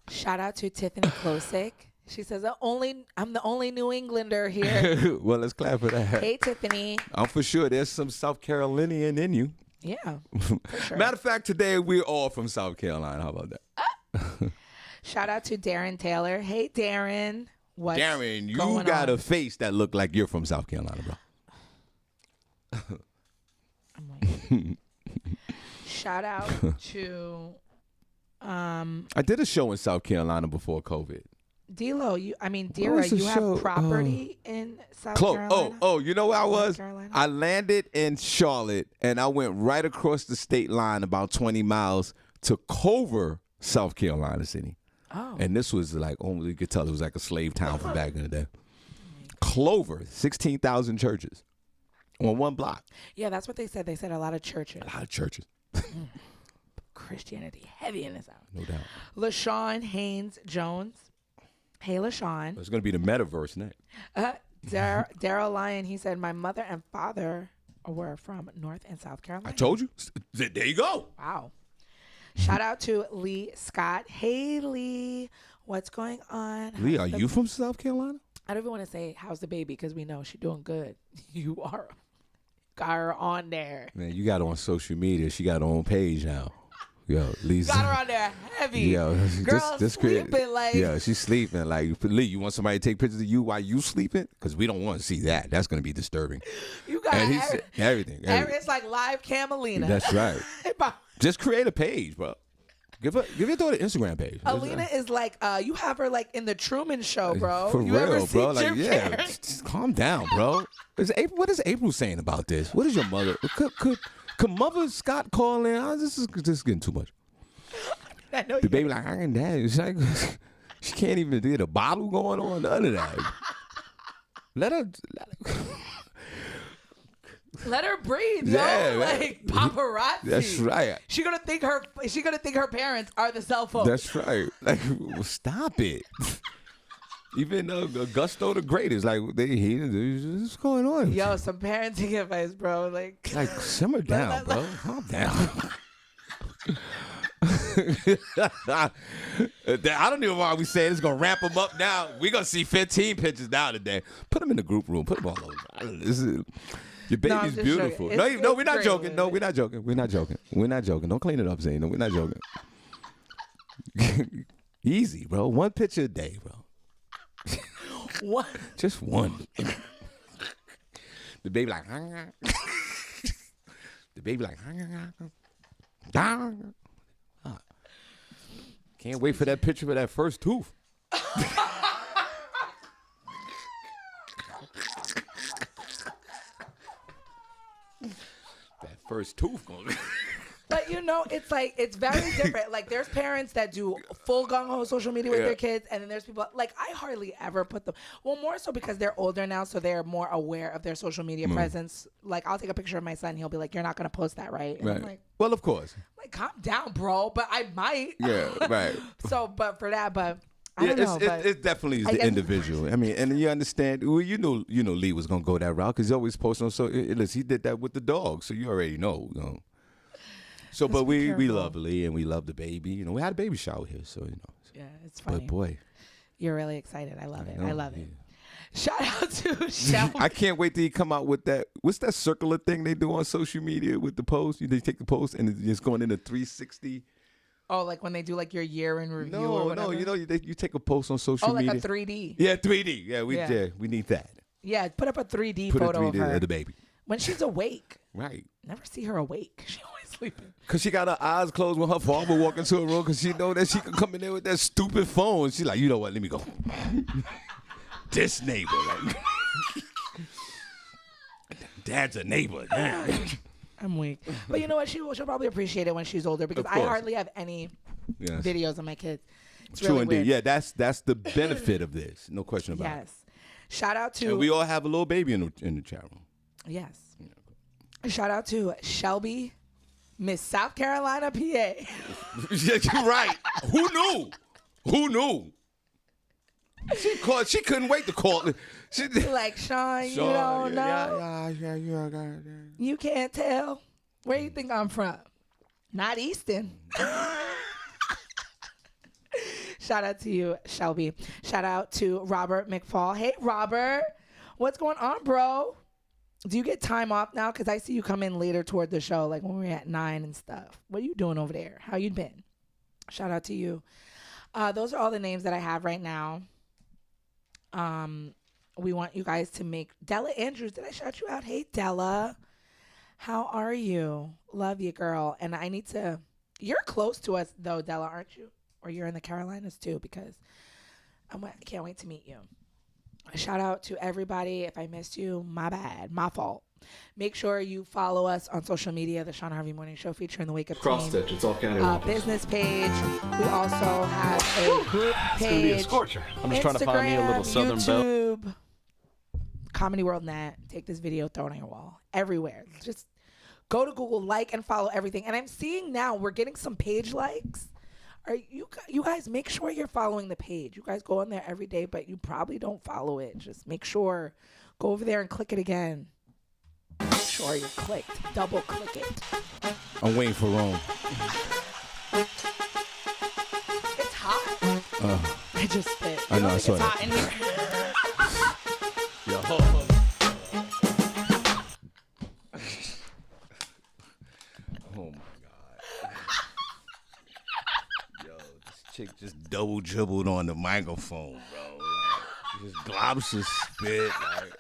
Speaker 2: Shout out to Tiffany Klosik. She says, I'm the only New Englander here.
Speaker 1: Well, let's clap for that.
Speaker 2: Hey, Tiffany.
Speaker 1: I'm for sure there's some South Carolinian in you.
Speaker 2: Yeah, for sure.
Speaker 1: Matter of fact, today we're all from South Carolina. How about that?
Speaker 2: Shout out to Darren Taylor. Hey, Darren.
Speaker 1: Darren, you got a face that look like you're from South Carolina, bro.
Speaker 2: Shout out to
Speaker 1: I did a show in South Carolina before COVID.
Speaker 2: Dilo, Dira, you have property in South Carolina?
Speaker 1: Oh, you know where I was? I landed in Charlotte, and I went right across the state line about 20 miles to Culver, South Carolina City.
Speaker 2: Oh.
Speaker 1: And this was like, only you could tell it was like a slave town from back in the day. Clover, 16,000 churches on one block.
Speaker 2: Yeah, that's what they said. They said a lot of churches.
Speaker 1: A lot of churches.
Speaker 2: Christianity heavy in this house.
Speaker 1: No doubt.
Speaker 2: LaShawn Haynes Jones. Hey, LaShawn.
Speaker 1: It's going to be the metaverse next.
Speaker 2: Daryl Lyon, he said, my mother and father were from North and South Carolina.
Speaker 1: I told you. There you go.
Speaker 2: Wow. Shout out to Lee Scott. Hey, Lee. What's going on?
Speaker 1: Lee, are you from South Carolina?
Speaker 2: I don't even want to say, how's the baby? Because we know she's doing good. You are. Got her on there.
Speaker 1: Man, you got her on social media. She got her own page now. Yo, Lisa.
Speaker 2: Got her on there heavy.
Speaker 1: Yo,
Speaker 2: Girl, sleeping like.
Speaker 1: Yeah, she's sleeping. Like, Lee, you want somebody to take pictures of you while you sleeping? Because we don't want to see that. That's going to be disturbing.
Speaker 2: You got
Speaker 1: everything.
Speaker 2: It's like live Camelina.
Speaker 1: That's right. Just create a page, bro. Give your daughter an Instagram page.
Speaker 2: Alina is like, you have her like in the Truman Show, bro.
Speaker 1: For
Speaker 2: you
Speaker 1: real,
Speaker 2: ever
Speaker 1: bro.
Speaker 2: See
Speaker 1: like,
Speaker 2: Jim
Speaker 1: yeah,
Speaker 2: Carrey?
Speaker 1: just calm down, bro. What is April saying about this? What is your mother? Could Mother Scott call in? This is getting too much.
Speaker 2: I know
Speaker 1: the baby like, I ain't dad. It's like, she can't even get a bottle going on. None of that. Let
Speaker 2: her breathe,
Speaker 1: yeah,
Speaker 2: yo. Like paparazzi.
Speaker 1: That's right.
Speaker 2: She's gonna think her parents are the cell phone.
Speaker 1: That's right. Like, well, stop it. Even Augusto the Great is like, what's going on?
Speaker 2: Yo, some parenting advice, bro. Like
Speaker 1: simmer down, bro. Calm down. I don't know why we saying it's gonna ramp them up now. We're gonna see 15 pictures now today. Put them in the group room. Put them all over. Your baby's beautiful. No, we're not joking. No, we're not joking. We're not joking. We're not joking. Don't clean it up, Zane. No, we're not joking. Easy, bro. One picture a day, bro.
Speaker 2: What?
Speaker 1: Just one. The baby like, can't wait for that picture of that first tooth. That first tooth going.
Speaker 2: But it's very different. Like there's parents that do full gung-ho social media with their kids, and then there's people like I hardly ever put them. Well, more so because they're older now, so they're more aware of their social media presence. Like I'll take a picture of my son, he'll be like, "You're not gonna post that, right?" And I'm like,
Speaker 1: well, of course.
Speaker 2: Like, calm down, bro. But I might.
Speaker 1: Yeah, right.
Speaker 2: So, but for that, I don't know.
Speaker 1: It definitely is the individual. I mean, and you understand. Well, you know, Lee was gonna go that route because he always posting on. So listen, he did that with the dog, so you already know. So, but we love Lee and we love the baby. You know, we had a baby shower here, so
Speaker 2: Yeah, it's funny.
Speaker 1: But boy,
Speaker 2: you're really excited. I love it. I love it. Shout out to Shelby.
Speaker 1: I can't wait till you come out with that. What's that circular thing they do on social media with the post? They take the post and it's just going into 360.
Speaker 2: Oh, like when they do like your year in review or whatever?
Speaker 1: No, you take a post on social media.
Speaker 2: Oh, like a 3D.
Speaker 1: Yeah, 3D. Yeah, we need that.
Speaker 2: Yeah, put up a 3D photo of her.
Speaker 1: Of the baby.
Speaker 2: When she's awake.
Speaker 1: Right.
Speaker 2: Never see her awake. She always sleeping.
Speaker 1: Because she got her eyes closed when her father walk into a room because she know that she can come in there with that stupid phone. She's like, you know what, let me go. This neighbor. Like, Dad's a neighbor.
Speaker 2: I'm weak. But you know what? She'll probably appreciate it when she's older because I hardly have any videos of my kids. It's
Speaker 1: True
Speaker 2: really
Speaker 1: indeed.
Speaker 2: weird.
Speaker 1: Yeah, that's the benefit of this. No question about it.
Speaker 2: Yes. Shout out to...
Speaker 1: And we all have a little baby in the chat room.
Speaker 2: Yes. Shout out to Shelby, Miss South Carolina, PA.
Speaker 1: Yeah, you're right. Who knew? She couldn't wait to call. She
Speaker 2: like, Shawn, you don't know.
Speaker 1: Yeah.
Speaker 2: You can't tell. Where you think I'm from? Not Easton. Shout out to you, Shelby. Shout out to Robert McFall. Hey, Robert. What's going on, bro? Do you get time off now? Because I see you come in later toward the show, like when we're at 9 and stuff. What are you doing over there? How you been? Shout out to you. Those are all the names that I have right now. We want you guys to make... Della Andrews, did I shout you out? Hey, Della. How are you? Love you, girl. And I need to... You're close to us, though, Della, aren't you? Or you're in the Carolinas, too, because I can't wait to meet you. Shout out to everybody. If I missed you, my bad. My fault. Make sure you follow us on social media, the Shawn Harvey Morning Show featuring the Wake Up
Speaker 15: Cross
Speaker 2: Team.
Speaker 15: stitch. It's all county
Speaker 2: Business page. We also have a group page.
Speaker 15: It's going to be a scorcher. I'm just trying to find me a little Southern Belle.
Speaker 2: YouTube, Comedy World Net. Take this video, throw it on your wall. Everywhere. Just go to Google, like, and follow everything. And I'm seeing now we're getting some page likes. Are you guys make sure you're following the page. You guys go on there every day, but you probably don't follow it. Just make sure. Go over there and click it again. Make sure you clicked. Double click it.
Speaker 1: I'm waiting for Rome.
Speaker 2: It's hot. I just spit.
Speaker 1: I know, I saw
Speaker 2: it's
Speaker 1: that.
Speaker 2: hot in here.
Speaker 1: Yo. Oh my God. Yo, this chick just double dribbled on the microphone, bro. Like, just globs of spit. Like,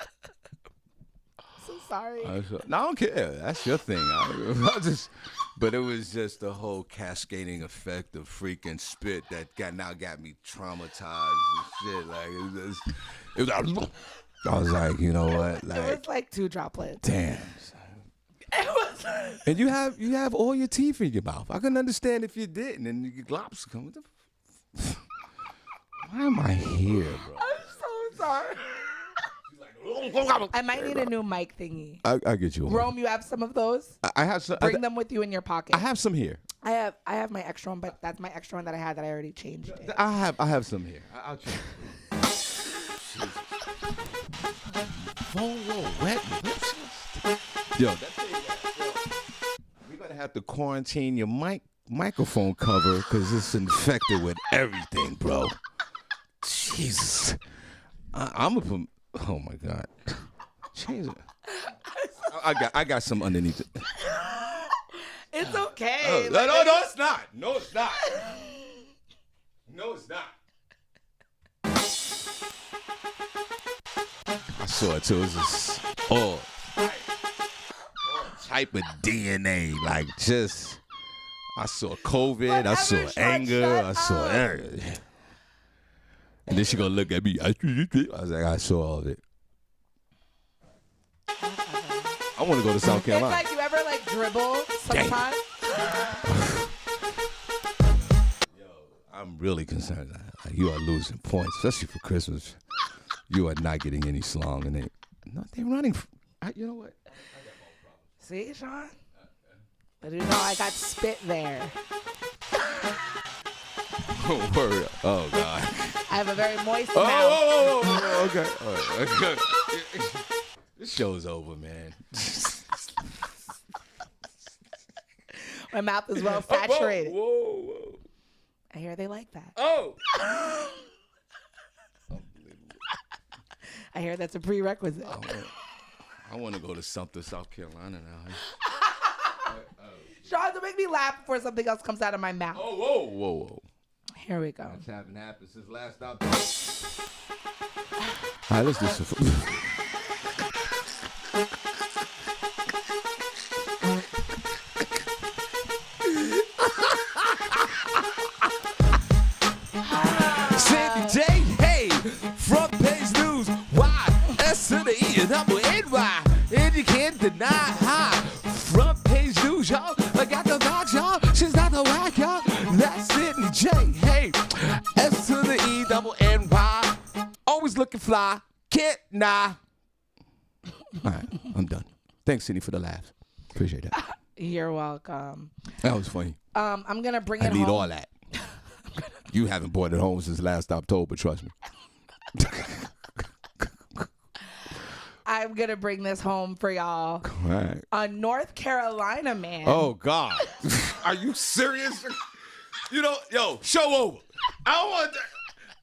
Speaker 2: So sorry.
Speaker 1: No, I don't care. That's your thing. But it was just the whole cascading effect of freaking spit that got me traumatized and shit. Like it was I was like, you know what? Like,
Speaker 2: it was like 2 droplets.
Speaker 1: Damn.
Speaker 2: It was.
Speaker 1: And you have all your teeth in your mouth. I can understand if you didn't, and your glops come. Why am I here, bro?
Speaker 2: I'm so sorry. I might need a new mic thingy.
Speaker 1: I get you.
Speaker 2: Rome, you have some of those?
Speaker 1: I have some.
Speaker 2: Bring them with you in your pocket.
Speaker 1: I have some here.
Speaker 2: I have my extra one, but that's my extra one that I had that I already changed it.
Speaker 1: I have some here. I'll change it. Phone roll wet. Yo, that thing, we're gonna have to quarantine your microphone cover because it's infected with everything, bro. Jesus, I'm gonna put. Oh my God, change it. I got some underneath it.
Speaker 2: It's okay.
Speaker 1: No, it's not. No, it's not. No, it's not. I saw it too. It was just all type of DNA. Like just, I saw COVID. I saw anger. I saw everything. And then she gonna look at me. I was like, I saw all of it. I want to go to South Carolina.
Speaker 2: It's like you ever like dribble sometimes?
Speaker 1: I'm really concerned. You are losing points, especially for Christmas. You are not getting any slong, and they're running. You know what?
Speaker 2: See, Shawn? But you know I got spit there.
Speaker 1: Oh, word. Oh, God.
Speaker 2: I have a very moist mouth.
Speaker 1: Oh, okay. All right. This show's over, man.
Speaker 2: My mouth is well saturated.
Speaker 1: Whoa.
Speaker 2: I hear they like that.
Speaker 1: Oh.
Speaker 2: I hear that's a prerequisite.
Speaker 1: I want to go to Sumter, South Carolina now.
Speaker 2: Shawn, don't make me laugh before something else comes out of my mouth.
Speaker 1: Oh, whoa.
Speaker 2: Here we go.
Speaker 1: That's haven't happened since last stop. All right, let's do some. Sandy J, hey, front page news. Y, S to the E, double N-Y. And you can't deny, hi. Front page news, y'all. I got the box, y'all. She's not the whack, y'all. That's Sandy J, hey, S to the E, double N-Y. Always looking fly, can't nah. All right, I'm done. Thanks, Senny, for the laughs. Appreciate that.
Speaker 2: You're welcome.
Speaker 1: That was funny.
Speaker 2: I'm going to bring it
Speaker 1: I need
Speaker 2: home.
Speaker 1: all that. You haven't brought it home since last October, trust me.
Speaker 2: I'm going to bring this home for y'all.
Speaker 1: All right.
Speaker 2: A North Carolina man.
Speaker 1: Oh, God. Are you serious? You know, yo, show over. I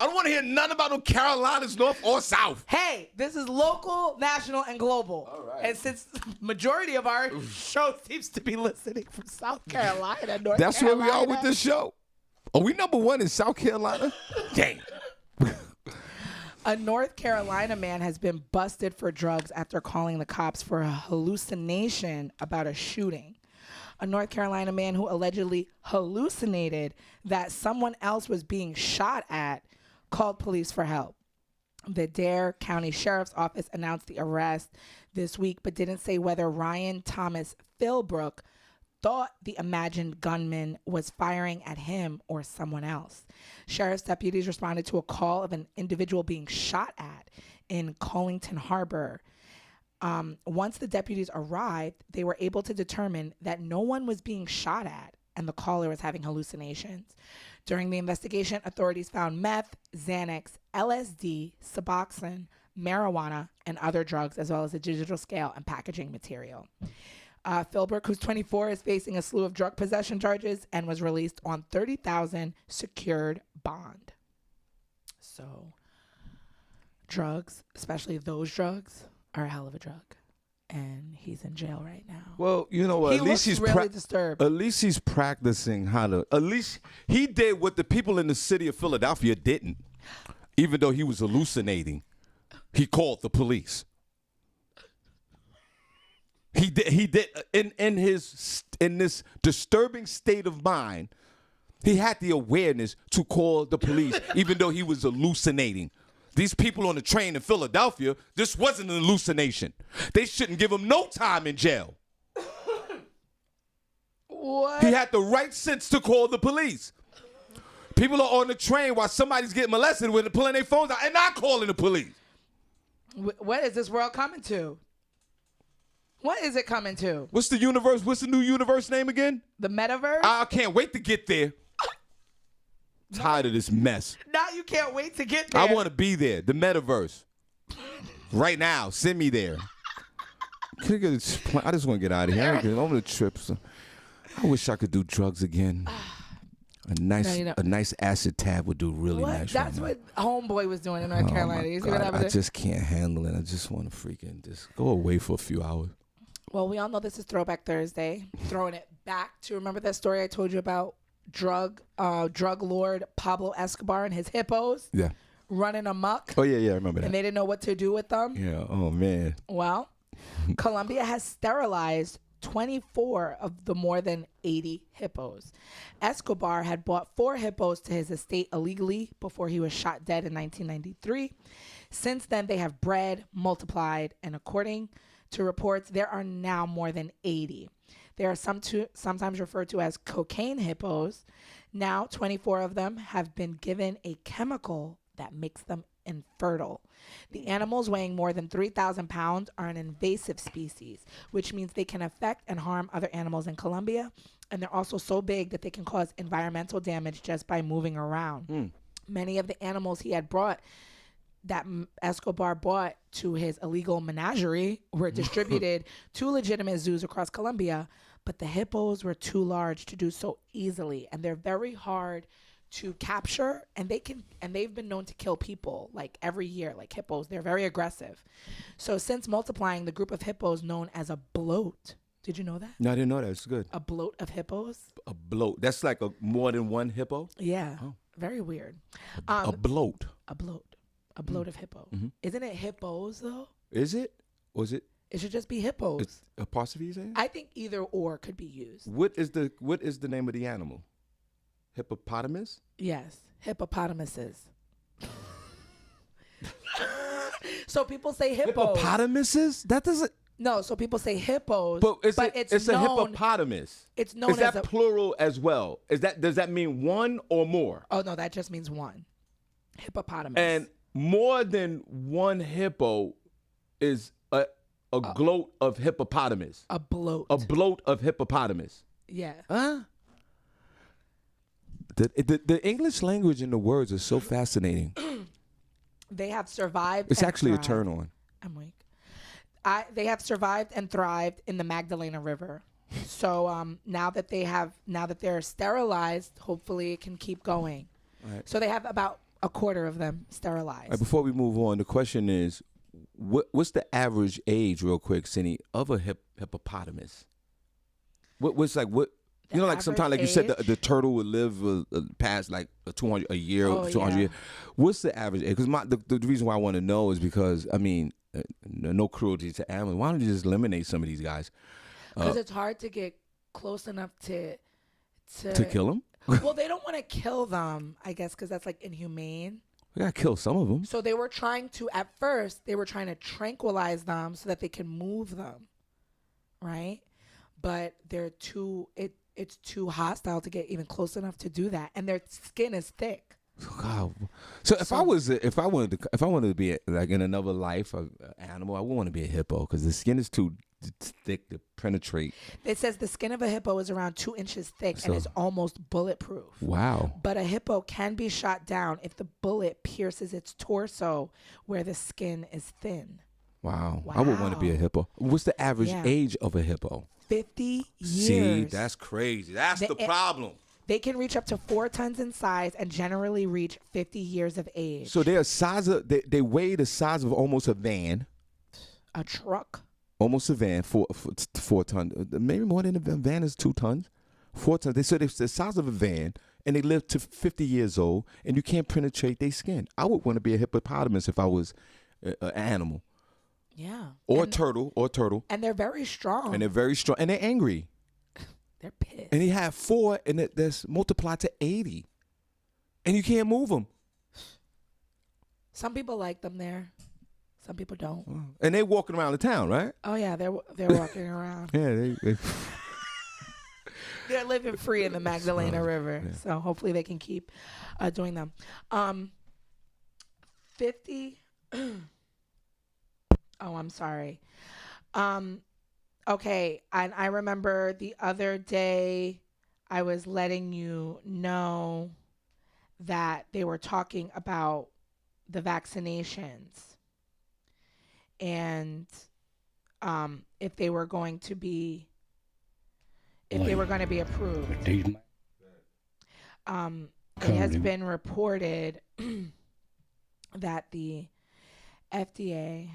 Speaker 1: don't want to hear nothing about no Carolinas, North or South.
Speaker 2: Hey, this is local, national, and global. All right. And since the majority of our show seems to be listening from South Carolina, North
Speaker 1: That's
Speaker 2: Carolina.
Speaker 1: where we are with this show. Are we number one in South Carolina? Dang.
Speaker 2: A North Carolina man has been busted for drugs after calling the cops for a hallucination about a shooting. A North Carolina man who allegedly hallucinated that someone else was being shot at called police for help. The Dare County Sheriff's Office announced the arrest this week, but didn't say whether Ryan Thomas Philbrook thought the imagined gunman was firing at him or someone else. Sheriff's deputies responded to a call of an individual being shot at in Collington Harbor. Once the deputies arrived, they were able to determine that no one was being shot at and the caller was having hallucinations. During the investigation, authorities found meth, Xanax, LSD, Suboxone, marijuana, and other drugs, as well as a digital scale and packaging material. Philbrook, who's 24, is facing a slew of drug possession charges and was released on $30,000 secured bond. So, drugs, especially those drugs, are a hell of a drug. And he's in jail right now.
Speaker 1: Well, you know what?
Speaker 2: He looks really disturbed.
Speaker 1: At least he's practicing how to. At least he did what the people in the city of Philadelphia didn't. Even though he was hallucinating, he called the police. He did in this disturbing state of mind. He had the awareness to call the police, even though he was hallucinating. These people on the train in Philadelphia, this wasn't an hallucination. They shouldn't give him no time in jail.
Speaker 2: What?
Speaker 1: He had the right sense to call the police. People are on the train while somebody's getting molested with pulling their phones out and not calling the police.
Speaker 2: What is this world coming to? What is it coming to?
Speaker 1: What's the universe? What's the new universe name again?
Speaker 2: The metaverse?
Speaker 1: I can't wait to get there. Tired of this mess.
Speaker 2: Now you can't wait to get there.
Speaker 1: I want to be there. The metaverse. Right now. Send me there. I just want to get out of here. I get over the trips. I wish I could do drugs again. A nice acid tab would do really nice.
Speaker 2: That's
Speaker 1: right
Speaker 2: what Homeboy was doing in North Carolina. You see what happened?
Speaker 1: I just can't handle it. I just want to freaking just go away for a few hours.
Speaker 2: Well, we all know this is Throwback Thursday. Throwing it back to, remember that story I told you about drug lord Pablo Escobar and his hippos?
Speaker 1: Yeah.
Speaker 2: Running amok.
Speaker 1: Oh, yeah, I remember that.
Speaker 2: And they didn't know what to do with them.
Speaker 1: Yeah, oh, man.
Speaker 2: Well, Colombia has sterilized 24 of the more than 80 hippos. Escobar had bought 4 hippos to his estate illegally before he was shot dead in 1993. Since then, they have bred, multiplied, and according to reports, there are now more than 80. There are sometimes referred to as cocaine hippos. Now, 24 of them have been given a chemical that makes them infertile. The animals, weighing more than 3,000 pounds, are an invasive species, which means they can affect and harm other animals in Colombia. And they're also so big that they can cause environmental damage just by moving around. Many of the animals he had brought, that Escobar brought to his illegal menagerie, were distributed to legitimate zoos across Colombia, but the hippos were too large to do so easily, and they're very hard to capture, and they've been known to kill people like every year, like hippos. They're very aggressive. So since multiplying, the group of hippos known as a bloat. Did you know that?
Speaker 1: No, I didn't know that. It's good.
Speaker 2: A bloat of hippos?
Speaker 1: A bloat. That's like more than one hippo?
Speaker 2: Yeah. Oh. Very weird.
Speaker 1: A bloat.
Speaker 2: A bloat. A bloat of hippo.
Speaker 1: Mm-hmm.
Speaker 2: Isn't it hippos, though?
Speaker 1: Is it? Was it?
Speaker 2: It should just be hippos.
Speaker 1: It's apostrophe, saying?
Speaker 2: I think either or could be used.
Speaker 1: What is the name of the animal? Hippopotamus?
Speaker 2: Yes. Hippopotamuses. So people say hippos.
Speaker 1: Hippopotamuses? That doesn't...
Speaker 2: No, so people say hippos,
Speaker 1: but it's
Speaker 2: it's
Speaker 1: a
Speaker 2: known,
Speaker 1: hippopotamus.
Speaker 2: It's known
Speaker 1: as a plural as well. Does that mean one or more?
Speaker 2: Oh no, that just means one. Hippopotamus.
Speaker 1: And more than one hippo is a gloat of hippopotamus.
Speaker 2: A bloat.
Speaker 1: A bloat of hippopotamus.
Speaker 2: Yeah.
Speaker 1: Huh? The English language and the words are so fascinating.
Speaker 2: They have survived.
Speaker 1: It's actually a turn on.
Speaker 2: I'm weak. They have survived and thrived in the Magdalena River. So now that they're sterilized, hopefully it can keep going.
Speaker 1: Right.
Speaker 2: So they have about a quarter of them sterilized.
Speaker 1: Right, before we move on, the question is, what's the average age, real quick, Senny, of a hippopotamus? What's like what? You know, like sometimes, like you said, the turtle would live past like 200 a year, 200 years. What's the average age? Because the reason why I want to know is because I mean, no cruelty to animals. Why don't you just eliminate some of these guys?
Speaker 2: Because it's hard to get close enough to
Speaker 1: kill them.
Speaker 2: Well, they don't want to kill them, I guess, because that's like inhumane.
Speaker 1: We gotta kill some of them.
Speaker 2: So they were trying to, at first, they were trying to tranquilize them so that they can move them, right? But they're it's too hostile to get even close enough to do that, and their skin is thick.
Speaker 1: God. So if I wanted to be like in another life, an animal, I would want to be a hippo because the skin is too thick to penetrate.
Speaker 2: It says the skin of a hippo is around 2 inches thick and is almost bulletproof.
Speaker 1: Wow.
Speaker 2: But a hippo can be shot down if the bullet pierces its torso where the skin is thin.
Speaker 1: Wow. I would want to be a hippo. What's the average age of a hippo?
Speaker 2: 50 years.
Speaker 1: See, that's crazy. That's the problem.
Speaker 2: They can reach up to 4 tons in size and generally reach 50 years of age.
Speaker 1: So they're they weigh the size of almost a van.
Speaker 2: A truck.
Speaker 1: Almost a van, 4 tons. Maybe more than a van is 2 tons. 4 tons. They said it's the size of a van, and they live to 50 years old, and you can't penetrate their skin. I would want to be a hippopotamus if I was an animal.
Speaker 2: Yeah.
Speaker 1: Or turtle.
Speaker 2: And they're very strong.
Speaker 1: And they're angry.
Speaker 2: They're pissed.
Speaker 1: And he had 4, and that's multiplied to 80. And you can't move them.
Speaker 2: Some people like them there. Some people don't.
Speaker 1: And they walking around the town, right?
Speaker 2: Oh yeah, they're walking around.
Speaker 1: Yeah,
Speaker 2: they're living free in the Magdalena River. Yeah. So hopefully they can keep doing them. 50. Oh, I'm sorry. Okay, and I remember the other day I was letting you know that they were talking about the vaccinations and if they were going to be approved. It has been reported that the FDA,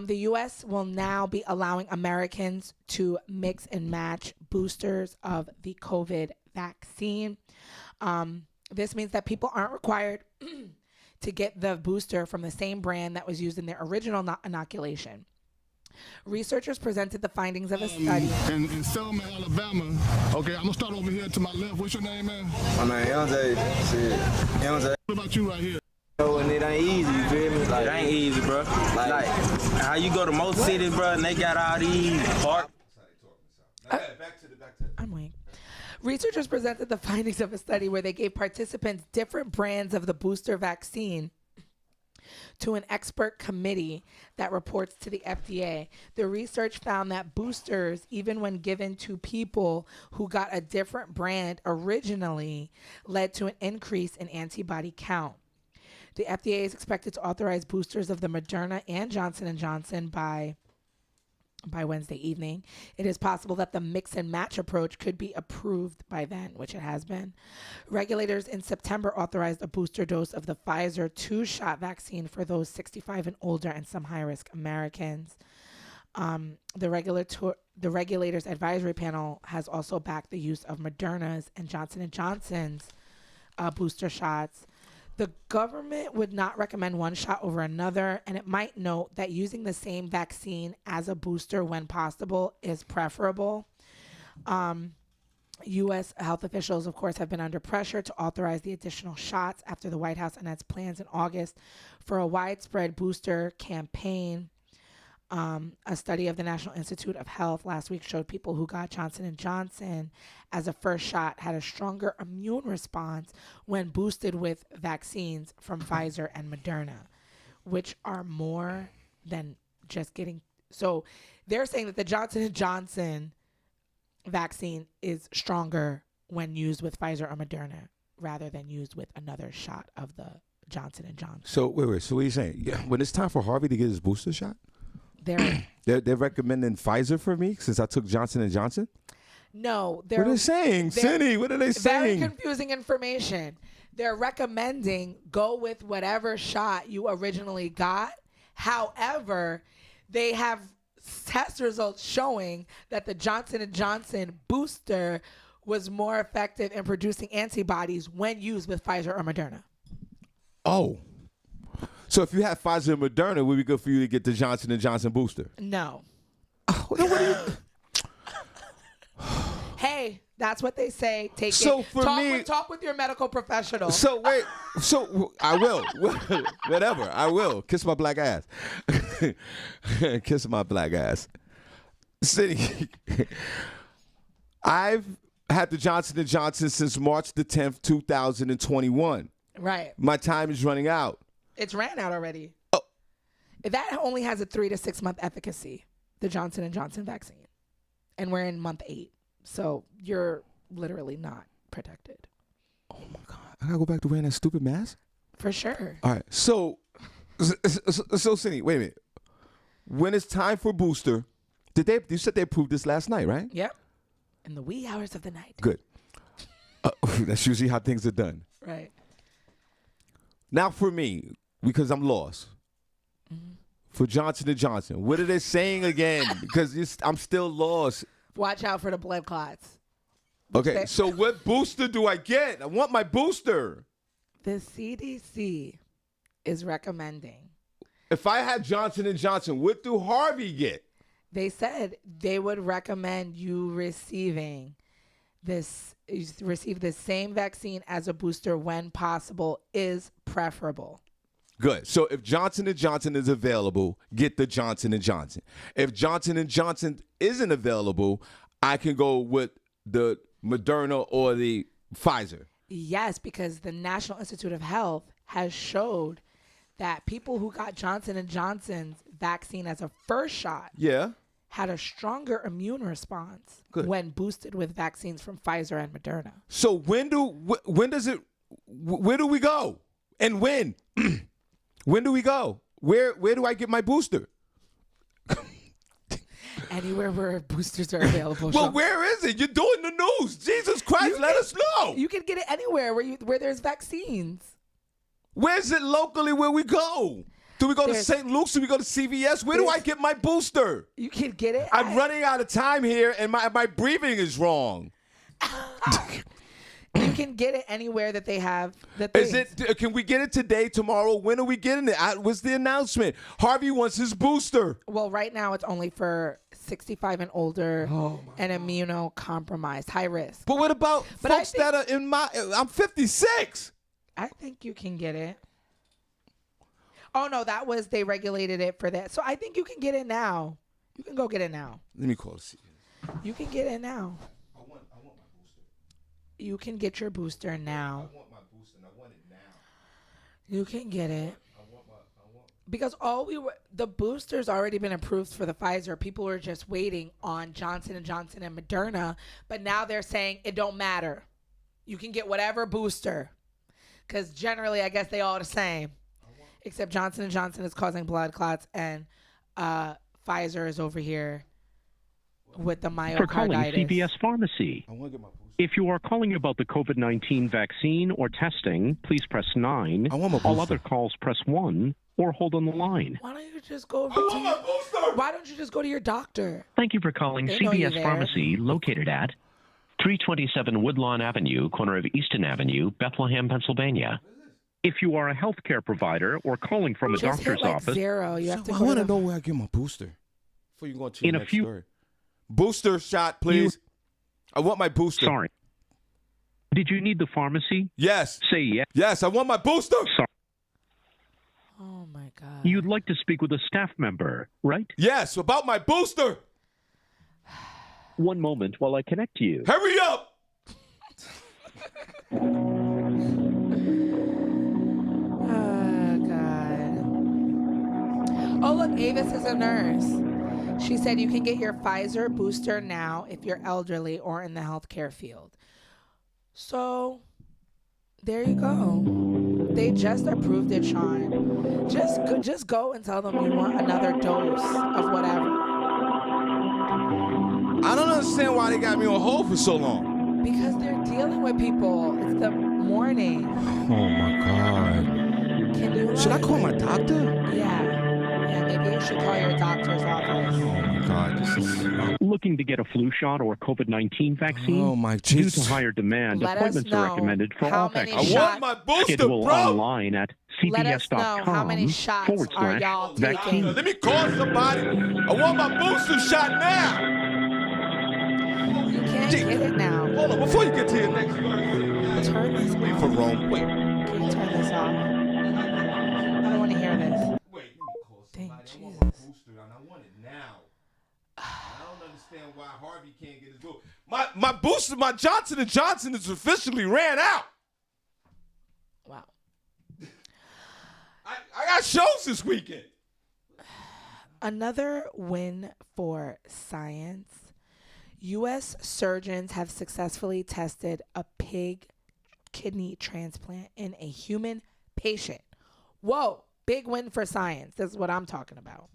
Speaker 2: the U.S. will now be allowing Americans to mix and match boosters of the COVID vaccine. This means that people aren't required to get the booster from the same brand that was used in their original inoculation. Researchers presented the findings of a study.
Speaker 16: In Selma, Alabama. Okay, I'm going to start over here to my left. What's your name, man?
Speaker 17: My name is Yonze.
Speaker 16: What about you right here?
Speaker 17: And it ain't easy, you feel me? Like, it ain't easy, bro. Like how you go to most cities, bro, and they got all these parks.
Speaker 2: I'm weak. Researchers presented the findings of a study where they gave participants different brands of the booster vaccine to an expert committee that reports to the FDA. The research found that boosters, even when given to people who got a different brand originally, led to an increase in antibody count. The FDA is expected to authorize boosters of the Moderna and Johnson & Johnson by Wednesday evening. It is possible that the mix and match approach could be approved by then, which it has been. Regulators in September authorized a booster dose of the Pfizer 2-shot vaccine for those 65 and older and some high-risk Americans. The regulators' advisory panel has also backed the use of Moderna's and Johnson & Johnson's booster shots. The government would not recommend one shot over another, and it might note that using the same vaccine as a booster when possible is preferable. U.S. health officials, of course, have been under pressure to authorize the additional shots after the White House announced plans in August for a widespread booster campaign. A study of the National Institute of Health last week showed people who got Johnson & Johnson as a first shot had a stronger immune response when boosted with vaccines from Pfizer and Moderna, which are more than just getting. So they're saying that the Johnson & Johnson vaccine is stronger when used with Pfizer or Moderna rather than used with another shot of the Johnson & Johnson.
Speaker 1: So wait. So what are you saying? Yeah, when it's time for Harvey to get his booster shot, they're recommending Pfizer for me since I took Johnson & Johnson?
Speaker 2: No.
Speaker 1: What are they saying? Senny, what are they saying?
Speaker 2: Very confusing information. They're recommending go with whatever shot you originally got. However, they have test results showing that the Johnson & Johnson booster was more effective in producing antibodies when used with Pfizer or Moderna.
Speaker 1: Oh. So if you have Pfizer and Moderna, would it be good for you to get the Johnson & Johnson booster?
Speaker 2: No.
Speaker 1: Oh,
Speaker 2: Hey, that's what they say. Take
Speaker 1: so
Speaker 2: it.
Speaker 1: For me,
Speaker 2: talk with your medical professional.
Speaker 1: So wait. So I will. Whatever. I will. Kiss my black ass. Kiss my black ass. City. I've had the Johnson & Johnson since March the 10th, 2021.
Speaker 2: Right.
Speaker 1: My time is running out.
Speaker 2: It's ran out already.
Speaker 1: Oh.
Speaker 2: That only has a 3 to 6 month efficacy, the Johnson & Johnson vaccine. And we're in month 8. So you're literally not protected.
Speaker 1: Oh, my God. I got to go back to wearing that stupid mask?
Speaker 2: For sure.
Speaker 1: All right. So Cindy, wait a minute. When it's time for booster, you said they approved this last night, right?
Speaker 2: Yep. In the wee hours of the night.
Speaker 1: Good. That's usually how things are done.
Speaker 2: Right.
Speaker 1: Now for me, because I'm lost. Mm-hmm. For Johnson & Johnson, what are they saying again? Because I'm still lost.
Speaker 2: Watch out for the blood clots.
Speaker 1: Okay, so what booster do I get? I want my booster.
Speaker 2: The CDC is recommending.
Speaker 1: If I had Johnson & Johnson, what do Harvey get?
Speaker 2: They said they would recommend you receive the same vaccine as a booster when possible is preferable.
Speaker 1: Good. So if Johnson & Johnson is available, get the Johnson & Johnson. If Johnson & Johnson isn't available, I can go with the Moderna or the Pfizer.
Speaker 2: Yes, because the National Institute of Health has showed that people who got Johnson & Johnson's vaccine as a first shot had a stronger immune response when boosted with vaccines from Pfizer and Moderna.
Speaker 1: So where do we go? And when? When do we go? Where do I get my booster?
Speaker 2: Anywhere where boosters are available.
Speaker 1: Well, where is it? You're doing the news. Jesus Christ, let us know.
Speaker 2: You can get it anywhere where there's vaccines.
Speaker 1: Where's it locally where we go? Do we go to St. Luke's? Do we go to CVS? Where do I get my booster?
Speaker 2: You can get it.
Speaker 1: I'm running out of time here, and my breathing is wrong.
Speaker 2: You can get it anywhere that they have the things.
Speaker 1: Can we get it today, tomorrow? When are we getting it? What's the announcement? Harvey wants his booster.
Speaker 2: Well, right now it's only for 65 and older and immunocompromised, high risk.
Speaker 1: But what about folks that are I'm 56?
Speaker 2: I think you can get it. Oh, no, they regulated it for that. So I think you can get it now. You can go get it now.
Speaker 1: Let me call it.
Speaker 2: You can get it now.
Speaker 1: I want my booster.
Speaker 2: You can get your booster now.
Speaker 1: I want my booster and I want it now.
Speaker 2: You can get it. Because the booster's already been approved for the Pfizer. People were just waiting on Johnson & Johnson and Moderna, but now they're saying it don't matter. You can get whatever booster. Because generally, I guess they all the same. Except Johnson & Johnson is causing blood clots, and Pfizer is over here with the myocarditis.
Speaker 18: For calling CVS Pharmacy.
Speaker 1: I want to get my booster.
Speaker 18: If you are calling about the COVID-19 vaccine or testing, please press 9.
Speaker 1: I want my booster.
Speaker 18: All other calls, press 1 or hold on the line.
Speaker 2: Why don't you just go Why don't you just go to your doctor?
Speaker 18: Thank you for calling CVS Pharmacy, located at 327 Woodlawn Avenue, corner of Easton Avenue, Bethlehem, Pennsylvania. If you are a healthcare provider or calling from a
Speaker 2: Just
Speaker 18: doctor's
Speaker 2: hit like
Speaker 18: office,
Speaker 2: 0. You have to
Speaker 1: I
Speaker 2: go
Speaker 1: want
Speaker 2: to
Speaker 1: to know where I get my booster. Before you go to
Speaker 18: In
Speaker 1: the
Speaker 18: a
Speaker 1: next
Speaker 18: few-
Speaker 1: story. Booster shot, please. I want my booster.
Speaker 18: Sorry. Did you need the pharmacy?
Speaker 1: Yes.
Speaker 18: Say yes.
Speaker 1: Yes, I want my booster.
Speaker 18: Sorry.
Speaker 2: Oh, my God.
Speaker 18: You'd like to speak with a staff member, right?
Speaker 1: Yes, about my booster.
Speaker 18: One moment while I connect to you.
Speaker 1: Hurry up.
Speaker 2: Oh, God. Oh, look, Avis is a nurse. She said you can get your Pfizer booster now if you're elderly or in the healthcare field. So, there you go. They just approved it, Sean. Just go and tell them you want another dose of whatever.
Speaker 1: I don't understand why they got me on hold for so long.
Speaker 2: Because they're dealing with people. It's the morning.
Speaker 1: Oh, my God.
Speaker 2: Can you?
Speaker 1: Should I call my doctor?
Speaker 2: Yeah, maybe you should call your doctor's office.
Speaker 1: Oh, my God. This is...
Speaker 18: Looking to get a flu shot or COVID-19 vaccine?
Speaker 1: Oh, my
Speaker 18: Due
Speaker 1: Jesus.
Speaker 18: to higher demand,
Speaker 2: Let us
Speaker 18: appointments are
Speaker 2: know
Speaker 18: recommended for
Speaker 2: how
Speaker 18: all
Speaker 2: many
Speaker 18: vaccines.
Speaker 1: I want my booster,
Speaker 18: Schedule
Speaker 1: bro.
Speaker 18: online at
Speaker 2: Let us know how many shots are y'all
Speaker 18: cbs.com/vaccine.
Speaker 2: taking.
Speaker 1: Let me call somebody. I want my booster shot now.
Speaker 2: You can't get it now.
Speaker 1: Hold on, before you get to your next story.
Speaker 2: Turn this
Speaker 1: Wait
Speaker 2: off.
Speaker 1: for Rome. Wait.
Speaker 2: Can you turn this off? I don't want to hear this.
Speaker 1: Wait, let me call somebody.
Speaker 2: Thank
Speaker 1: I want
Speaker 2: Jesus.
Speaker 1: my booster and I want it now. I don't understand why Harvey can't get his booster. My booster, my Johnson & Johnson is officially ran out.
Speaker 2: Wow.
Speaker 1: I got shows this weekend.
Speaker 2: Another win for science. U.S. surgeons have successfully tested a pig kidney transplant in a human patient. Whoa, big win for science. This is what I'm talking about.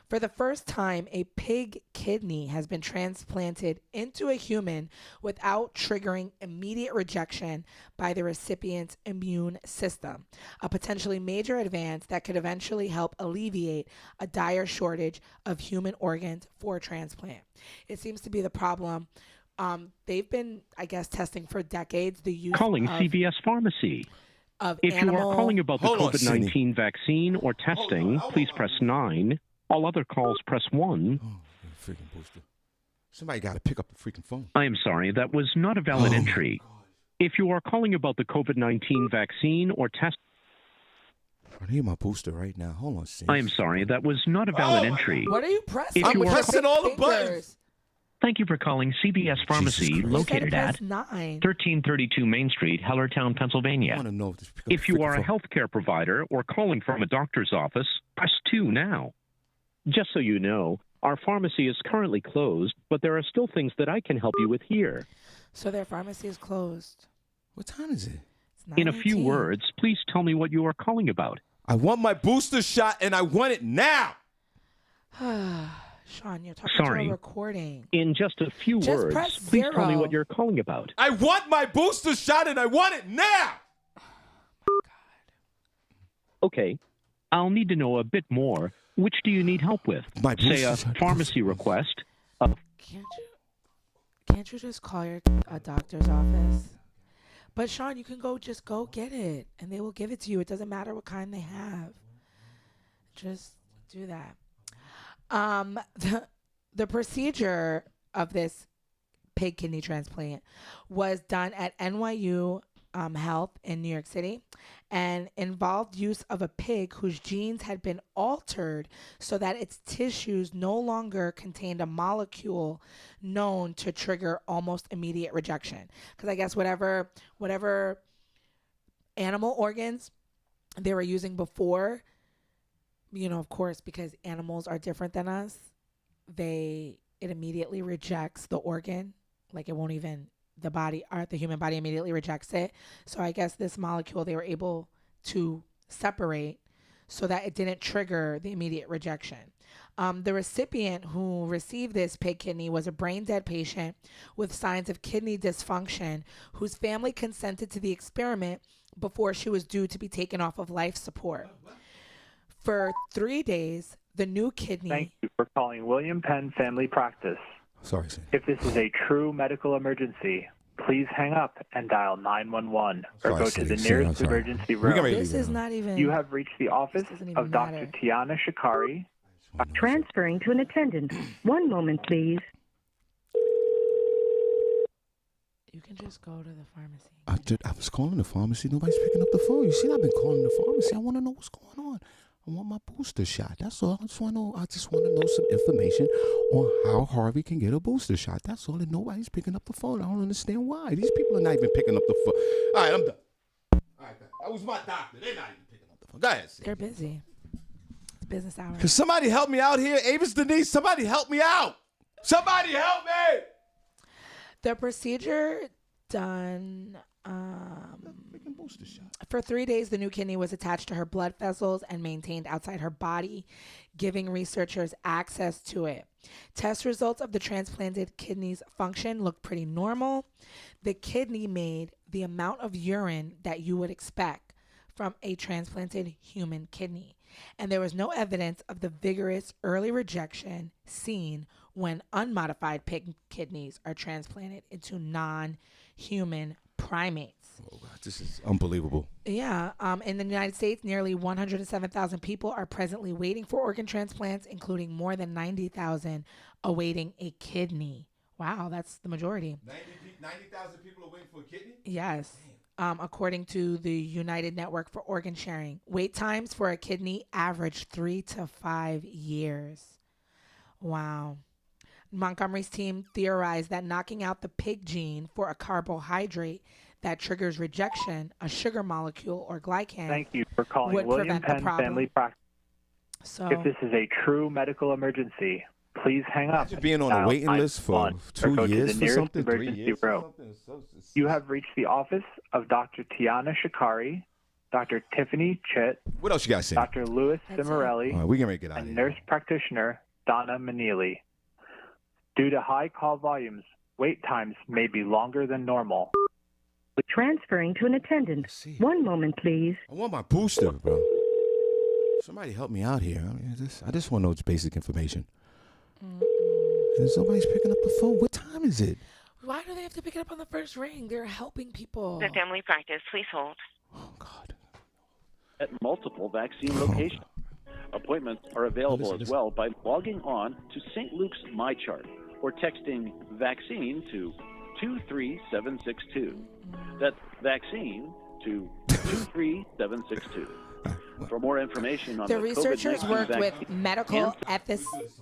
Speaker 2: For the first time, a pig kidney has been transplanted into a human without triggering immediate rejection by the recipient's immune system, a potentially major advance that could eventually help alleviate a dire shortage of human organs for transplant. It seems to be the problem. They've been, I guess, testing for decades the use
Speaker 18: Calling
Speaker 2: of
Speaker 18: CVS Pharmacy.
Speaker 2: Of
Speaker 18: if
Speaker 2: animal...
Speaker 18: you are calling about the
Speaker 1: Hold on,
Speaker 18: COVID-19
Speaker 1: Senny.
Speaker 18: vaccine or testing, please press 9. All other calls, press 1.
Speaker 1: Oh, freaking booster. Somebody got to pick up the freaking phone.
Speaker 18: I am sorry, that was not a valid entry. If you are calling about the COVID-19 vaccine or test...
Speaker 1: I need my booster right now. Hold on, Senny.
Speaker 18: I am sorry, that was not a valid entry.
Speaker 2: What are you pressing?
Speaker 18: If
Speaker 1: I'm
Speaker 18: you are
Speaker 1: pressing all the buttons.
Speaker 18: Thank you for calling CVS Pharmacy, located at 1332 Main Street, Hellertown, Pennsylvania.
Speaker 1: I want to know if this pick up
Speaker 18: If
Speaker 1: the
Speaker 18: you
Speaker 1: freaking
Speaker 18: are a
Speaker 1: phone.
Speaker 18: healthcare provider or calling from a doctor's office, press 2 now. Just so you know, our pharmacy is currently closed, but there are still things that I can help you with here.
Speaker 2: So their pharmacy is closed.
Speaker 1: What time is it?
Speaker 2: It's
Speaker 18: In a few
Speaker 2: 9:18.
Speaker 18: words, please tell me what you are calling about.
Speaker 1: I want my booster shot and I want it now.
Speaker 2: Sean, you're talking
Speaker 18: Sorry.
Speaker 2: to a recording.
Speaker 18: In just a few
Speaker 2: Just
Speaker 18: words,
Speaker 2: press
Speaker 18: please tell me
Speaker 2: 0.
Speaker 18: what you're calling about.
Speaker 1: I want my booster shot and I want it now.
Speaker 18: Okay, I'll need to know a bit more. Which do you need help with?
Speaker 1: My
Speaker 18: Say a
Speaker 1: booster shot.
Speaker 18: pharmacy request,
Speaker 2: Can't you just call your doctor's office? But Sean, you can just go get it, and they will give it to you. It doesn't matter what kind they have. Just do that. The procedure of this pig kidney transplant was done at NYU Health in New York City, and involved use of a pig whose genes had been altered so that its tissues no longer contained a molecule known to trigger almost immediate rejection. Because I guess whatever animal organs they were using before, of course, because animals are different than us, it immediately rejects the organ. Like, it won't even, the human body immediately rejects it. So I guess this molecule they were able to separate so that it didn't trigger the immediate rejection. The recipient who received this pig kidney was a brain dead patient with signs of kidney dysfunction whose family consented to the experiment before she was due to be taken off of life support. For 3 days, the new kidney...
Speaker 19: Thank you for calling William Penn Family Practice.
Speaker 1: Sorry, Senny.
Speaker 19: If this is a true medical emergency, please hang up and dial 911 or go to the nearest emergency room.
Speaker 2: This is not even...
Speaker 19: You have reached the office of Dr. Tiana Shikari.
Speaker 20: Transferring to an attendant. One moment, please.
Speaker 2: You can just go to the pharmacy.
Speaker 1: I was calling the pharmacy. Nobody's picking up the phone. You see, I've been calling the pharmacy. I want to know what's going on. I want my booster shot. That's all. I just want to know some information on how Harvey can get a booster shot. That's all. And nobody's picking up the phone. I don't understand why. These people are not even picking up the phone. All right, I'm done. All right, that was my doctor. They're not even picking up the phone. Go ahead.
Speaker 2: They're busy. It's business hours.
Speaker 1: Can somebody help me out here? Avis Denise, somebody help me out. Somebody help me.
Speaker 2: The procedure done for 3 days. The new kidney was attached to her blood vessels and maintained outside her body, giving researchers access to it. Test results of the transplanted kidney's function looked pretty normal. The kidney made the amount of urine that you would expect from a transplanted human kidney, and there was no evidence of the vigorous early rejection seen when unmodified pig kidneys are transplanted into non-human primates.
Speaker 1: Oh, God, this is unbelievable.
Speaker 2: Yeah. In the United States, nearly 107,000 people are presently waiting for organ transplants, including more than 90,000 awaiting a kidney. Wow, that's the majority.
Speaker 1: 90,000 people are waiting for a kidney?
Speaker 2: Yes. According to the United Network for Organ Sharing, wait times for a kidney average 3 to 5 years. Wow. Montgomery's team theorized that knocking out the pig gene for a carbohydrate that triggers rejection, a sugar molecule or glycan,
Speaker 19: Thank you for calling
Speaker 2: would
Speaker 19: William
Speaker 2: prevent the
Speaker 19: Penn
Speaker 2: problem.
Speaker 19: Family Practice.
Speaker 2: So,
Speaker 19: if this is a true medical emergency, please hang up.
Speaker 1: Imagine being on a waiting list for 2 years for something, 3 years for something.
Speaker 19: You have reached the office of Dr. Tiana Shikari, Dr. Tiffany Chitt,
Speaker 1: What else you got, Senny?
Speaker 19: Dr. Louis Cimarelli,
Speaker 1: All right, we can get out of
Speaker 19: and
Speaker 1: here.
Speaker 19: nurse practitioner Donna Manili. Due to high call volumes, wait times may be longer than normal.
Speaker 20: Transferring to an attendant. One moment, please.
Speaker 1: I want my booster, bro. Somebody help me out here. I just want to know basic information. And somebody's picking up the phone. What time is it?
Speaker 2: why do they have to pick it up on the first ring? They're helping people.
Speaker 21: The family practice, please hold.
Speaker 22: At multiple vaccine locations. Appointments are available as well by logging on to St. Luke's MyChart or texting vaccine to 23762. That's vaccine to 23762. For more information on
Speaker 2: The researchers
Speaker 22: COVID-19
Speaker 2: worked with
Speaker 22: vaccine
Speaker 2: medical
Speaker 22: and-
Speaker 2: ethicists.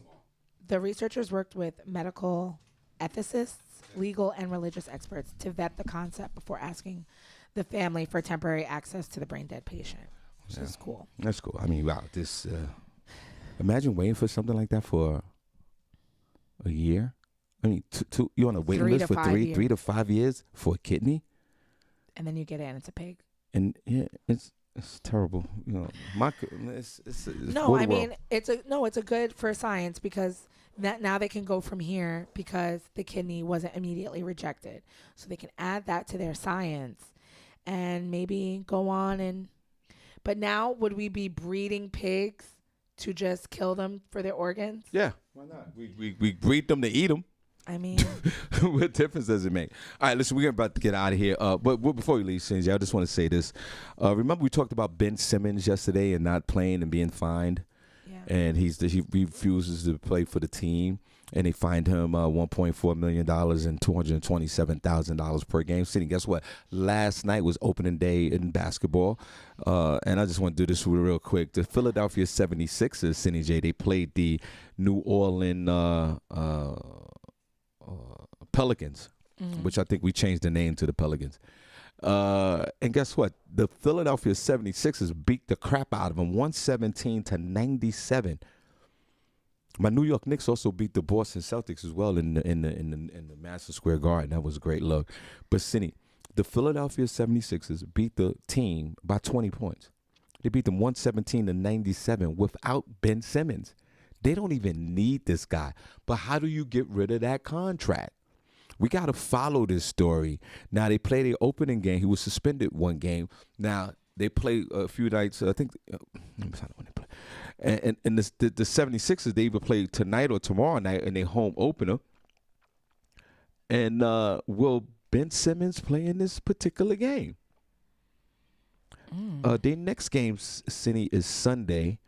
Speaker 2: The researchers worked with medical ethicists, legal and religious experts to vet the concept before asking the family for temporary access to the brain dead patient. Which is cool.
Speaker 1: That's cool. I mean, wow. This. Imagine waiting for something like that for a year. I mean, you're on a waiting
Speaker 2: 3
Speaker 1: list
Speaker 2: to
Speaker 1: for
Speaker 2: 5
Speaker 1: 3
Speaker 2: years.
Speaker 1: to 5 years for a kidney,
Speaker 2: And then you get it and it's a pig.
Speaker 1: and yeah, it's terrible. You know, it's
Speaker 2: No, I mean it's a good for science because now they can go from here because the kidney wasn't immediately rejected, so they can add that to their science, and maybe go on and. But now, would we be breeding pigs to just kill them for their organs?
Speaker 1: Yeah, why not? We breed them to eat them.
Speaker 2: I mean,
Speaker 1: what difference does it make? All right, listen, we're about to get out of here. But before we leave, Cindy, I just want to say this. Remember we talked about Ben Simmons yesterday and not playing and being fined? Yeah. And he refuses to play for the team. and they fined him $1.4 million and $227,000 per game. Senny, guess what? Last night was opening day in basketball, and I just want to do this real quick. The Philadelphia 76ers, Senny J, they played the New Orleans Pelicans, which I think we changed the name to the Pelicans. And guess what? The Philadelphia 76ers beat the crap out of them, 117-97. My New York Knicks also beat the Boston Celtics as well in the Madison Square Garden. That was a great look. But Senny, the Philadelphia 76ers beat the team by 20 points. They beat them 117-97 without Ben Simmons. They don't even need this guy. But how do you get rid of that contract? We got to follow this story. Now, they played their opening game. He was suspended one game. Now, they played a few nights. I think when they play. And the 76ers, they either play tonight or tomorrow night in their home opener. And will Ben Simmons play in this particular game? Their next game, Senny, is Sunday.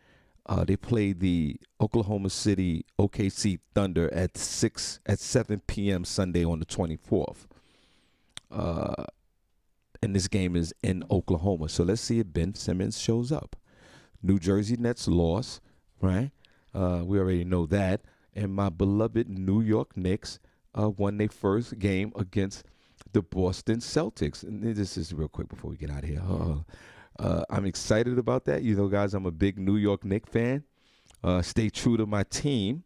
Speaker 1: They play the Oklahoma City OKC Thunder at 7 p.m. Sunday on the 24th. And this game is in Oklahoma. So let's see if Ben Simmons shows up. New Jersey Nets lost, right? We already know that. And my beloved New York Knicks won their first game against the Boston Celtics. And this is real quick before we get out of here. I'm excited about that. You know, guys, I'm a big New York Knicks fan. Stay true to my team.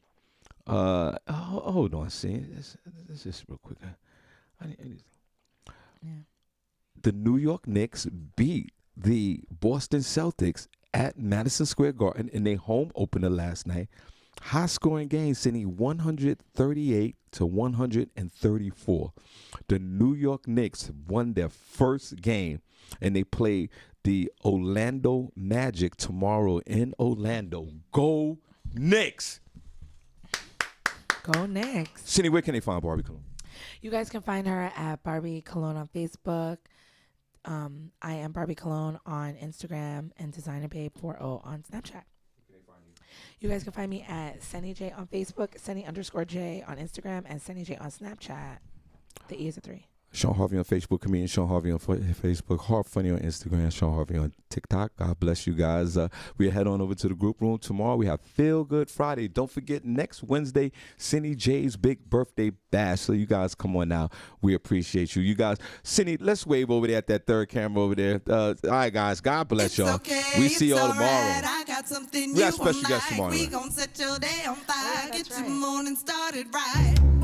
Speaker 1: Hold on, see. This is real quick. The New York Knicks beat the Boston Celtics at Madison Square Garden in their home opener last night. High-scoring game, Senny, 138-134. The New York Knicks won their first game, and they play the Orlando Magic tomorrow in Orlando. Go Knicks!
Speaker 2: Go Knicks.
Speaker 1: Senny, where can they find Barbi Cologne?
Speaker 2: You guys can find her at Barbi Cologne on Facebook. I am Barbi Cologne on Instagram and Designer Babe 40 on Snapchat. You guys can find me at Senny J on Facebook, Senny_J on Instagram, and Senny J on Snapchat. The E is a 3.
Speaker 1: Shawn Harvey on Facebook, comedian Shawn Harvey on Facebook, Harp Funny on Instagram, Shawn Harvey on TikTok. God bless you guys. We head on over to the group room tomorrow. We have Feel Good Friday. Don't forget, next Wednesday, Senny J's big birthday bash. So you guys come on now. We appreciate you. You guys, Senny, let's wave over there at that third camera over there. All right, guys. God bless y'all.
Speaker 4: Okay,
Speaker 1: we see y'all tomorrow.
Speaker 4: I got something
Speaker 1: we got special guests tomorrow.
Speaker 4: We gon' set your day on fire. Get your morning started right.